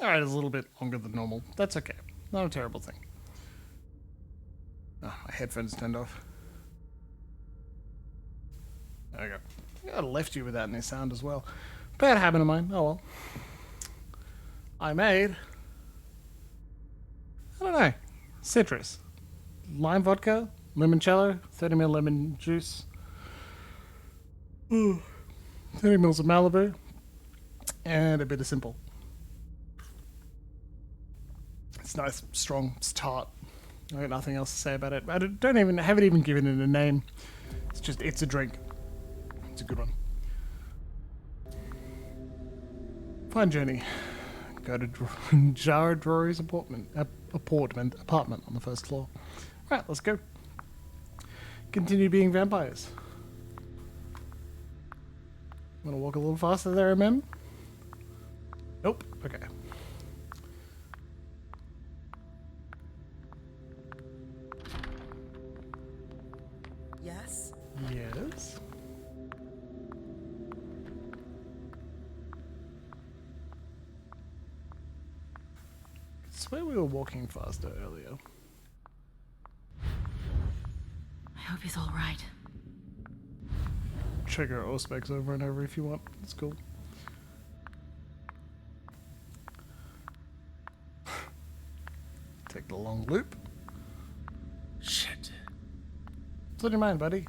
Alright, it's a little bit longer than normal. That's okay. Not a terrible thing. Oh, my headphones turned off. There we go. I left you without any sound as well. Bad habit of mine. Oh well. I made... I don't know. Citrus. Lime vodka. Limoncello. 30ml lemon juice. 30 mils of Malibu. And a bit of Simple. It's nice, strong, it's tart. I got nothing else to say about it. I haven't even given it a name. It's a drink. It's a good one. Fine journey. Go to Jared Rory's apartment on the first floor. Right, let's go. Continue being vampires. Want to walk a little faster there, Emem? Nope. Okay. Yes? Yes. I swear we were walking faster earlier. I hope he's all right. Trigger Auspex over and over if you want. It's cool. Take the long loop. Shit. What's on your mind, buddy?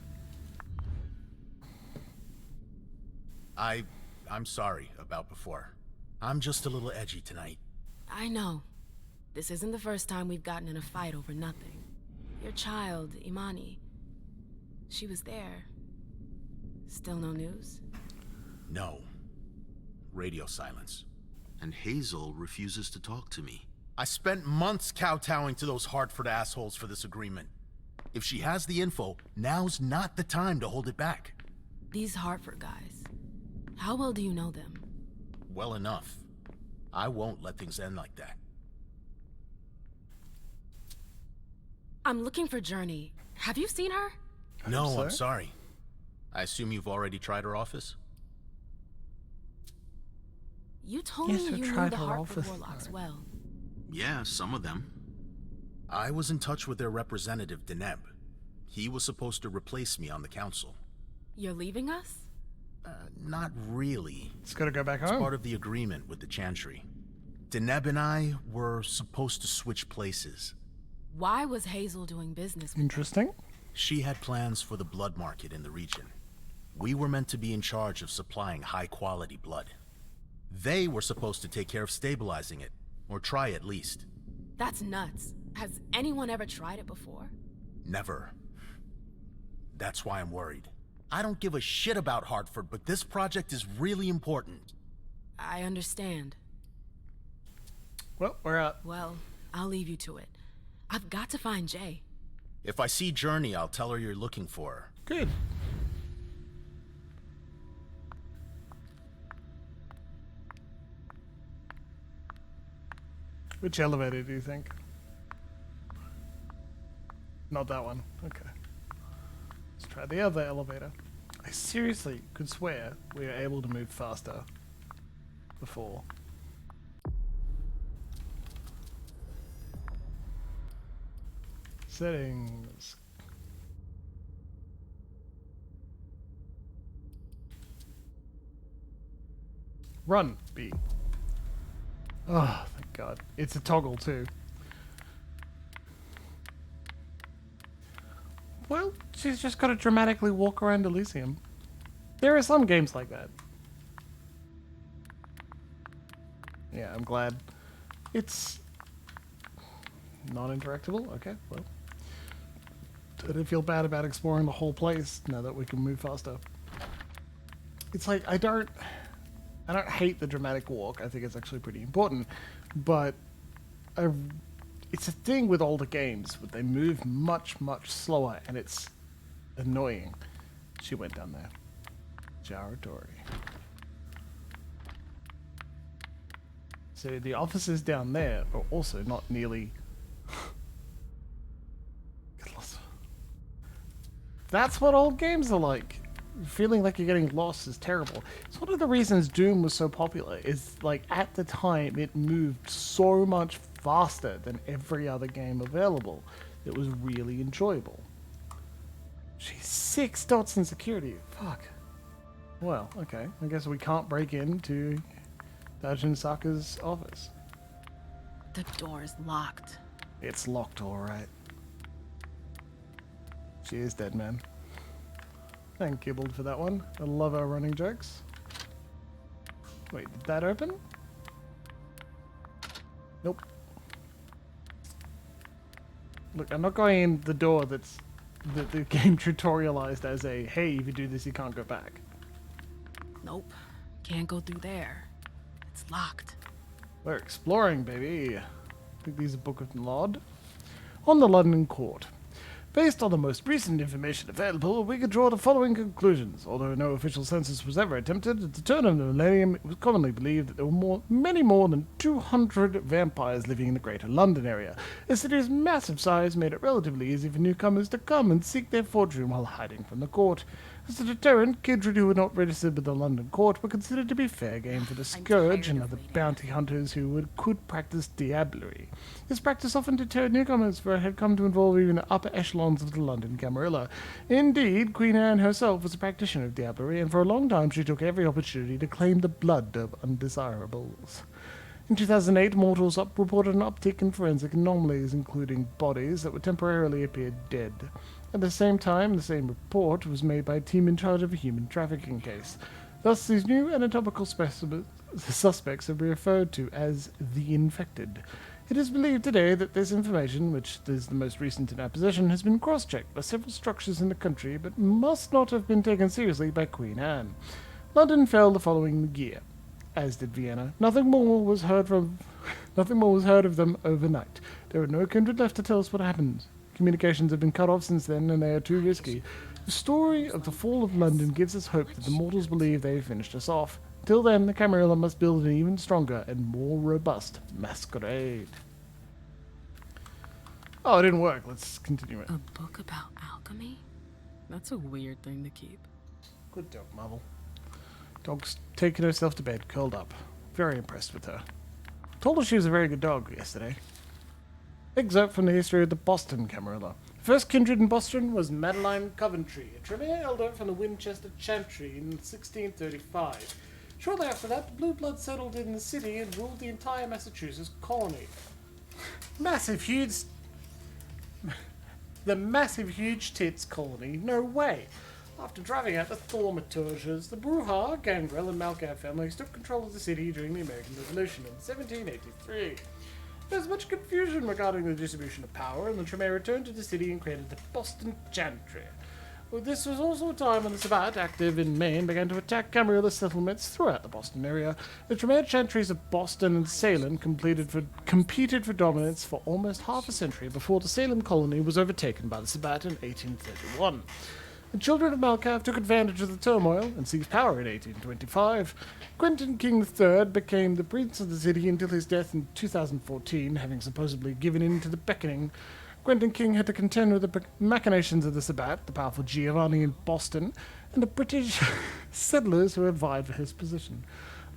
I'm sorry about before. I'm just a little edgy tonight. I know. This isn't the first time we've gotten in a fight over nothing. Your child, Imani. She was there. Still no news? No. Radio silence. And Hazel refuses to talk to me. I spent months kowtowing to those Hartford assholes for this agreement. If she has the info, now's not the time to hold it back. These Hartford guys. How well do you know them? Well enough. I won't let things end like that. I'm looking for Journey. Have you seen her? No, I'm sorry. I assume you've already tried her office? You told me you knew the Hartford Warlocks well. Yeah, some of them. I was in touch with their representative, Deneb. He was supposed to replace me on the council. You're leaving us? Not really. It's gotta go back home. It's part of the agreement with the Chantry. Deneb and I were supposed to switch places. Why was Hazel doing business with Interesting. She had plans for the blood market in the region. We were meant to be in charge of supplying high-quality blood. They were supposed to take care of stabilizing it, or try at least. That's nuts. Has anyone ever tried it before? Never. That's why I'm worried. I don't give a shit about Hartford, but this project is really important. I understand. Well, we're out. Well, I'll leave you to it. I've got to find Jay. If I see Journey, I'll tell her you're looking for her. Good. Which elevator do you think? Not that one. Okay. Let's try the other elevator. I seriously could swear we were able to move faster before. Settings. Run, B. Oh, thank God. It's a toggle too. Well, she's just got to dramatically walk around Elysium. There are some games like that. Yeah, I'm glad. It's not interactable. Okay, well. I don't feel bad about exploring the whole place now that we can move faster. It's like, I don't hate the dramatic walk. I think it's actually pretty important. But it's a thing with older games, but they move much, much slower, and it's annoying. She went down there. Jaradori. So the offices down there are also not nearly... That's what old games are like. feeling like you're getting lost is terrible. It's one of the reasons Doom was so popular, is like at the time it moved so much faster than every other game available. It was really enjoyable. She's 6 dots in security. Fuck. Well, okay. I guess we can't break into Dajin Saka's office. The door is locked. It's locked, alright. Cheers, dead man. Thank Gibbled for that one. I love our running jokes. Wait, did that open? Nope. Look, I'm not going in the door that the game tutorialized as a, hey, if you do this, you can't go back. Nope. Can't go through there. It's locked. We're exploring, baby. I think these are Book of Laud. On the London court. Based on the most recent information available, we could draw the following conclusions. Although no official census was ever attempted, at the turn of the millennium, it was commonly believed that there were many more than 200 vampires living in the greater London area. The city's massive size made it relatively easy for newcomers to come and seek their fortune while hiding from the court. As a deterrent, Kindred who were not registered with the London court were considered to be fair game for the Scourge and other bounty hunters who could practice diablerie. This practice often deterred newcomers, for it had come to involve even the upper echelons of the London Camarilla. Indeed, Queen Anne herself was a practitioner of diablerie, and for a long time she took every opportunity to claim the blood of undesirables. In 2008, mortals reported an uptick in forensic anomalies, including bodies that would temporarily appear dead. At the same time, the same report was made by a team in charge of a human trafficking case. Thus, these new anatomical suspects have been referred to as the infected. It is believed today that this information, which is the most recent in our possession, has been cross-checked by several structures in the country, but must not have been taken seriously by Queen Anne. London fell the following year, as did Vienna. Nothing more was heard of them overnight. There are no kindred left to tell us what happened. Communications have been cut off since then, and they are too risky. The story of the fall of London gives us hope that the mortals believe they have finished us off. Till then, the Camarilla must build an even stronger and more robust Masquerade. Oh, it didn't work. Let's continue it. A book about alchemy? That's a weird thing to keep. Good dog, Marvel. Dog's taking herself to bed, curled up. Very impressed with her. Told her she was a very good dog yesterday. Excerpt from the history of the Boston Camarilla. First kindred in Boston was Madeline Coventry, a Tremere elder from the Winchester Chantry in 1635. Shortly after that, the Blue Blood settled in the city and ruled the entire Massachusetts colony. The massive huge tits colony? No way! After driving out the Thaumaturges, the Bruja, Gangrel, and Malkav families took control of the city during the American Revolution in 1783. There was much confusion regarding the distribution of power, and the Tremere returned to the city and created the Boston Chantry. Well, this was also a time when the Sabbat, active in Maine, began to attack Camarilla settlements throughout the Boston area. The Tremere Chantries of Boston and Salem competed for dominance for almost half a century before the Salem colony was overtaken by the Sabbat in 1831. The children of Malkav took advantage of the turmoil and seized power in 1825. Quentin King III became the prince of the city until his death in 2014, having supposedly given in to the beckoning. Quentin King had to contend with the machinations of the Sabbat, the powerful Giovanni in Boston, and the British settlers who had vied for his position.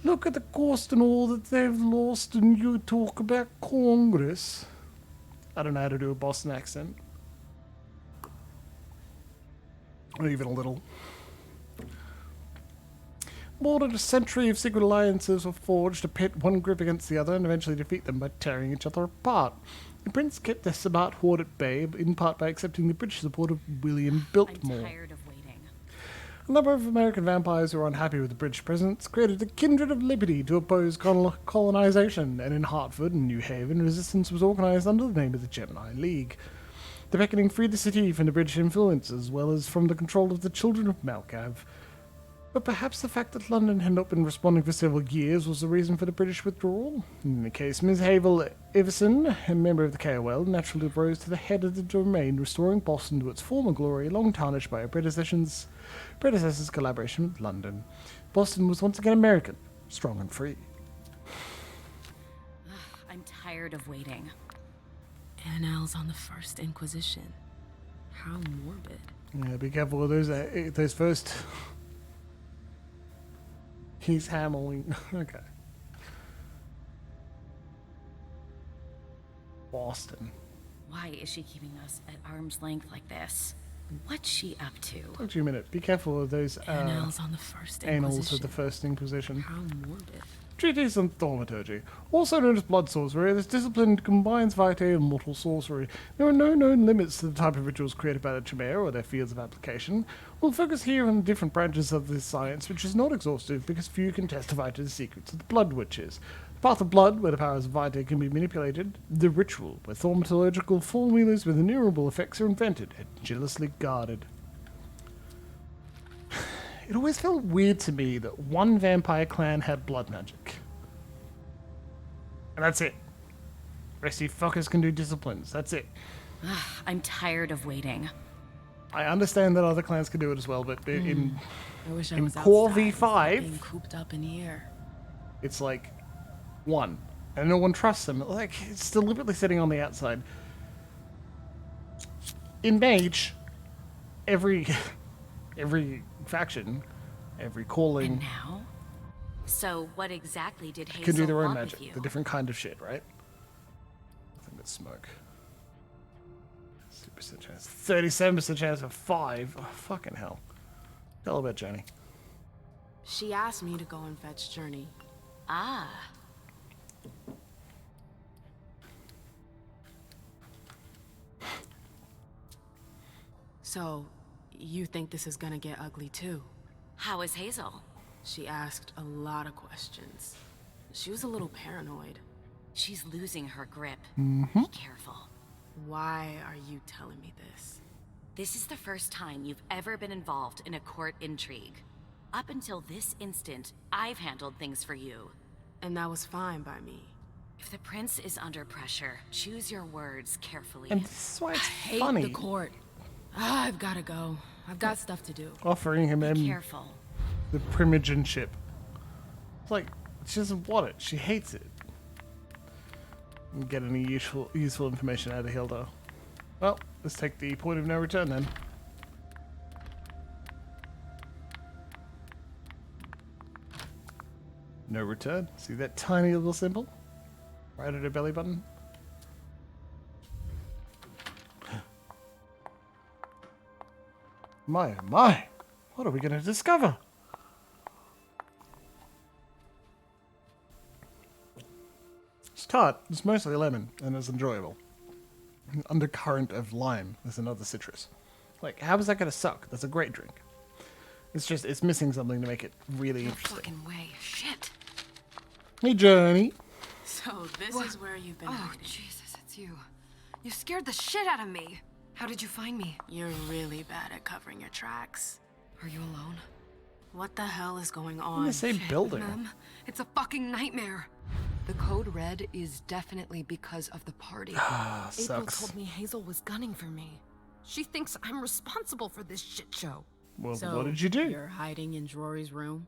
Look at the cost and all that they've lost, and you talk about Congress. I don't know how to do a Boston accent. Or even a little. More than a century of secret alliances were forged to pit one group against the other and eventually defeat them by tearing each other apart. The prince kept the Sabbat horde at bay, in part by accepting the British support of William Biltmore. I'm tired of waiting. A number of American vampires who were unhappy with the British presence created the Kindred of Liberty to oppose colonization, and in Hartford and New Haven, resistance was organized under the name of the Gemini League. The Beckoning freed the city from the British influence, as well as from the control of the children of Malkav. But perhaps the fact that London had not been responding for several years was the reason for the British withdrawal. In any case, Ms. Havel Iverson, a member of the KOL, naturally rose to the head of the domain, restoring Boston to its former glory, long tarnished by her predecessor's collaboration with London. Boston was once again American, strong and free. I'm tired of waiting. Annals on the First Inquisition. How morbid. Yeah, be careful with those first. He's hammering. Okay. Boston. Why is she keeping us at arm's length like this? What's she up to? Talk to you a minute. Be careful of those Annals on the First annals Inquisition. of the First Inquisition. How morbid. Treatise on thaumaturgy, also known as blood sorcery, this discipline combines vitae and mortal sorcery. There are no known limits to the type of rituals created by the Chimera or their fields of application. We'll focus here on the different branches of this science, which is not exhaustive because few can testify to the secrets of the blood witches. The path of blood, where the powers of vitae can be manipulated. The ritual, where thaumaturgical formulas with innumerable effects are invented and jealously guarded. It always felt weird to me that one vampire clan had blood magic. And that's it. The rest of you fuckers can do disciplines. That's it. I'm tired of waiting. I understand that other clans can do it as well, but in I wish I in was Core outside, V5, being cooped up in here. it's like one. And no one trusts them. Like, it's deliberately sitting on the outside. In Mage, every faction, every calling And now? So what exactly did Hazel can do their own want magic. with you? The different kind of shit, right? I think that's smoke. 2% chance. 37% chance of 5. Oh, fucking hell. Tell about Johnny. She asked me to go and fetch Journey. Ah. So, you think this is gonna get ugly too? How is Hazel? She asked a lot of questions. She was a little paranoid. She's losing her grip. Mm-hmm. Be careful. Why are you telling me this? This is the first time you've ever been involved in a court intrigue. Up until this instant, I've handled things for you. And that was fine by me. If the prince is under pressure, choose your words carefully. And this is why it's I hate funny. the court. I've gotta go. I've got stuff to do. Offering him Be careful. the primogenship. It's like, she doesn't want it. She hates it. And get any useful information out of Hilda. Well, let's take the point of no return then. No return. See that tiny little symbol? Right at her belly button? My, oh my! What are we going to discover? It's tart. It's mostly lemon, and it's enjoyable. An undercurrent of lime is another citrus. Like, how is that going to suck? That's a great drink. It's just, it's missing something to make it really No interesting. fucking way. Shit. Hey, Journey. So this What? is where you've been Oh, hiding. Jesus, it's you. You scared the shit out of me. How did you find me? You're really bad at covering your tracks. Are you alone? What the hell is going In on? the same building. Ma'am, it's a fucking nightmare. The code red is definitely because of the party. Ah, April sucks. told me Hazel was gunning for me. She thinks I'm responsible for this shit show. Well, So, what did you do? You're hiding in Rory's room?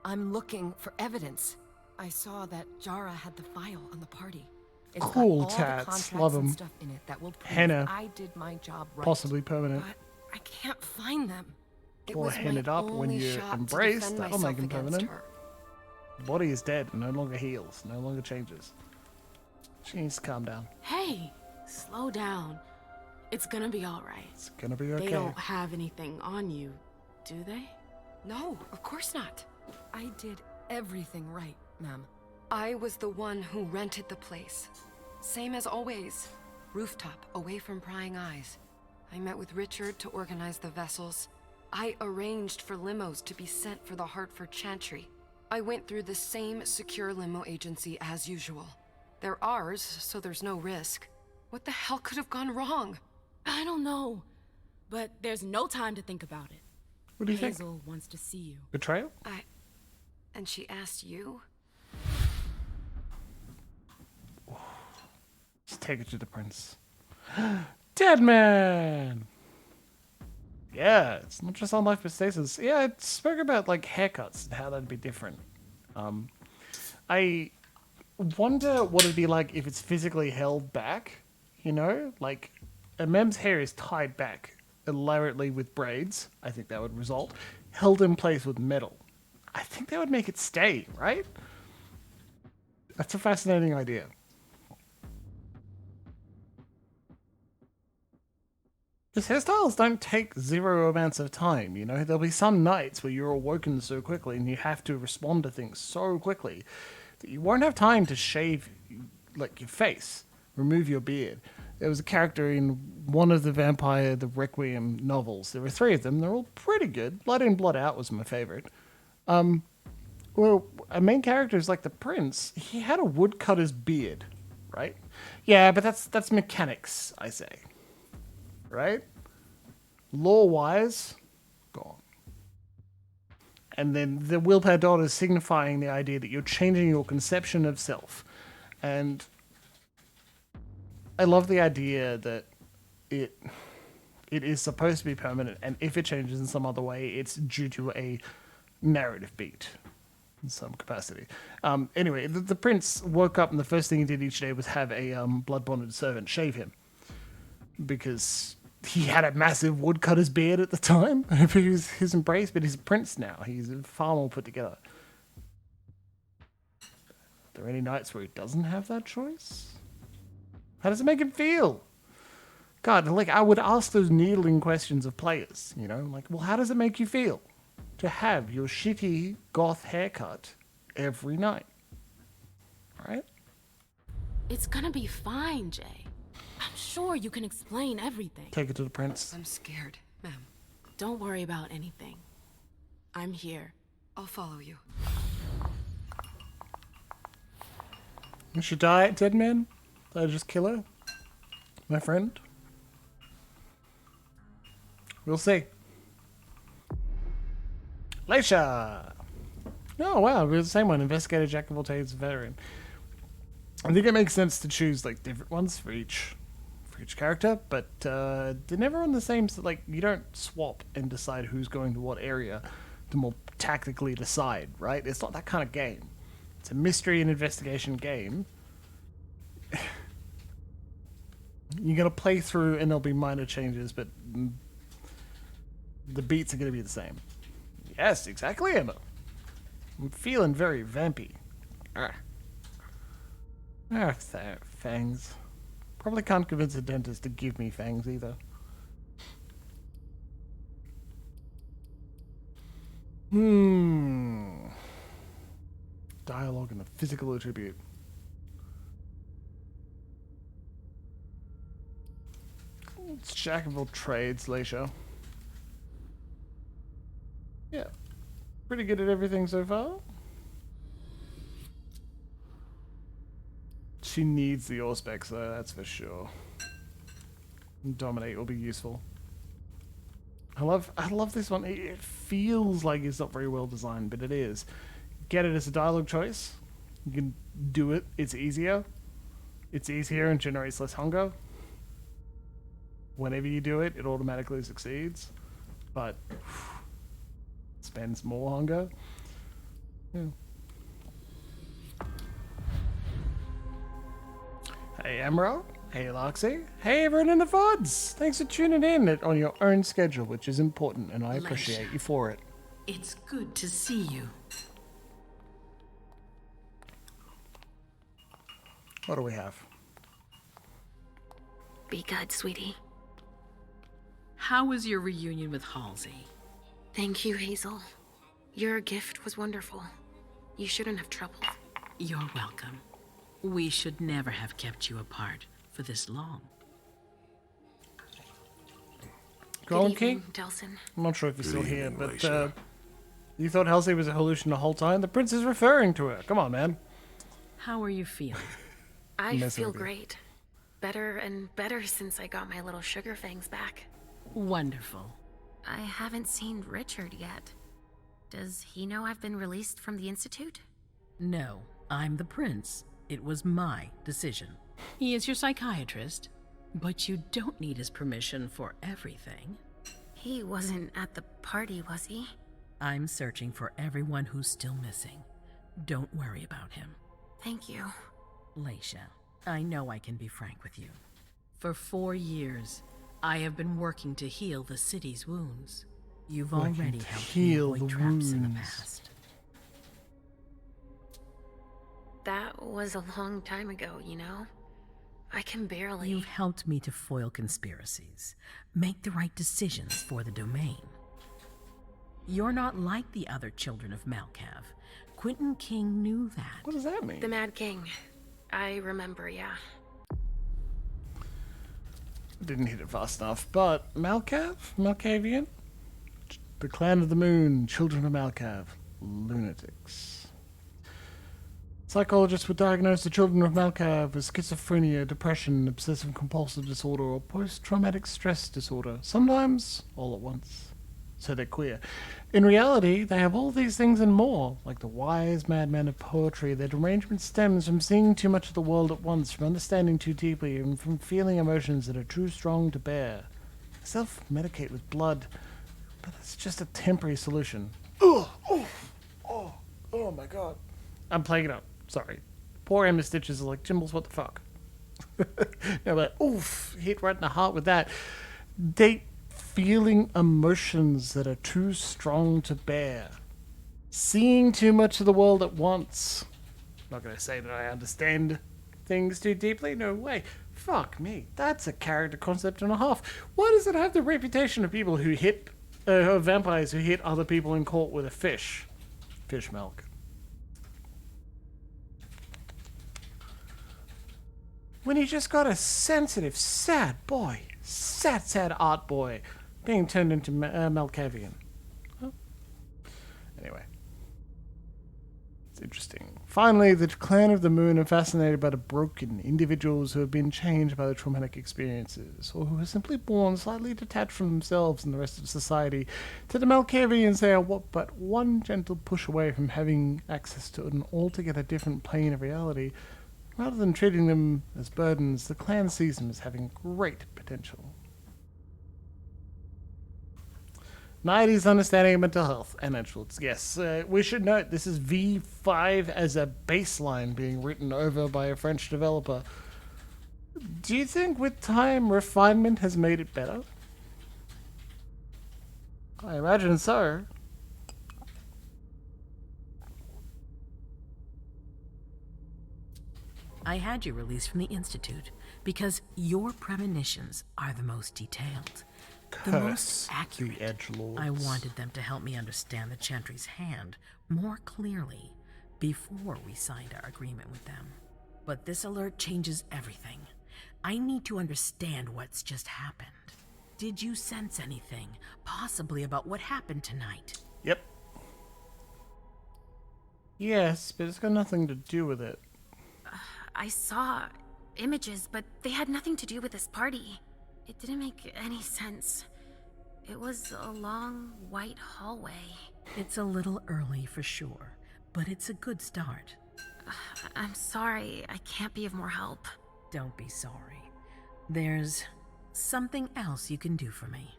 I'm looking for evidence. I saw that Jara had the file on the party. It's Cool got all the tats. contracts Love and 'em. stuff in it that will prove Henna. I did my job right. Possibly permanent. But I can't find them. It Or was hen my it up when only you shot to embrace. defend That'll make myself him against permanent. her. The body is dead, no longer heals, no longer changes. She needs to calm down. Hey, slow down. It's gonna be alright. It's gonna be okay. They don't have anything on you, do they? No, of course not. I did everything right, ma'am. I was the one who rented the place. Same as always. Rooftop, away from prying eyes. I met with Richard to organize the vessels. I arranged for limos to be sent for the Hartford Chantry. I went through the same secure limo agency as usual. They're ours, so there's no risk. What the hell could have gone wrong? I don't know. But there's no time to think about it. What do you think? Hazel wants to see you. Betrayal? And she asked you? Just take it to the prince. Dead man! Yeah, it's not just on life but stasis. Yeah, it spoke about like haircuts and how that'd be different. I wonder what it'd be like if it's physically held back, you know? Like, Emem's hair is tied back elaborately with braids. I think that would result. Held in place with metal. I think that would make it stay, right? That's a fascinating idea. His hairstyles don't take zero amounts of time, you know? There'll be some nights where you're awoken so quickly and you have to respond to things so quickly that you won't have time to shave, like, your face, remove your beard. There was a character in one of the the Requiem novels. There were 3 of them. They're all pretty good. Blood In, Blood Out was my favorite. Well, a main character is like the prince. He had a woodcutter's beard, right? Yeah, but that's mechanics, I say. Right? Law-wise, gone. And then the willpower dot is signifying the idea that you're changing your conception of self. And I love the idea that it is supposed to be permanent, and if it changes in some other way, it's due to a narrative beat in some capacity. Anyway, the prince woke up and the first thing he did each day was have a blood-bonded servant shave him. Because he had a massive woodcutter's beard at the time. He was his embrace, but he's a prince now. He's far more put together. Are there any nights where he doesn't have that choice? How does it make him feel? God, like, I would ask those needling questions of players, you know? Like, well, how does it make you feel to have your shitty goth haircut every night? Right? It's gonna be fine, Jay. I'm sure you can explain everything. Take it to the prince. I'm scared, ma'am. Don't worry about anything. I'm here. I'll follow you. You should die, dead man? Did I just kill her? My friend? We'll see. Leysha! Oh, wow, we're the same one. Investigator, Jack of all trades, veteran. I think it makes sense to choose, like, different ones for each character, but they're never on the same, like, you don't swap and decide who's going to what area to more tactically decide, right? It's not that kind of game. It's a mystery and investigation game. You're going to play through and there'll be minor changes, but the beats are going to be the same. Yes, exactly, Emma. I'm feeling very vampy. Fangs. Probably can't convince a dentist to give me fangs either. Dialogue and the physical attribute. It's Jack of all trades, Leysha. Yeah. Pretty good at everything so far. She needs the Auspex though, that's for sure. Dominate will be useful. I love this one. It feels like it's not very well designed, but it is. Get it as a dialogue choice. You can do it. It's easier. It's easier and generates less hunger. Whenever you do it, it automatically succeeds. But spends more hunger. Yeah. Hey Emerald, hey Loxy, hey everyone in the VODs! Thanks for tuning in on your own schedule, which is important, and I appreciate you for it. It's good to see you. What do we have? Be good, sweetie. How was your reunion with Halsey? Thank you, Hazel. Your gift was wonderful. You shouldn't have troubled. You're welcome. We should never have kept you apart for this long. Golden Key? Delsin. I'm not sure if you're still Good here, evening, but Leysha. you thought Halsey was a hallucination the whole time? The prince is referring to her. Come on, man. How are you feeling? I feel great. Better and better since I got my little sugar fangs back. Wonderful. I haven't seen Richard yet. Does he know I've been released from the Institute? No, I'm the prince. It was my decision. He is your psychiatrist, but you don't need his permission for everything. He wasn't at the party, was he? I'm searching for everyone who's still missing. Don't worry about him. Thank you. Leysha, I know I can be frank with you. For 4 years, I have been working to heal the city's wounds. You've Working already to helped me heal avoid the traps in the wounds. past. That was a long time ago, you know? I can barely... You've helped me to foil conspiracies, make the right decisions for the domain. You're not like the other children of Malkav. Quentin King knew that. What does that mean? The Mad King. I remember, yeah. Didn't hit it fast enough, but Malkavian? The Clan of the Moon, Children of Malkav, lunatics. Psychologists would diagnose the children of Malkav with schizophrenia, depression, obsessive-compulsive disorder, or post-traumatic stress disorder, sometimes all at once. So they're queer. In reality, they have all these things and more, like the wise madman of poetry. Their derangement stems from seeing too much of the world at once, from understanding too deeply, and from feeling emotions that are too strong to bear. Self-medicate with blood, but it's just a temporary solution. Oh my god. I'm playing it up. Sorry. Poor Emma Stitches are like, Jimbles, what the fuck? They're like, oof, hit right in the heart with that. Feeling emotions that are too strong to bear. Seeing too much of the world at once. Not going to say that I understand things too deeply. No way. Fuck me. That's a character concept and a half. Why does it have the reputation of people who hit... vampires who hit other people in court with a fish? Fish milk. When you just got a sensitive, sad boy. Sad art boy. Being turned into Malkavian. Huh? Anyway. It's interesting. Finally, the Clan of the Moon are fascinated by the broken individuals who have been changed by the traumatic experiences, or who are simply born slightly detached from themselves and the rest of society. To the Malkavians, they are but one gentle push away from having access to an altogether different plane of reality. Rather than treating them as burdens, the clan sees them as having great potential. 90s understanding of mental health and influence. Yes, we should note this is V5 as a baseline being written over by a French developer. Do you think with time refinement has made it better? I imagine so. I had you released from the Institute because your premonitions are the most detailed. The most accurate. The edgelords. I wanted them to help me understand the Chantry's hand more clearly before we signed our agreement with them. But this alert changes everything. I need to understand what's just happened. Did you sense anything, possibly about what happened tonight? Yep. Yes, but it's got nothing to do with it. I saw images, but they had nothing to do with this party. It didn't make any sense. It was a long, white hallway. It's a little early for sure, but it's a good start. I'm sorry, I can't be of more help. Don't be sorry. There's something else you can do for me.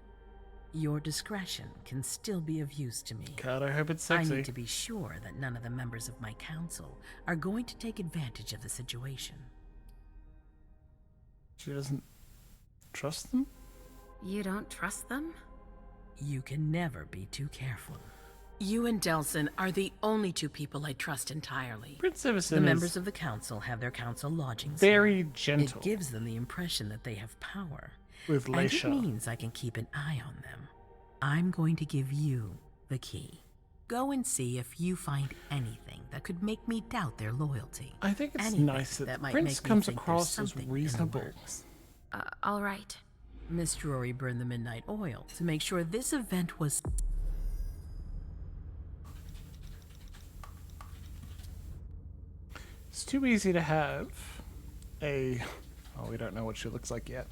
Your discretion can still be of use to me. God, I hope it's sexy. I need to be sure that none of the members of my council are going to take advantage of the situation. She doesn't trust them? You don't trust them? You can never be too careful. You and Delson are the only two people I trust entirely. Prince Everson The members of the council have their council lodgings very here. gentle. It gives them the impression that they have power. With Leysha. And it means I can keep an eye on them. I'm going to give you the key. Go and see if you find anything that could make me doubt their loyalty. I think it's anything nice that might Prince make me comes think across there's as something in the reasonable. works. All right. Miss Drury burned the midnight oil to make sure this event was... It's too easy to have a... Oh, we don't know what she looks like yet.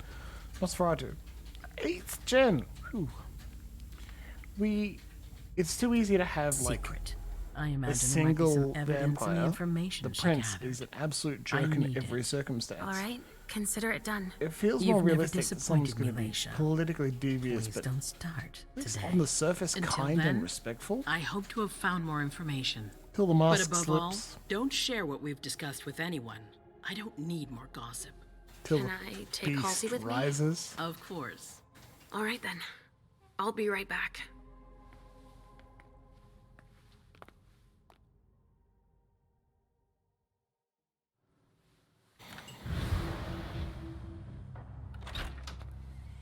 Nosferatu. 8th gen. Ooh. It's too easy to have, Secret. I like, imagine a single there might be some evidence in vampire. the information The she prince gathered. is an absolute jerk I in need every it. circumstance. All right, consider it done. It feels You've more never realistic that someone's going disappointed to me, be Leysha. politically devious, Please but don't start at least today. on the surface Until kind then, and respectful. I hope to have found more information. Till the But mask above slips. all, don't share what we've discussed with anyone. I don't need more gossip. Till Can the I take Halsey beast with me? rises. Of course. All right then. I'll be right back.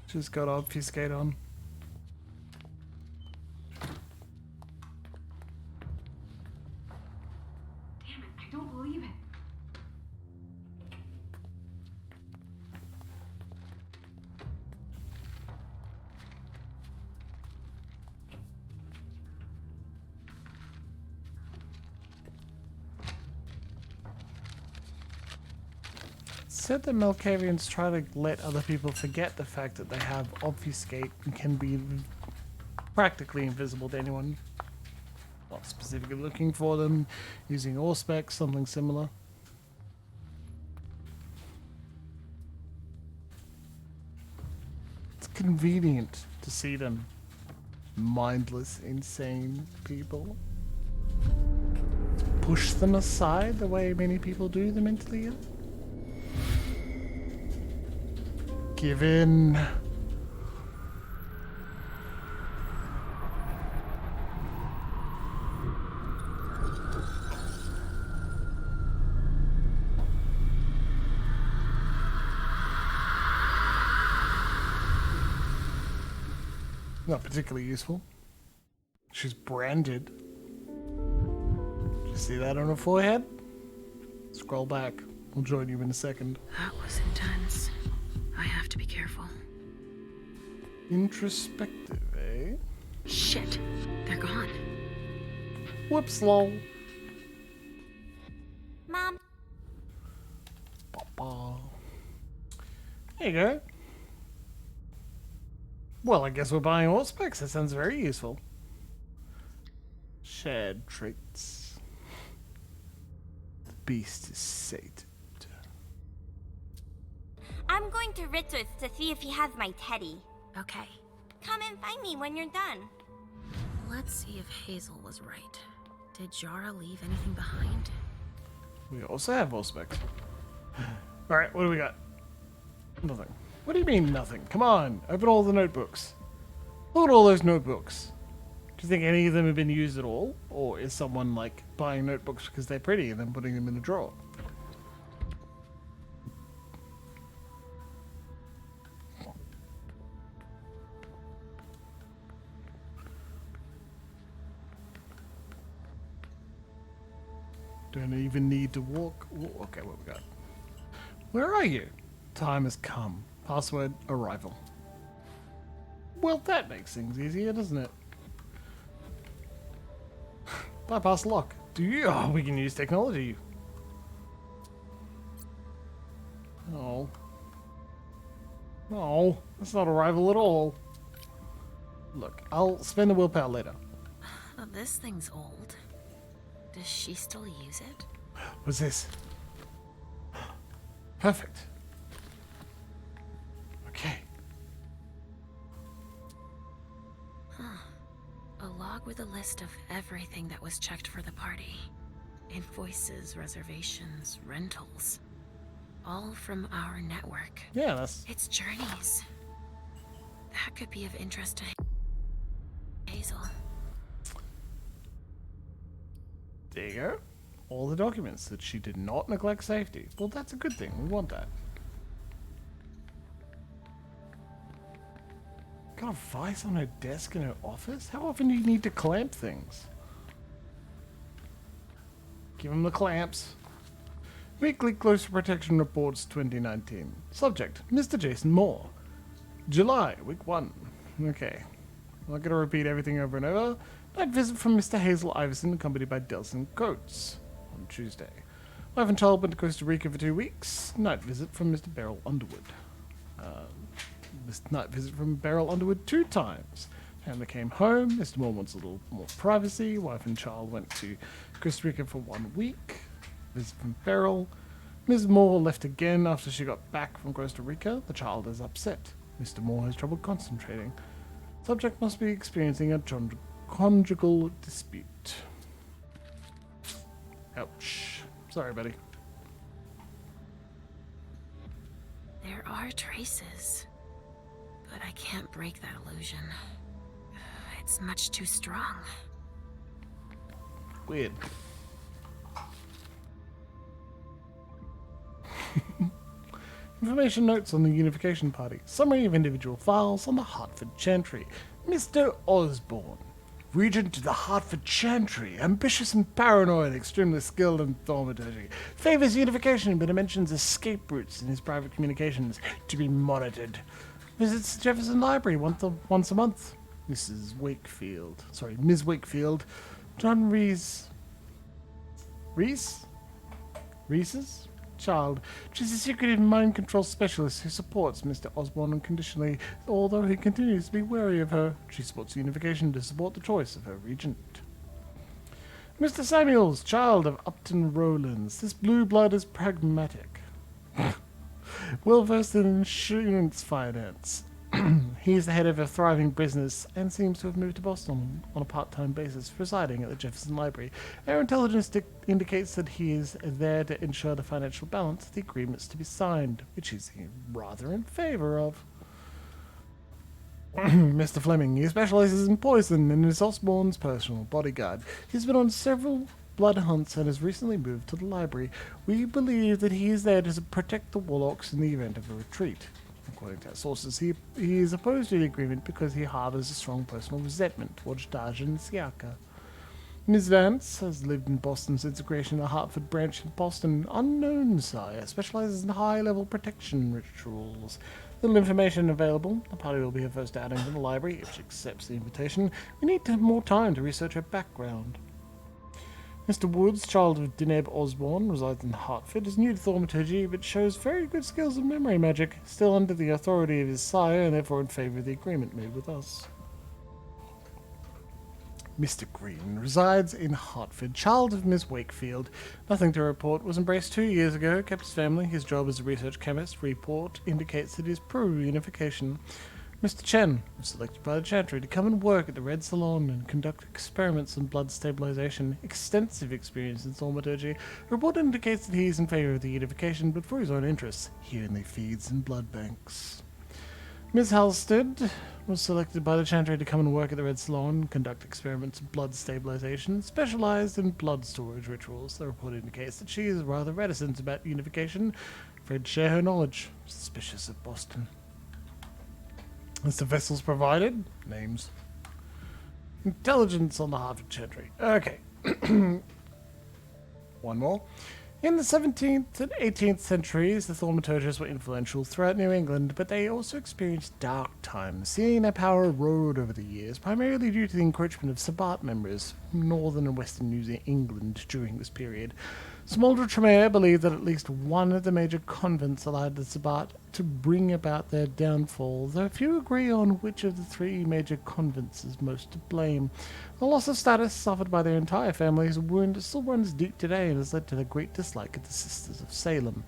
Just got obfuscate on. Damn it, I don't believe it. Said that Malkavians try to let other people forget the fact that they have obfuscate and can be practically invisible to anyone not specifically looking for them, using Auspex, something similar. It's convenient to see them. Mindless, insane people. Push them aside the way many people do the mentally ill. Give in. Not particularly useful. She's branded. Did you see that on her forehead? Scroll back. We'll join you in a second. That was intense. I have to be careful. Introspective, eh? Shit. They're gone. Whoops, lol. Mom. Papa. There you go. Well, I guess we're buying all specs. That sounds very useful. Shared traits. The beast is sated. I'm going to Richard's to see if he has my teddy. Okay. Come and find me when you're done. Let's see if Hazel was right. Did Jara leave anything behind? We also have all specs. Alright, what do we got? Nothing. What do you mean nothing? Come on, open all the notebooks. Look at all those notebooks. Do you think any of them have been used at all? Or is someone like buying notebooks because they're pretty and then putting them in a drawer? Don't even need to walk. Okay, what we got? Where are you? Time has come. Password, arrival. Well, that makes things easier, doesn't it? Bypass lock. Do you? Oh, we can use technology. Oh. No, that's not arrival at all. Look, I'll spend the willpower later. This thing's old. Does she still use it? What's this? Perfect. Okay. Huh. A log with a list of everything that was checked for the party. Invoices, reservations, rentals. All from our network. Yeah, that's... It's journeys. That could be of interest to Hazel. There you go. All the documents that she did not neglect safety. Well, that's a good thing. We want that. Got a vice on her desk in her office? How often do you need to clamp things? Give him the clamps. Weekly Close Protection Reports 2019. Subject, Mr. Jason Moore. July, week 1. Okay. I'm not going to repeat everything over and over. Night visit from Mr. Hazel Iverson, accompanied by Delson Coates. On Tuesday. Wife and child went to Costa Rica for 2 weeks. Night visit from Mr. Beryl Underwood. This night visit from Beryl Underwood 2 times. Family came home. Mr. Moore wants a little more privacy. Wife and child went to Costa Rica for 1 week. Visit from Beryl. Ms. Moore left again after she got back from Costa Rica. The child is upset. Mr. Moore has trouble concentrating. Subject must be experiencing a conjugal dispute. Ouch. Sorry, buddy. There are traces, But I can't break that illusion. It's much too strong. Weird. Information notes on the Unification Party. Summary of individual files on the Hartford Chantry. Mr. Osborne. Regent of the Hartford Chantry, ambitious and paranoid, extremely skilled in thaumaturgy, favors unification but mentions escape routes in his private communications to be monitored. Visits the Jefferson Library once a month. Ms. Wakefield. John Reese's child. She's a secretive mind control specialist who supports Mr. Osborne unconditionally, although he continues to be wary of her. She supports unification to support the choice of her regent. Mr. Samuels, child of Upton Rowlands. This blue blood is pragmatic. Well versed in insurance finance. He is the head of a thriving business and seems to have moved to Boston on a part-time basis, residing at the Jefferson Library. Our intelligence indicates that he is there to ensure the financial balance of the agreements to be signed, which he's rather in favor of. Mr. Fleming, he specializes in poison and is Osborne's personal bodyguard. He's been on several blood hunts and has recently moved to the library. We believe that he is there to protect the warlocks in the event of a retreat. According to our sources, he is opposed to the agreement because he harbors a strong personal resentment towards Daj and Siaka. Ms. Vance has lived in Boston since creation of the Hartford branch in Boston. Unknown, sire. Specializes in high-level protection rituals. Little information available. The party will be her first outing to the library if she accepts the invitation. We need to have more time to research her background. Mr. Woods, child of Deneb Osborne, resides in Hartford, is new to thaumaturgy, but shows very good skills in memory magic, still under the authority of his sire, and therefore in favor of the agreement made with us. Mr. Green resides in Hartford, child of Miss Wakefield. Nothing to report, was embraced 2 years ago, kept his family, his job as a research chemist. Report indicates that he is pro-unification. Mr. Chen was selected by the Chantry to come and work at the Red Salon and conduct experiments on blood stabilization. Extensive experience in thaumaturgy. The report indicates that he is in favor of the unification, but for his own interests, he only feeds in blood banks. Ms. Halstead was selected by the Chantry to come and work at the Red Salon and conduct experiments on blood stabilization, specialized in blood storage rituals. The report indicates that she is rather reticent about unification, afraid to share her knowledge, suspicious of Boston. Mr. Vessels provided. Names. Intelligence on the Hartford Chantry. Okay. One more. In the 17th and 18th centuries, the thaumaturgists were influential throughout New England, but they also experienced dark times, seeing their power erode over the years, primarily due to the encroachment of Sabbat members from northern and western New England during this period. Smuldra Tremere believed that at least one of the major convents allowed the Sabbat to bring about their downfall, though few agree on which of the three major convents is most to blame. The loss of status suffered by their entire family's wound still runs deep today and has led to the great dislike of the Sisters of Salem.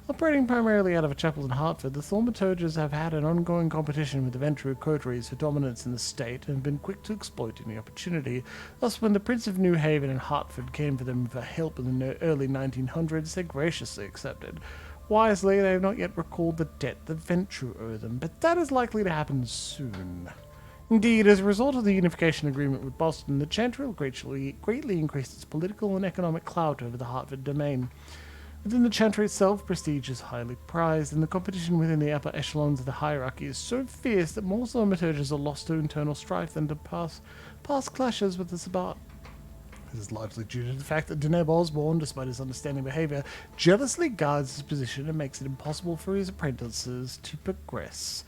Operating primarily out of a chapel in Hartford, the thaumaturgists have had an ongoing competition with the Ventrue coteries for dominance in the state and have been quick to exploit any opportunity. Thus, when the Prince of New Haven and Hartford came for them for help in the early 1900s, they graciously accepted. Wisely, they have not yet recalled the debt that Ventrue owe them, but that is likely to happen soon. Indeed, as a result of the unification agreement with Boston, the Chantry will greatly increase its political and economic clout over the Hartford domain. Within the Chantry itself, prestige is highly prized, and the competition within the upper echelons of the hierarchy is so fierce that more thaumaturgists are lost to internal strife than to past clashes with the Sabbat. This is largely due to the fact that Deneb Osborne, despite his understanding behavior, jealously guards his position and makes it impossible for his apprentices to progress.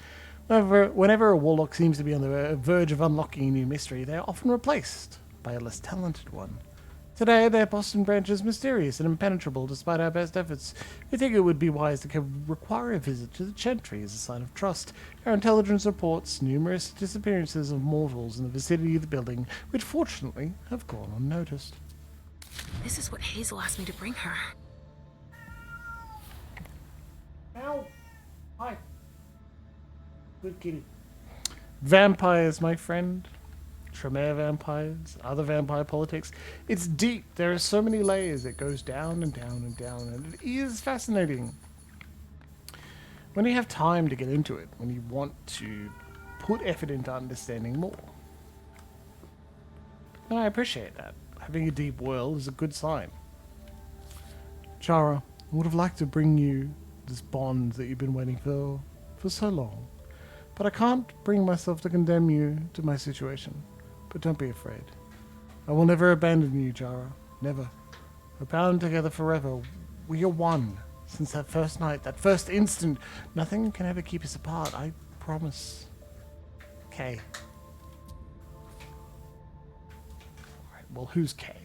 Whenever a warlock seems to be on the verge of unlocking a new mystery, they are often replaced by a less talented one. Today, their Boston branch is mysterious and impenetrable despite our best efforts. We think it would be wise to require a visit to the Chantry as a sign of trust. Our intelligence reports numerous disappearances of mortals in the vicinity of the building, which fortunately have gone unnoticed. This is what Hazel asked me to bring her. Ow! Hi. Good kitty. Vampires, my friend. Tremere vampires, other vampire politics. It's deep. There are so many layers. It goes down and down and down, and it is fascinating. When you have time to get into it, when you want to put effort into understanding more. And I appreciate that. Having a deep world is a good sign. Chara, I would have liked to bring you this bond that you've been waiting for so long. But I can't bring myself to condemn you to my situation. But don't be afraid. I will never abandon you, Chara. Never. We're bound together forever. We are one. Since that first night, that first instant, nothing can ever keep us apart. I promise. Kay. Alright, well, who's Kay?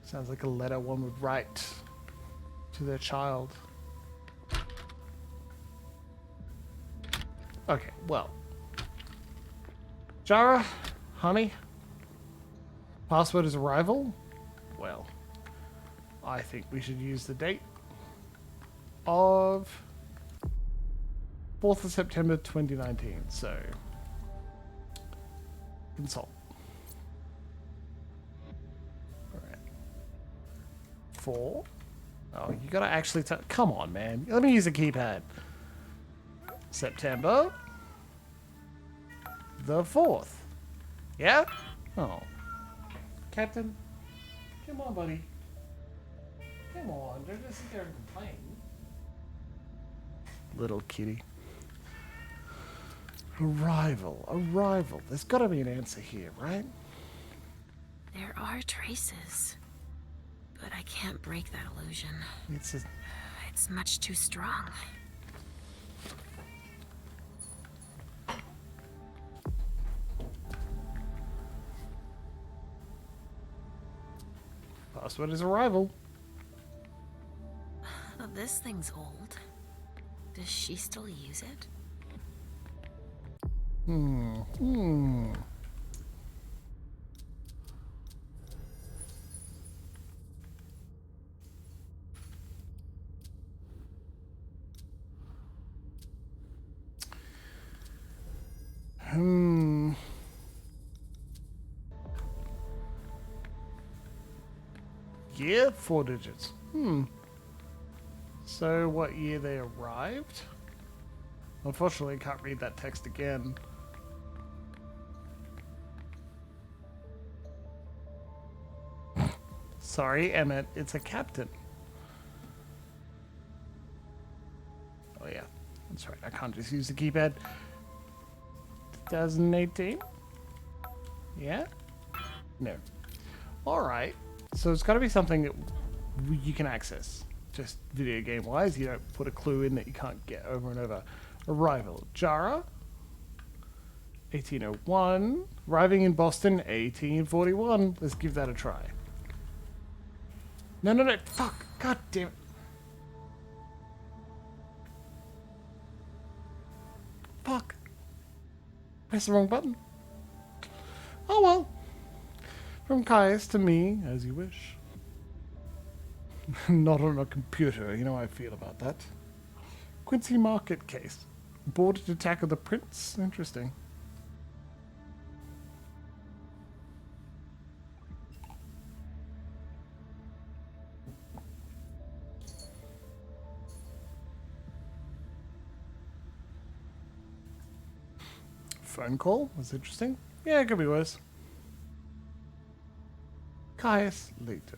Sounds like a letter one would write to their child. Okay, well. Chara, honey. Password is arrival? Well, I think we should use the date of 4th of September 2019. So, consult. Alright. 4. Oh, you gotta actually come on, man. Let me use a keypad. September the 4th. Yeah? Oh. Captain? Come on, buddy. Come on, don't just sit there and complain. Little kitty. Arrival. There's gotta be an answer here, right? There are traces, but I can't break that illusion. It's much too strong. Password is arrival. This thing's old. Does she still use it? Yeah, 4 digits. So what year they arrived? Unfortunately, I can't read that text again. Sorry, Emmett, it's a captain. Oh yeah, that's right, I can't just use the keypad. 2018? Yeah? No. Alright, so it's gotta be something that you can access. Just video game wise, you don't put a clue in that you can't get over and over. Arrival. Chara. 1801. Arriving in Boston, 1841. Let's give that a try. No. Fuck. God damn it. Fuck. Press the wrong button. Oh well. From Caius to me, as you wish. Not on a computer, you know how I feel about that. Quincy Market case. Boarded attack of the prince? Interesting. Phone call? Was interesting. Yeah, it could be worse. Caius Leto.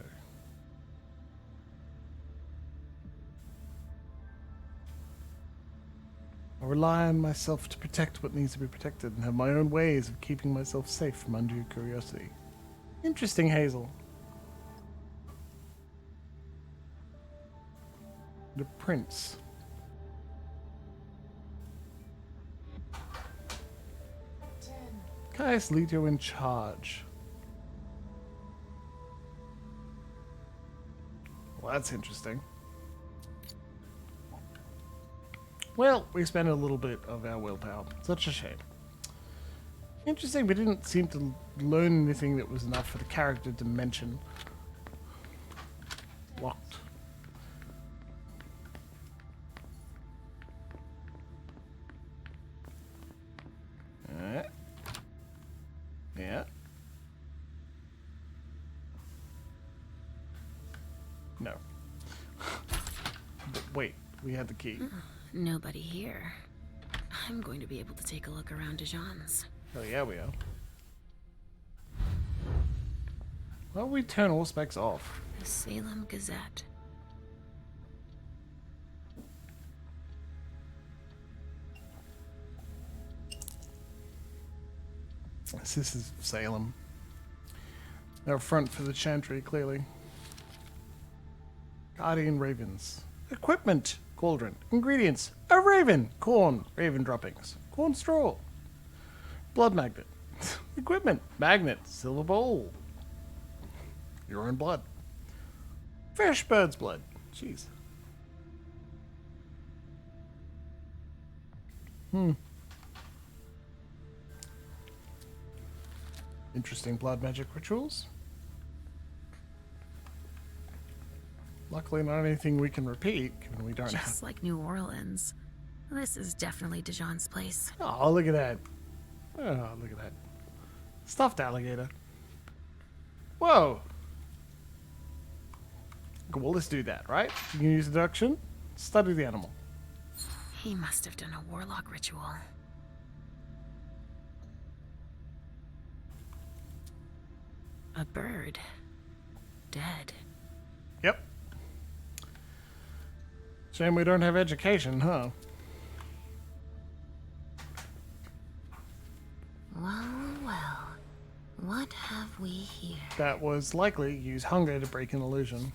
I rely on myself to protect what needs to be protected and have my own ways of keeping myself safe from undue curiosity. Interesting, Hazel. The prince. Caius Leto in charge. Well, that's interesting. Well, we spent a little bit of our willpower. Such a shame. Interesting, we didn't seem to learn anything that was enough for the character to mention. Locked. Yeah. No. Wait, we had the key. Nobody here. I'm going to be able to take a look around Dijon's. Oh yeah, we are. Why don't we turn all specs off? The Salem Gazette. This is Salem. They're front for the Chantry, clearly. Guardian Ravens. Equipment. Cauldron. Ingredients. A raven. Corn. Raven droppings. Corn straw. Blood magnet. Equipment. Magnet. Silver bowl. Your own blood. Fresh bird's blood. Jeez. Interesting blood magic rituals. Luckily not anything we can repeat, given we don't have... Just like New Orleans. This is definitely Dijon's place. Oh, look at that. Oh, look at that. Stuffed alligator. Whoa! Well, let's do that, right? You can use deduction. Study the animal. He must have done a warlock ritual. A bird. Dead. Yep. Shame we don't have education, huh? Well. What have we here? That was likely use hunger to break an illusion.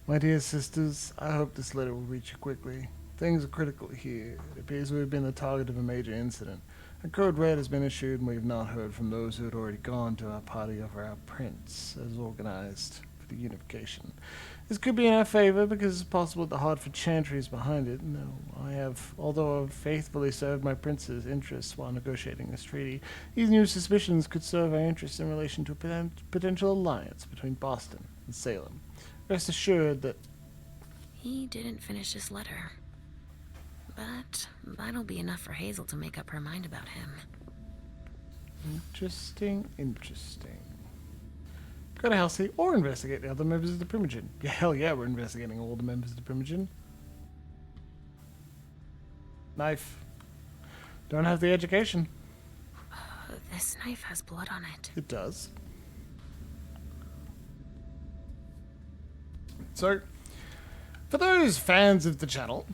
My dear sisters, I hope this letter will reach you quickly. Things are critical here. It appears we have been the target of a major incident. A code red has been issued and we have not heard from those who had already gone to our party over our prince, as organized for the unification. This could be in our favor because it's possible that the Hartford Chantry is behind it. No, although I've faithfully served my prince's interests while negotiating this treaty, these new suspicions could serve our interests in relation to a potential alliance between Boston and Salem. Rest assured that... He didn't finish his letter. But that'll be enough for Hazel to make up her mind about him. Interesting. Go to Halsey or investigate the other members of the Primogen. Yeah, hell yeah, we're investigating all the members of the Primogen. Knife. Don't have the education. This knife has blood on it. It does. So, for those fans of the channel,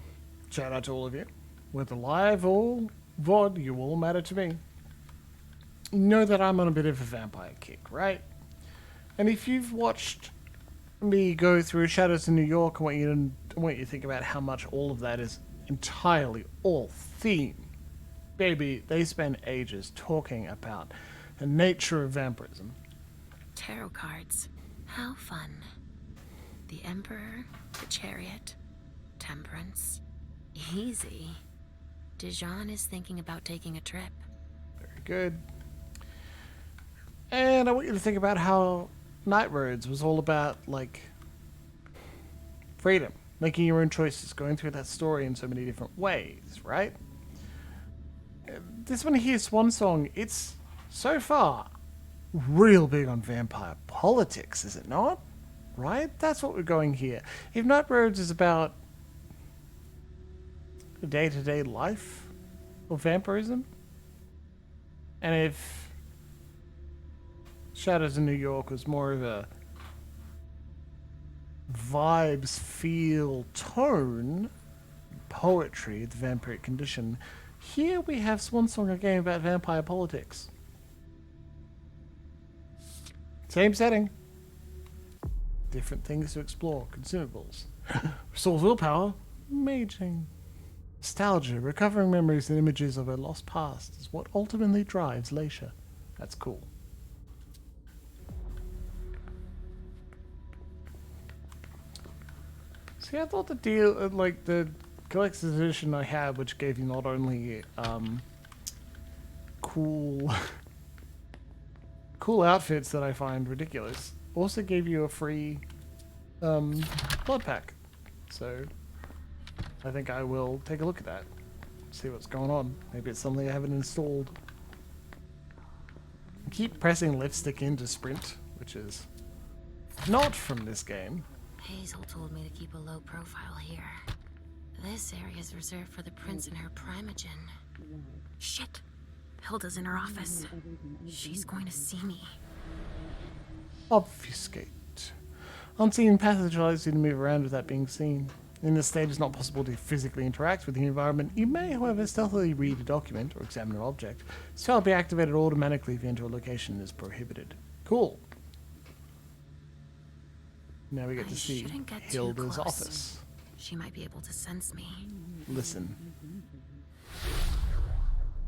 shout out to all of you. Whether live or VOD, you all matter to me. You know that I'm on a bit of a vampire kick, right? And if you've watched me go through Shadows in New York, I want you to think about how much all of that is entirely all theme. Baby, they spend ages talking about the nature of vampirism. Tarot cards. How fun. The Emperor, the Chariot, Temperance. Easy. Dijon is thinking about taking a trip. Very good. And I want you to think about how Night Roads was all about, like, freedom, making your own choices, going through that story in so many different ways, right? This one here, Swansong, it's so far real big on vampire politics, is it not? Right? That's what we're going here. If Night Roads is about the day-to-day life of vampirism, and if Shadows in New York was more of a vibes, feel, tone, poetry, the vampiric condition, here we have Swansong, a game about vampire politics. Same setting. Different things to explore. Consumables. Restores willpower. Maging. Nostalgia. Recovering memories and images of a lost past is what ultimately drives Leysha. That's cool. See, I thought the deal, like the collector's edition I had, which gave you not only cool outfits that I find ridiculous, also gave you a free blood pack. So I think I will take a look at that, see what's going on. Maybe it's something I haven't installed. I keep pressing left stick in to sprint, which is not from this game. Hazel told me to keep a low profile here. This area is reserved for the prince and her primogen. Shit. Hilda's in her office. She's going to see me. Obfuscate. Unseen passage allows you to move around without being seen. In this state, it's not possible to physically interact with the environment. You may, however, stealthily read a document or examine an object. This will be activated automatically if you enter a location is prohibited. Cool. Now we get to see Hilda's office. She might be able to sense me. Listen.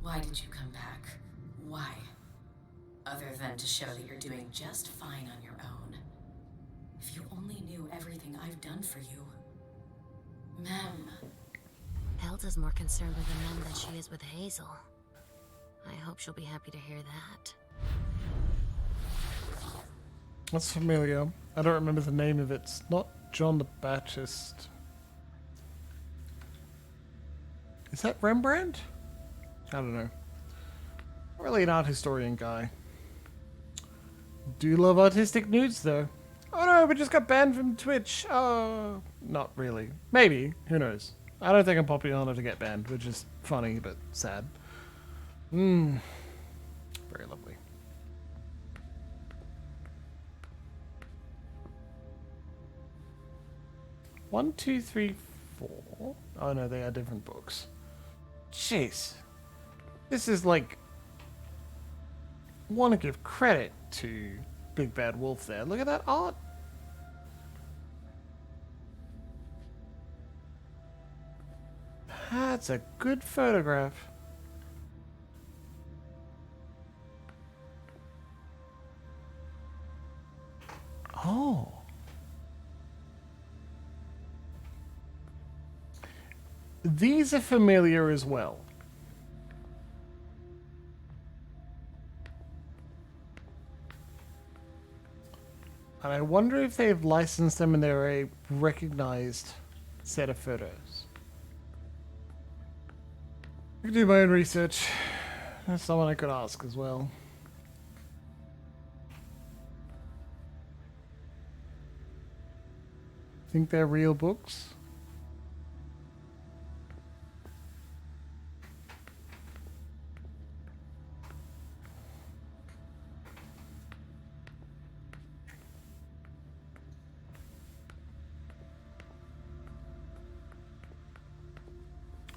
Why did you come back? Why? Other than to show that you're doing just fine on your own. If you only knew everything I've done for you. Mem. Hilda's more concerned with Emem than she is with Hazel. I hope she'll be happy to hear that. That's familiar. I don't remember the name of it. It's not John the Baptist. Is that Rembrandt? I don't know. Not really an art historian guy. Do love artistic nudes though. Oh no, we just got banned from Twitch. Oh, not really. Maybe. Who knows? I don't think I'm popular enough to get banned, which is funny but sad. Very lovely. One, two, three, four. Oh no, they are different books. Jeez. This is like... want to give credit to Big Bad Wolf there. Look at that art. That's a good photograph. Oh. These are familiar as well. And I wonder if they've licensed them and they're a recognized set of photos. I can do my own research. That's someone I could ask as well. Think they're real books?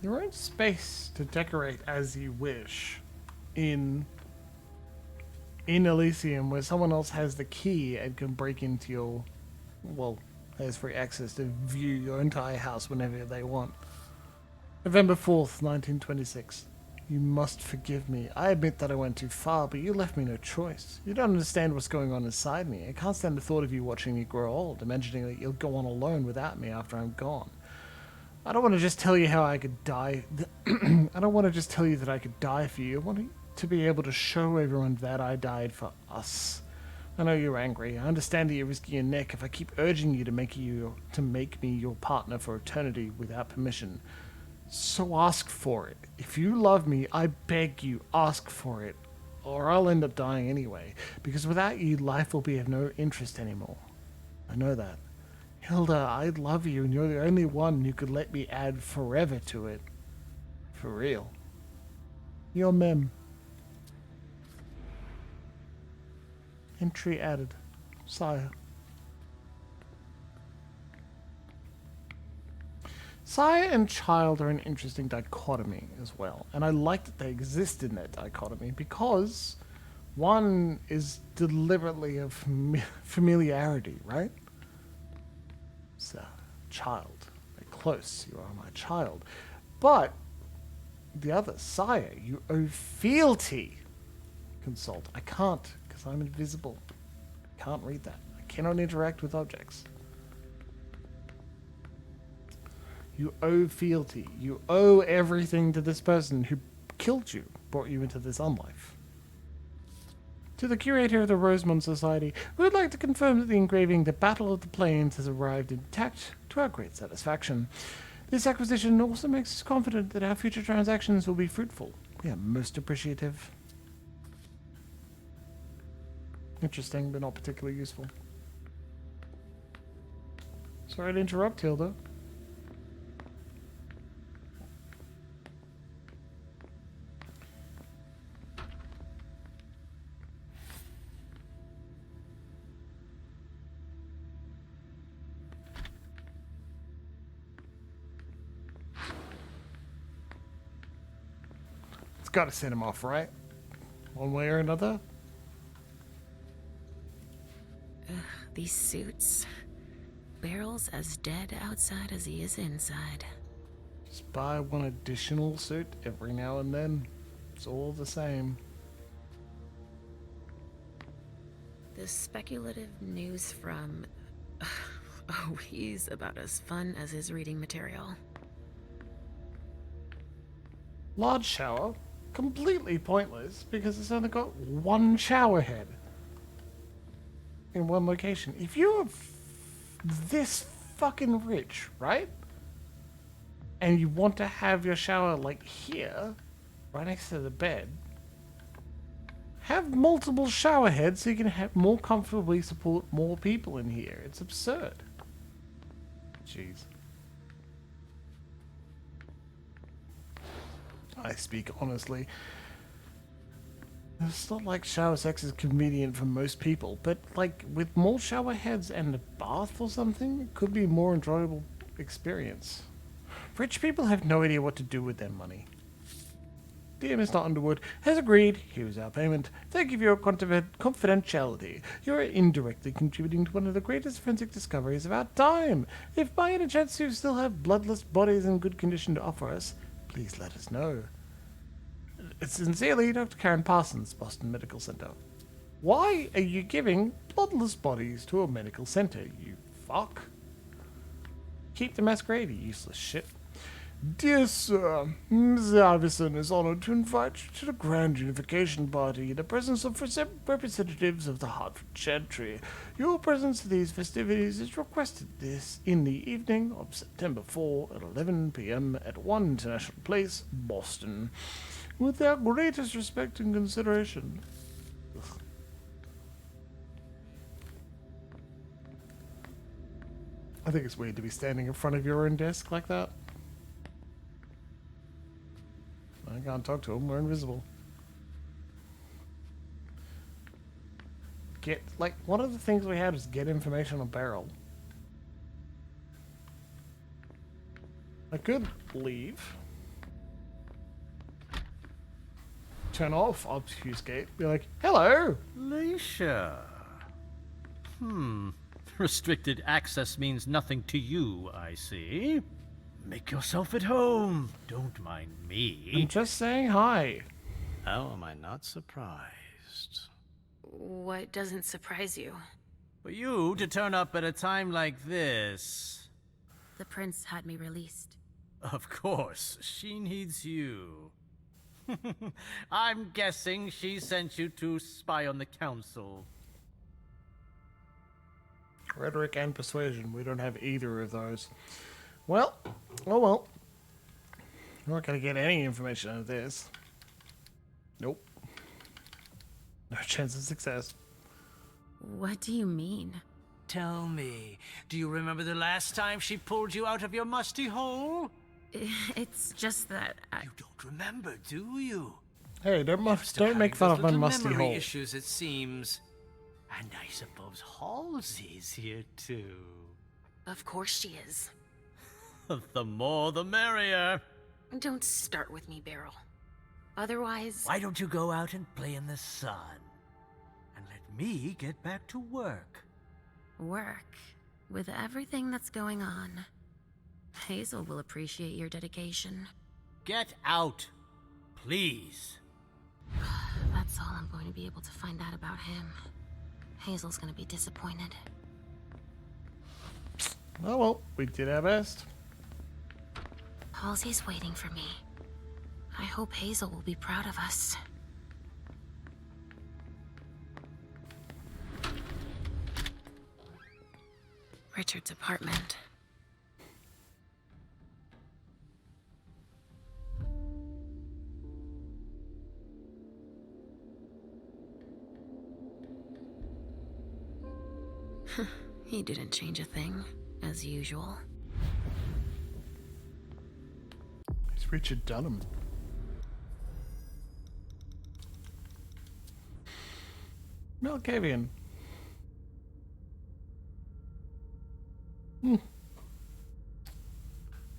Your own space to decorate as you wish in Elysium, where someone else has the key and can break into your, well, has free access to view your entire house whenever they want. November 4th, 1926. You must forgive me. I admit that I went too far, but you left me no choice. You don't understand what's going on inside me. I can't stand the thought of you watching me grow old, imagining that you'll go on alone without me after I'm gone. I don't want to just tell you how I could die. I don't want to just tell you that I could die for you. I want to be able to show everyone that I died for us. I know you're angry. I understand that you're risking your neck if I keep urging you to make me your partner for eternity without permission. So ask for it. If you love me, I beg you, ask for it. Or I'll end up dying anyway. Because without you, life will be of no interest anymore. I know that. Hilda, I love you, and you're the only one who could let me add forever to it. For real. Your Mem. Entry added. Sire. Sire and child are an interesting dichotomy as well, and I like that they exist in that dichotomy because one is deliberately of familiarity, right? So, child, very close, you are my child. But the other, sire, you owe fealty. Consult. I can't, because I'm invisible. I can't read that. I cannot interact with objects. You owe fealty. You owe everything to this person who killed you, brought you into this unlife. To the curator of the Rosemont Society, we would like to confirm that the engraving The Battle of the Plains has arrived intact to our great satisfaction. This acquisition also makes us confident that our future transactions will be fruitful. We are most appreciative. Interesting, but not particularly useful. Sorry to interrupt, Hilda. We've got to send him off, right? One way or another? Ugh, these suits. Barrel's as dead outside as he is inside. Just buy one additional suit every now and then. It's all the same. The speculative news from... Oh, he's about as fun as his reading material. Large shower? Completely pointless because it's only got one shower head in one location. If you're this fucking rich, right? And you want to have your shower like here, right next to the bed, have multiple shower heads so you can have more comfortably support more people in here. It's absurd. Jeez. I speak honestly. It's not like shower sex is convenient for most people, but like with more shower heads and a bath or something, it could be a more enjoyable experience. Rich people have no idea what to do with their money. Dear Mr. Underwood has agreed. Here is our payment. Thank you for your confidentiality. You are indirectly contributing to one of the greatest forensic discoveries of our time. If by any chance you still have bloodless bodies in good condition to offer us, please let us know. Sincerely, Dr. Karen Parsons, Boston Medical Center. Why are you giving bloodless bodies to a medical center, you fuck? Keep the Masquerade, you useless shit. Dear sir, Ms. Iverson is honored to invite you to the grand unification party in the presence of representatives of the Hartford Chantry. Your presence at these festivities is requested in the evening of September 4 at 11 p.m. at 1 International Place, Boston. With our greatest respect and consideration. Ugh. I think it's weird to be standing in front of your own desk like that. I can't talk to them, we're invisible. One of the things we had was get information on Beryl. I could leave. Turn off obfuscate, be like, hello! Leysha. Restricted access means nothing to you, I see. Make yourself at home. Don't mind me. I'm just saying hi. How am I not surprised? What doesn't surprise you? For you to turn up at a time like this. The prince had me released. Of course, she needs you. I'm guessing she sent you to spy on the council. Rhetoric and persuasion. We don't have either of those. Well, oh well. We're not going to get any information out of this. Nope. No chance of success. What do you mean? Tell me, do you remember the last time she pulled you out of your musty hole? It's just that You don't remember, do you? Hey, don't make fun of my musty memory hole. issues, it seems. And I suppose Halsey's here too. Of course she is. The more the merrier. Don't start with me, Beryl. Otherwise... Why don't you go out and play in the sun? And let me get back to work. Work? With everything that's going on, Hazel will appreciate your dedication. Get out, please. That's all I'm going to be able to find out about him. Hazel's going to be disappointed. Oh well, we did our best. Halsey's waiting for me. I hope Hazel will be proud of us. Richard's apartment. He didn't change a thing, as usual. It's Richard Dunham. Malkavian.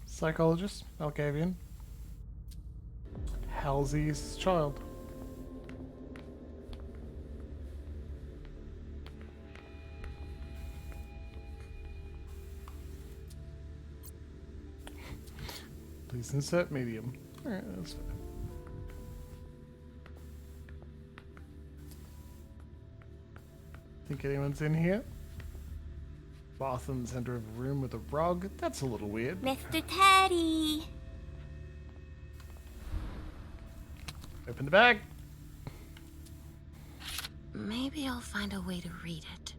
Psychologist, Malkavian. Halsey's child. Please insert medium. Alright, that's fine. Think anyone's in here? Bath in the center of a room with a rug? That's a little weird. Mr. Teddy! Open the bag. Maybe I'll find a way to read it.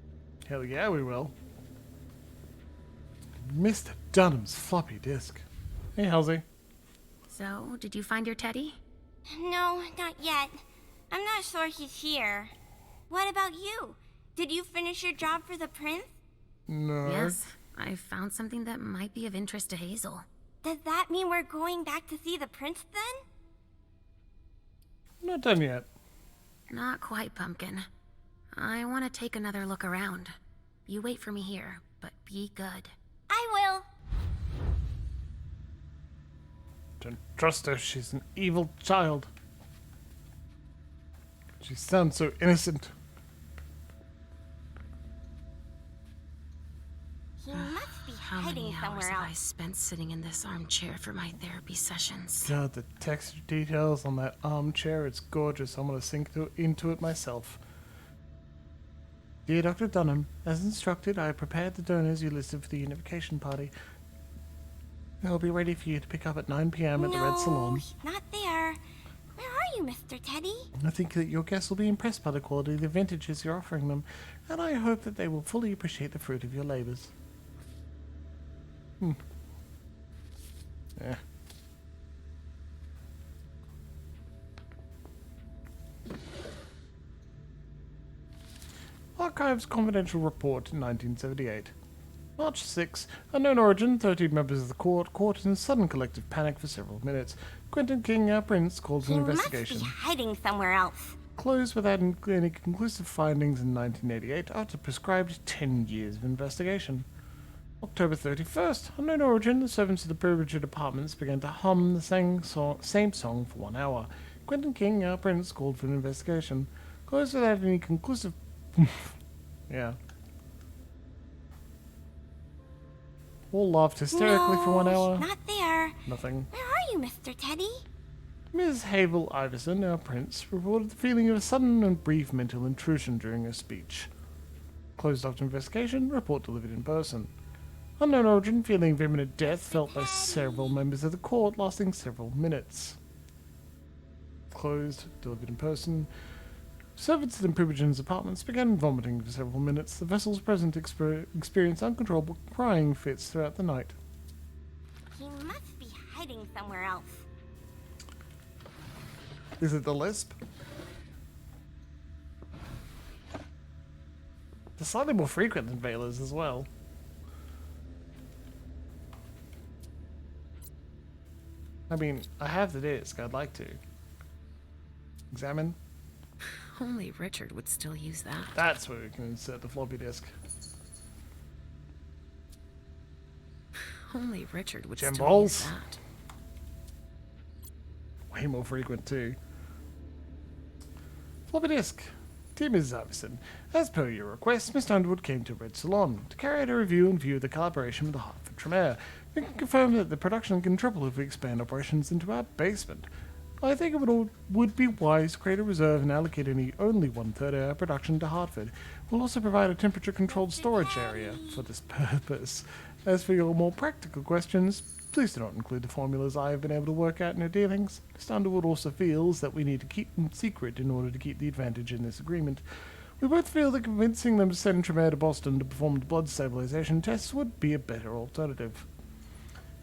Hell yeah, we will. Mr. Dunham's floppy disk. Hey, Halsey. So, did you find your teddy? No, not yet. I'm not sure he's here. What about you? Did you finish your job for the prince? No. Yes, I found something that might be of interest to Hazel. Does that mean we're going back to see the prince then? Not done yet. Not quite, Pumpkin. I want to take another look around. You wait for me here, but be good. I will. Don't trust her. She's an evil child. She sounds so innocent. He must be How many hiding hours somewhere have I else. spent sitting in this armchair for my therapy sessions? God, the texture details on that armchair, it's gorgeous. I'm going to sink into it myself. Dear Dr. Dunham, as instructed, I have prepared the donors you listed for the unification party. They'll be ready for you to pick up at 9 p.m. at the Red Salon. He's not there. Where are you, Mr. Teddy? I think that your guests will be impressed by the quality of the vintages you're offering them, and I hope that they will fully appreciate the fruit of your labors. Yeah. Archives Confidential Report, 1978. March 6. Unknown origin, 13 members of the court caught in sudden collective panic for several minutes. Quentin King, our prince, called for an investigation. He must be hiding somewhere else. Closed without any conclusive findings in 1988 after prescribed 10 years of investigation. October 31st. Unknown origin, the servants of the privileged apartments began to hum the same song for 1 hour. Quentin King, our prince, called for an investigation. Closed without any conclusive... yeah. All laughed hysterically for 1 hour. Not there. Nothing. Where are you, Mr. Teddy? Ms. Havel Iverson, our prince, reported the feeling of a sudden and brief mental intrusion during her speech. Closed after investigation, report delivered in person. Unknown origin, feeling of imminent death felt by several members of the court, lasting several minutes. Closed, delivered in person. Servants at Imprivigen's apartments began vomiting for several minutes. The vessels present experienced uncontrollable crying fits throughout the night. He must be hiding somewhere else. Is it the lisp? They're slightly more frequent than Vela's as well. I mean, I have the disc. I'd like to. Examine. Only Richard would still use that. That's where we can insert the floppy disk. Only Richard would Gem still balls. use that. Way more frequent too. Floppy disk. Dear Mrs. Iverson, as per your request, Mr. Underwood came to Red Salon to carry out a review and view the collaboration with the Hartford Tremere. We can confirm that the production can triple if we expand operations into our basement. I think it would be wise to create a reserve and allocate only 1/3 of our production to Hartford. We'll also provide a temperature-controlled storage area for this purpose. As for your more practical questions, please do not include the formulas I have been able to work out in our dealings. Mr. Underwood also feels that we need to keep them secret in order to keep the advantage in this agreement. We both feel that convincing them to send Tremere to Boston to perform the blood stabilization tests would be a better alternative.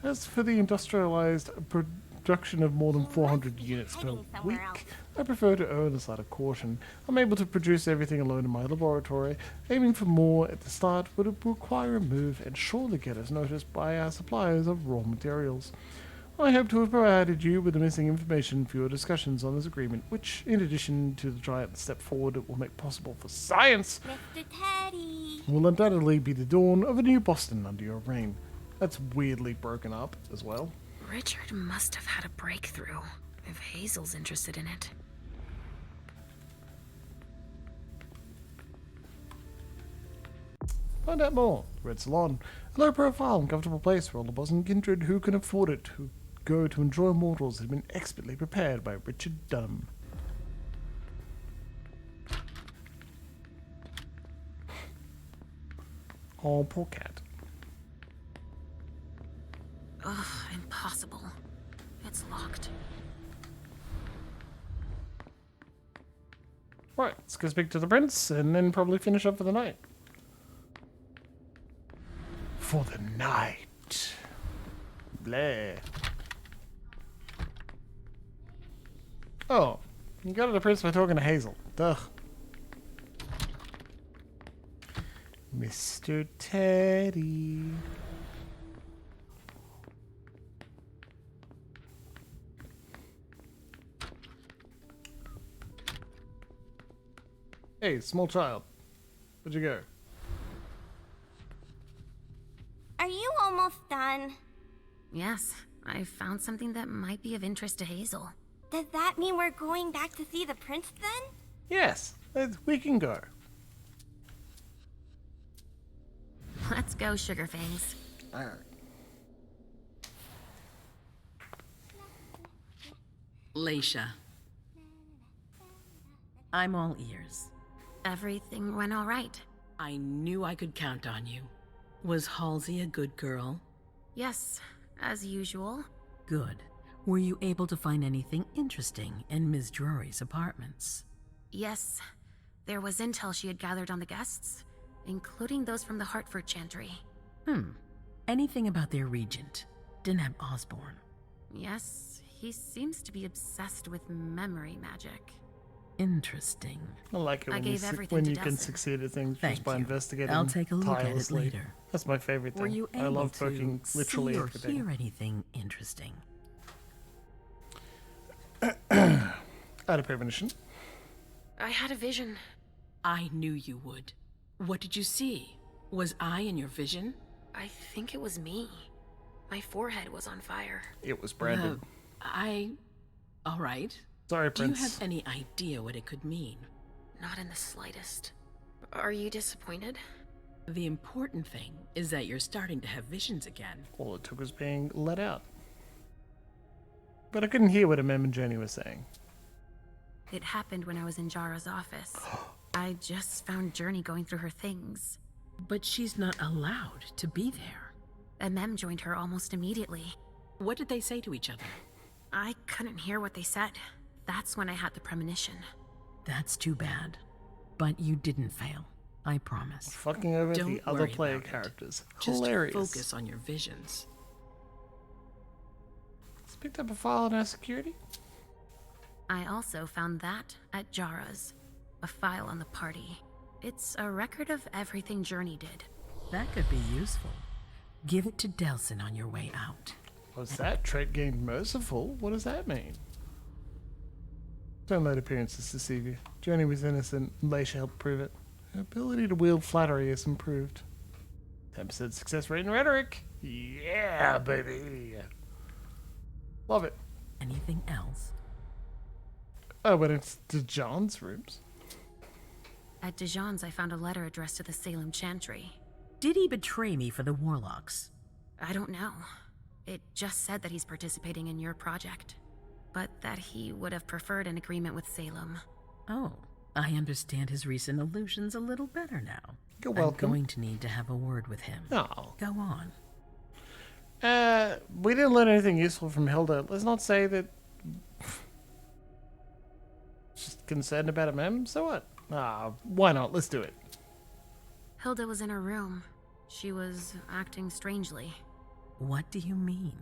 As for the industrialized production of more than 400 units per week, I prefer to err on the side of caution. I'm able to produce everything alone in my laboratory. Aiming for more at the start would require a move and surely get us noticed by our suppliers of raw materials. I hope to have provided you with the missing information for your discussions on this agreement, which, in addition to the giant step forward it will make possible for science, Mr. Teddy. will undoubtedly be the dawn of a new Boston under your reign. That's weirdly broken up as well. Richard must have had a breakthrough. if Hazel's interested in it. Find out more. Red Salon. A low profile and comfortable place for all the Boston kindred who can afford it, who go to enjoy mortals has been expertly prepared by Richard Dunham. Oh, poor cat. Ugh, impossible. It's locked. Right, let's go speak to the prince and then probably finish up for the night. For the night. Bleh. Oh, you got to the prince by talking to Hazel. Duh. Mr. Teddy. Hey, small child. Where'd you go? Are you almost done? Yes, I found something that might be of interest to Hazel. Does that mean we're going back to see the prince then? Yes, we can go. Let's go, Sugarfangs. Leysha. I'm all ears. Everything went all right. I knew I could count on you. Was Halsey a good girl? Yes, as usual. Good. Were you able to find anything interesting in Ms. Drury's apartments? Yes, there was intel she had gathered on the guests, including those from the Hartford Chantry. Anything about their regent, Deneb Osborne? Yes, he seems to be obsessed with memory magic. Interesting. I like it I when gave you, everything when to you can Delsin. succeed at things Thank just by you. investigating I'll take a look at it tirelessly. later. That's my favorite thing. Were you I able love to booking literally see or everything. hear anything interesting? I had a premonition. I had a vision. I knew you would. What did you see? Was I in your vision? I think it was me. My forehead was on fire. It was Brandon. All right. Sorry, Do you Prince. have any idea what it could mean? Not in the slightest. Are you disappointed? The important thing is that you're starting to have visions again. All it took was being let out. But I couldn't hear what Emem and Jenny were saying. It happened when I was in Jara's office. I just found Journey going through her things. But she's not allowed to be there. Emem joined her almost immediately. What did they say to each other? I couldn't hear what they said. That's when I had the premonition. That's too bad. But you didn't fail. I promise. Fucking over Don't the other worry player about it. characters. Just Hilarious. focus on your visions. Just picked up a file in our security. I also found that at Jara's. A file on the party. It's a record of everything Journey did. That could be useful. Give it to Delsin on your way out. What's that? Trait gained merciful? What does that mean? Don't let appearances deceive you. Journey was innocent, and Leysha helped prove it. Her ability to wield flattery has improved. 10% success rate in rhetoric. Yeah, baby. Love it. Anything else? Oh, but it's Dijon's rooms. At Dijon's, I found a letter addressed to the Salem Chantry. Did he betray me for the Warlocks? I don't know. It just said that he's participating in your project, but that he would have preferred an agreement with Salem. Oh, I understand his recent illusions a little better now. You're welcome. I'm going to need to have a word with him. Oh. Go on. We didn't learn anything useful from Hilda. Let's not say that... She's concerned about Emem, so what? Why not? Let's do it. Hilda was in her room. She was acting strangely. What do you mean?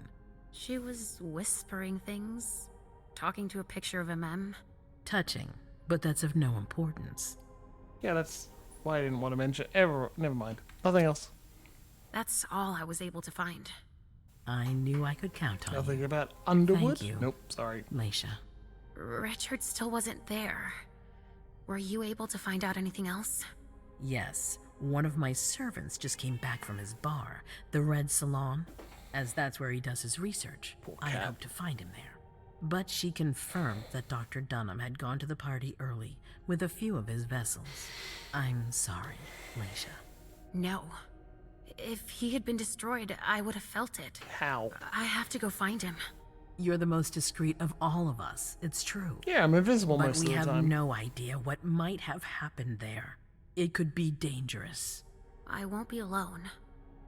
She was whispering things, talking to a picture of Emem. Touching, but that's of no importance. Yeah, that's why I didn't want to mention ever. Never mind. Nothing else. That's all I was able to find. I knew I could count on Nothing you. about Underwood? Thank you. Nope, sorry. Leysha. Richard still wasn't there. Were you able to find out anything else? Yes, one of my servants just came back from his bar, the Red Salon, as that's where he does his research. I hope to find him there. But she confirmed that Dr. Dunham had gone to the party early with a few of his vessels. I'm sorry, Leysha. No. If he had been destroyed, I would have felt it. How? I have to go find him. You're the most discreet of all of us, it's true. Yeah, I'm invisible but most of the time. we have no idea what might have happened there. It could be dangerous. I won't be alone.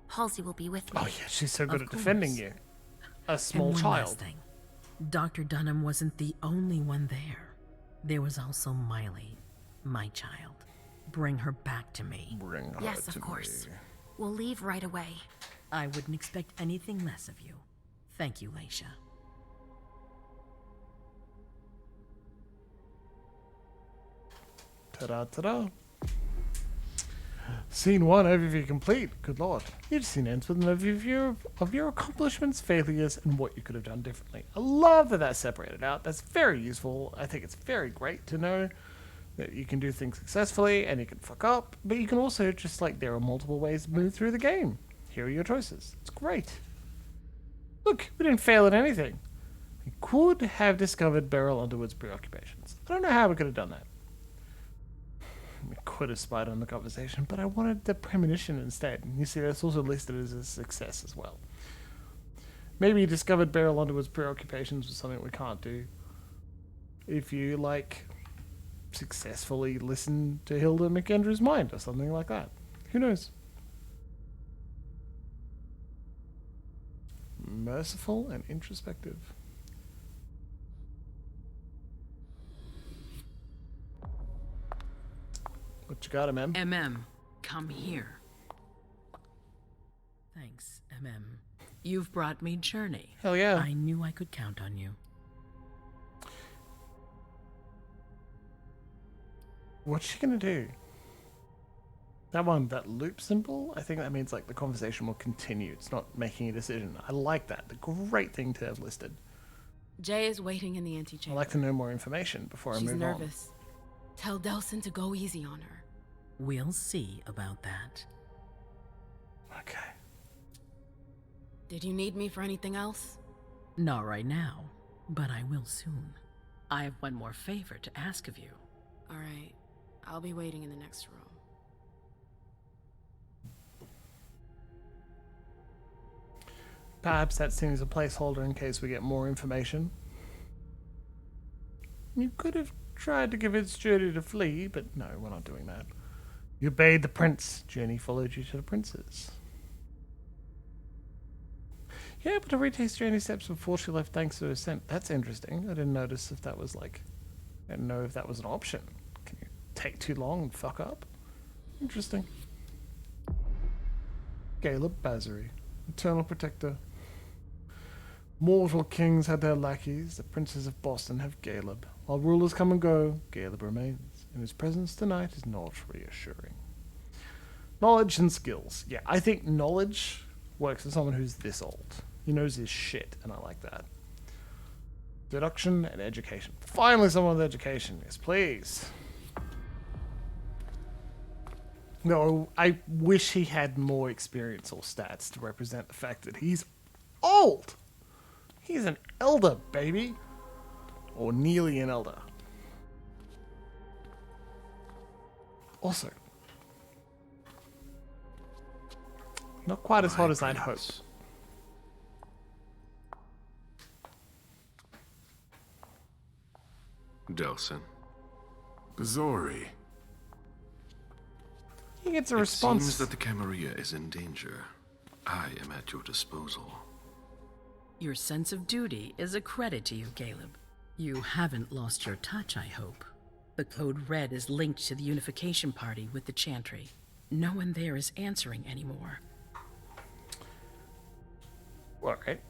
Halsey will be with me. Oh yeah, she's so good Of at defending course. you. A small And one child. last thing. Dr. Dunham wasn't the only one there. There was also Miley, my child. Bring her back to me. Bring her Yes, of course. We'll leave right away. I wouldn't expect anything less of you. Thank you, Leysha. Ta-da, ta-da. Scene 1 overview complete. Good lord. Each scene ends with an overview of your accomplishments, failures, and what you could have done differently. I love that that's separated out. That's very useful. I think it's very great to know that you can do things successfully and you can fuck up, but you can also just, like, there are multiple ways to move through the game. Here are your choices. It's great. Look, we didn't fail at anything. We could have discovered Beryl Underwood's preoccupations. I don't know how we could have done that. We could have spied on the conversation, but I wanted the premonition instead. You see, that's also listed as a success as well. Maybe you discovered Beryl Underwood's preoccupations was something we can't do. If you, like, successfully listen to Hilda McAndrew's mind or something like that. Who knows? Merciful and introspective. What you got, Emem? Emem, come here. Thanks, Emem. You've brought me Journey. Hell yeah. I knew I could count on you. What's she gonna do? That one, that loop symbol, I think that means like the conversation will continue. It's not making a decision. I like that. The great thing to have listed. Jay is waiting in the I'd antechamber. like to know more information before I She's move nervous. Tell Delson to go easy on her. We'll see about that. on. Okay. Did you need me for anything else? Not right now, but I will soon. I have one more favor to ask of you. All right. I'll be waiting in the next room. Perhaps that seems a placeholder in case we get more information. You could have tried to convince Journey to flee, but no, we're not doing that. You obeyed the prince. Journey followed you to the princes. You're able to retrace Journey's steps before she left thanks to her scent. That's interesting. I didn't notice if that was like... I didn't know if that was an option. Can you take too long and fuck up? Interesting. Galeb Basari, Eternal Protector. Mortal kings had their lackeys, the princes of Boston have Galeb. While rulers come and go, Galeb remains, and his presence tonight is not reassuring. Knowledge and skills. Yeah, I think knowledge works for someone who's this old. He knows his shit, and I like that. Deduction and education. Finally someone with education. Yes, please. No, I wish he had more experience or stats to represent the fact that he's old. He's an elder, baby. Or nearly an elder. Also, not quite as hot as I'd hoped. Delson. Bazori. He gets a It response. seems that the Camarilla is in danger. I am at your disposal. Your sense of duty is a credit to you, Galeb. You haven't lost your touch, I hope. The Code Red is linked to the Unification Party with the Chantry. No one there is answering anymore. Alright.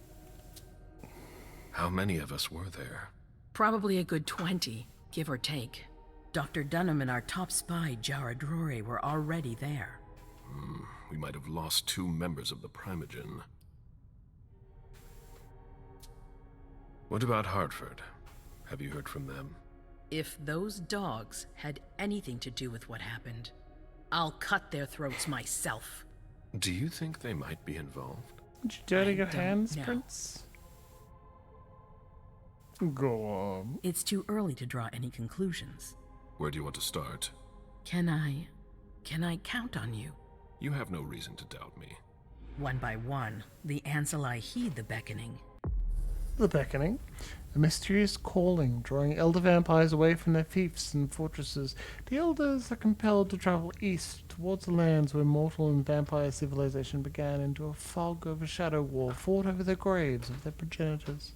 How many of us were there? Probably a good 20, give or take. Dr. Dunham and our top spy, Jara Drory, were already there. We might have lost 2 members of the Primogen. What about Hartford? Have you heard from them? If those dogs had anything to do with what happened, I'll cut their throats myself. Do you think they might be involved? Did you dirty your don't hands, know. Prince? Go on. It's too early to draw any conclusions. Where do you want to start? Can I count on you? You have no reason to doubt me. One by one, the Ancillai heed the beckoning. The beckoning. A mysterious calling, drawing elder vampires away from their fiefs and fortresses. The elders are compelled to travel east, towards the lands where mortal and vampire civilization began, into a fog of a shadow war, fought over the graves of their progenitors.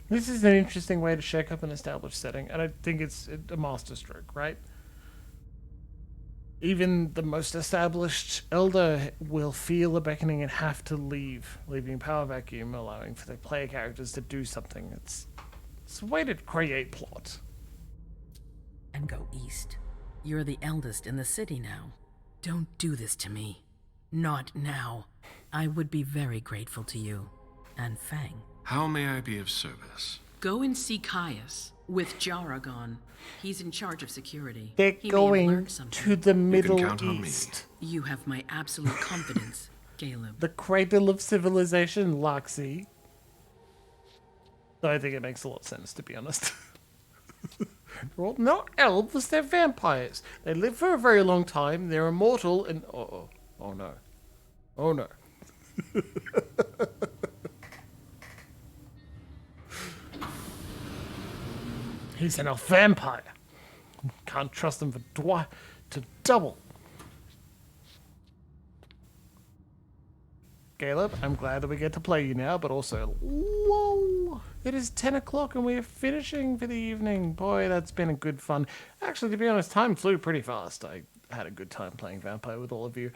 This is an interesting way to shake up an established setting, and I think it's a masterstroke, right? Even the most established elder will feel a beckoning and have to leave, leaving power vacuum, allowing for the player characters to do something. It's a way to create plot. And go east. You're the eldest in the city now. Don't do this to me. Not now. I would be very grateful to you. And Fang. How may I be of service? Go and see Caius with Jaragon. He's in charge of security. They're He may have going learned something. to the Middle count on me. East. You have my absolute confidence, Galeb. The cradle of civilization, Loxy. I think it makes a lot of sense, to be honest. Well, not elves, they're vampires. They live for a very long time, they're immortal, and... Oh no. Oh no. He's an elf vampire. Can't trust him to double. Galeb, I'm glad that we get to play you now, but also, whoa, it is 10 o'clock and we are finishing for the evening. Boy, that's been a good fun. Actually, to be honest, time flew pretty fast. I had a good time playing Vampire with all of you,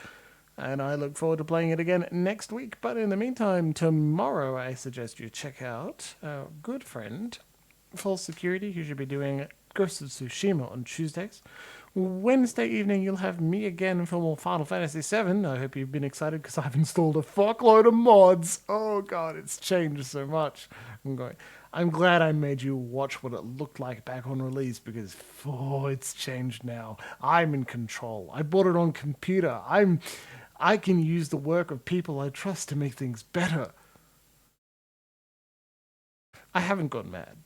and I look forward to playing it again next week. But in the meantime, tomorrow I suggest you check out our good friend, Full Security, who should be doing Ghost of Tsushima on Tuesdays. Wednesday evening, you'll have me again for more Final Fantasy VII. I hope you've been excited because I've installed a fuckload of mods. Oh god, it's changed so much. I'm glad I made you watch what it looked like back on release because, it's changed now. I'm in control. I bought it on computer. I can use the work of people I trust to make things better. I haven't gone mad.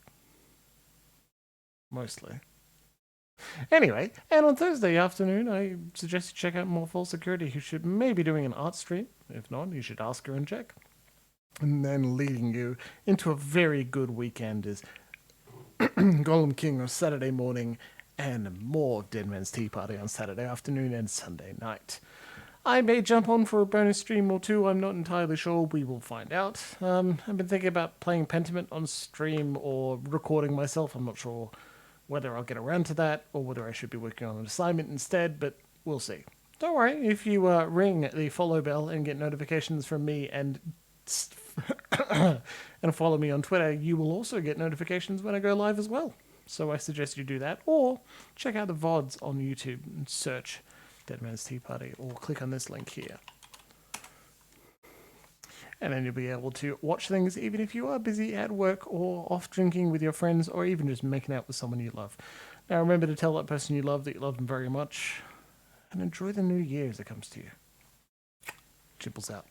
Mostly. Anyway, and on Thursday afternoon, I suggest you check out more Full Security, who should maybe doing an art stream. If not, you should ask her and check. And then leading you into a very good weekend is Golem King on Saturday morning and more of Dead Man's Tea Party on Saturday afternoon and Sunday night. I may jump on for a bonus stream or two, I'm not entirely sure, we will find out. I've been thinking about playing Pentiment on stream or recording myself, I'm not sure whether I'll get around to that or whether I should be working on an assignment instead, but we'll see. Don't worry, if you ring the follow bell and get notifications from me and follow me on Twitter, you will also get notifications when I go live as well. So I suggest you do that, or check out the VODs on YouTube and search Dead Man's Tea Party, or click on this link here. And then you'll be able to watch things even if you are busy at work or off drinking with your friends or even just making out with someone you love. Now remember to tell that person you love that you love them very much. And enjoy the new year as it comes to you. Chipples out.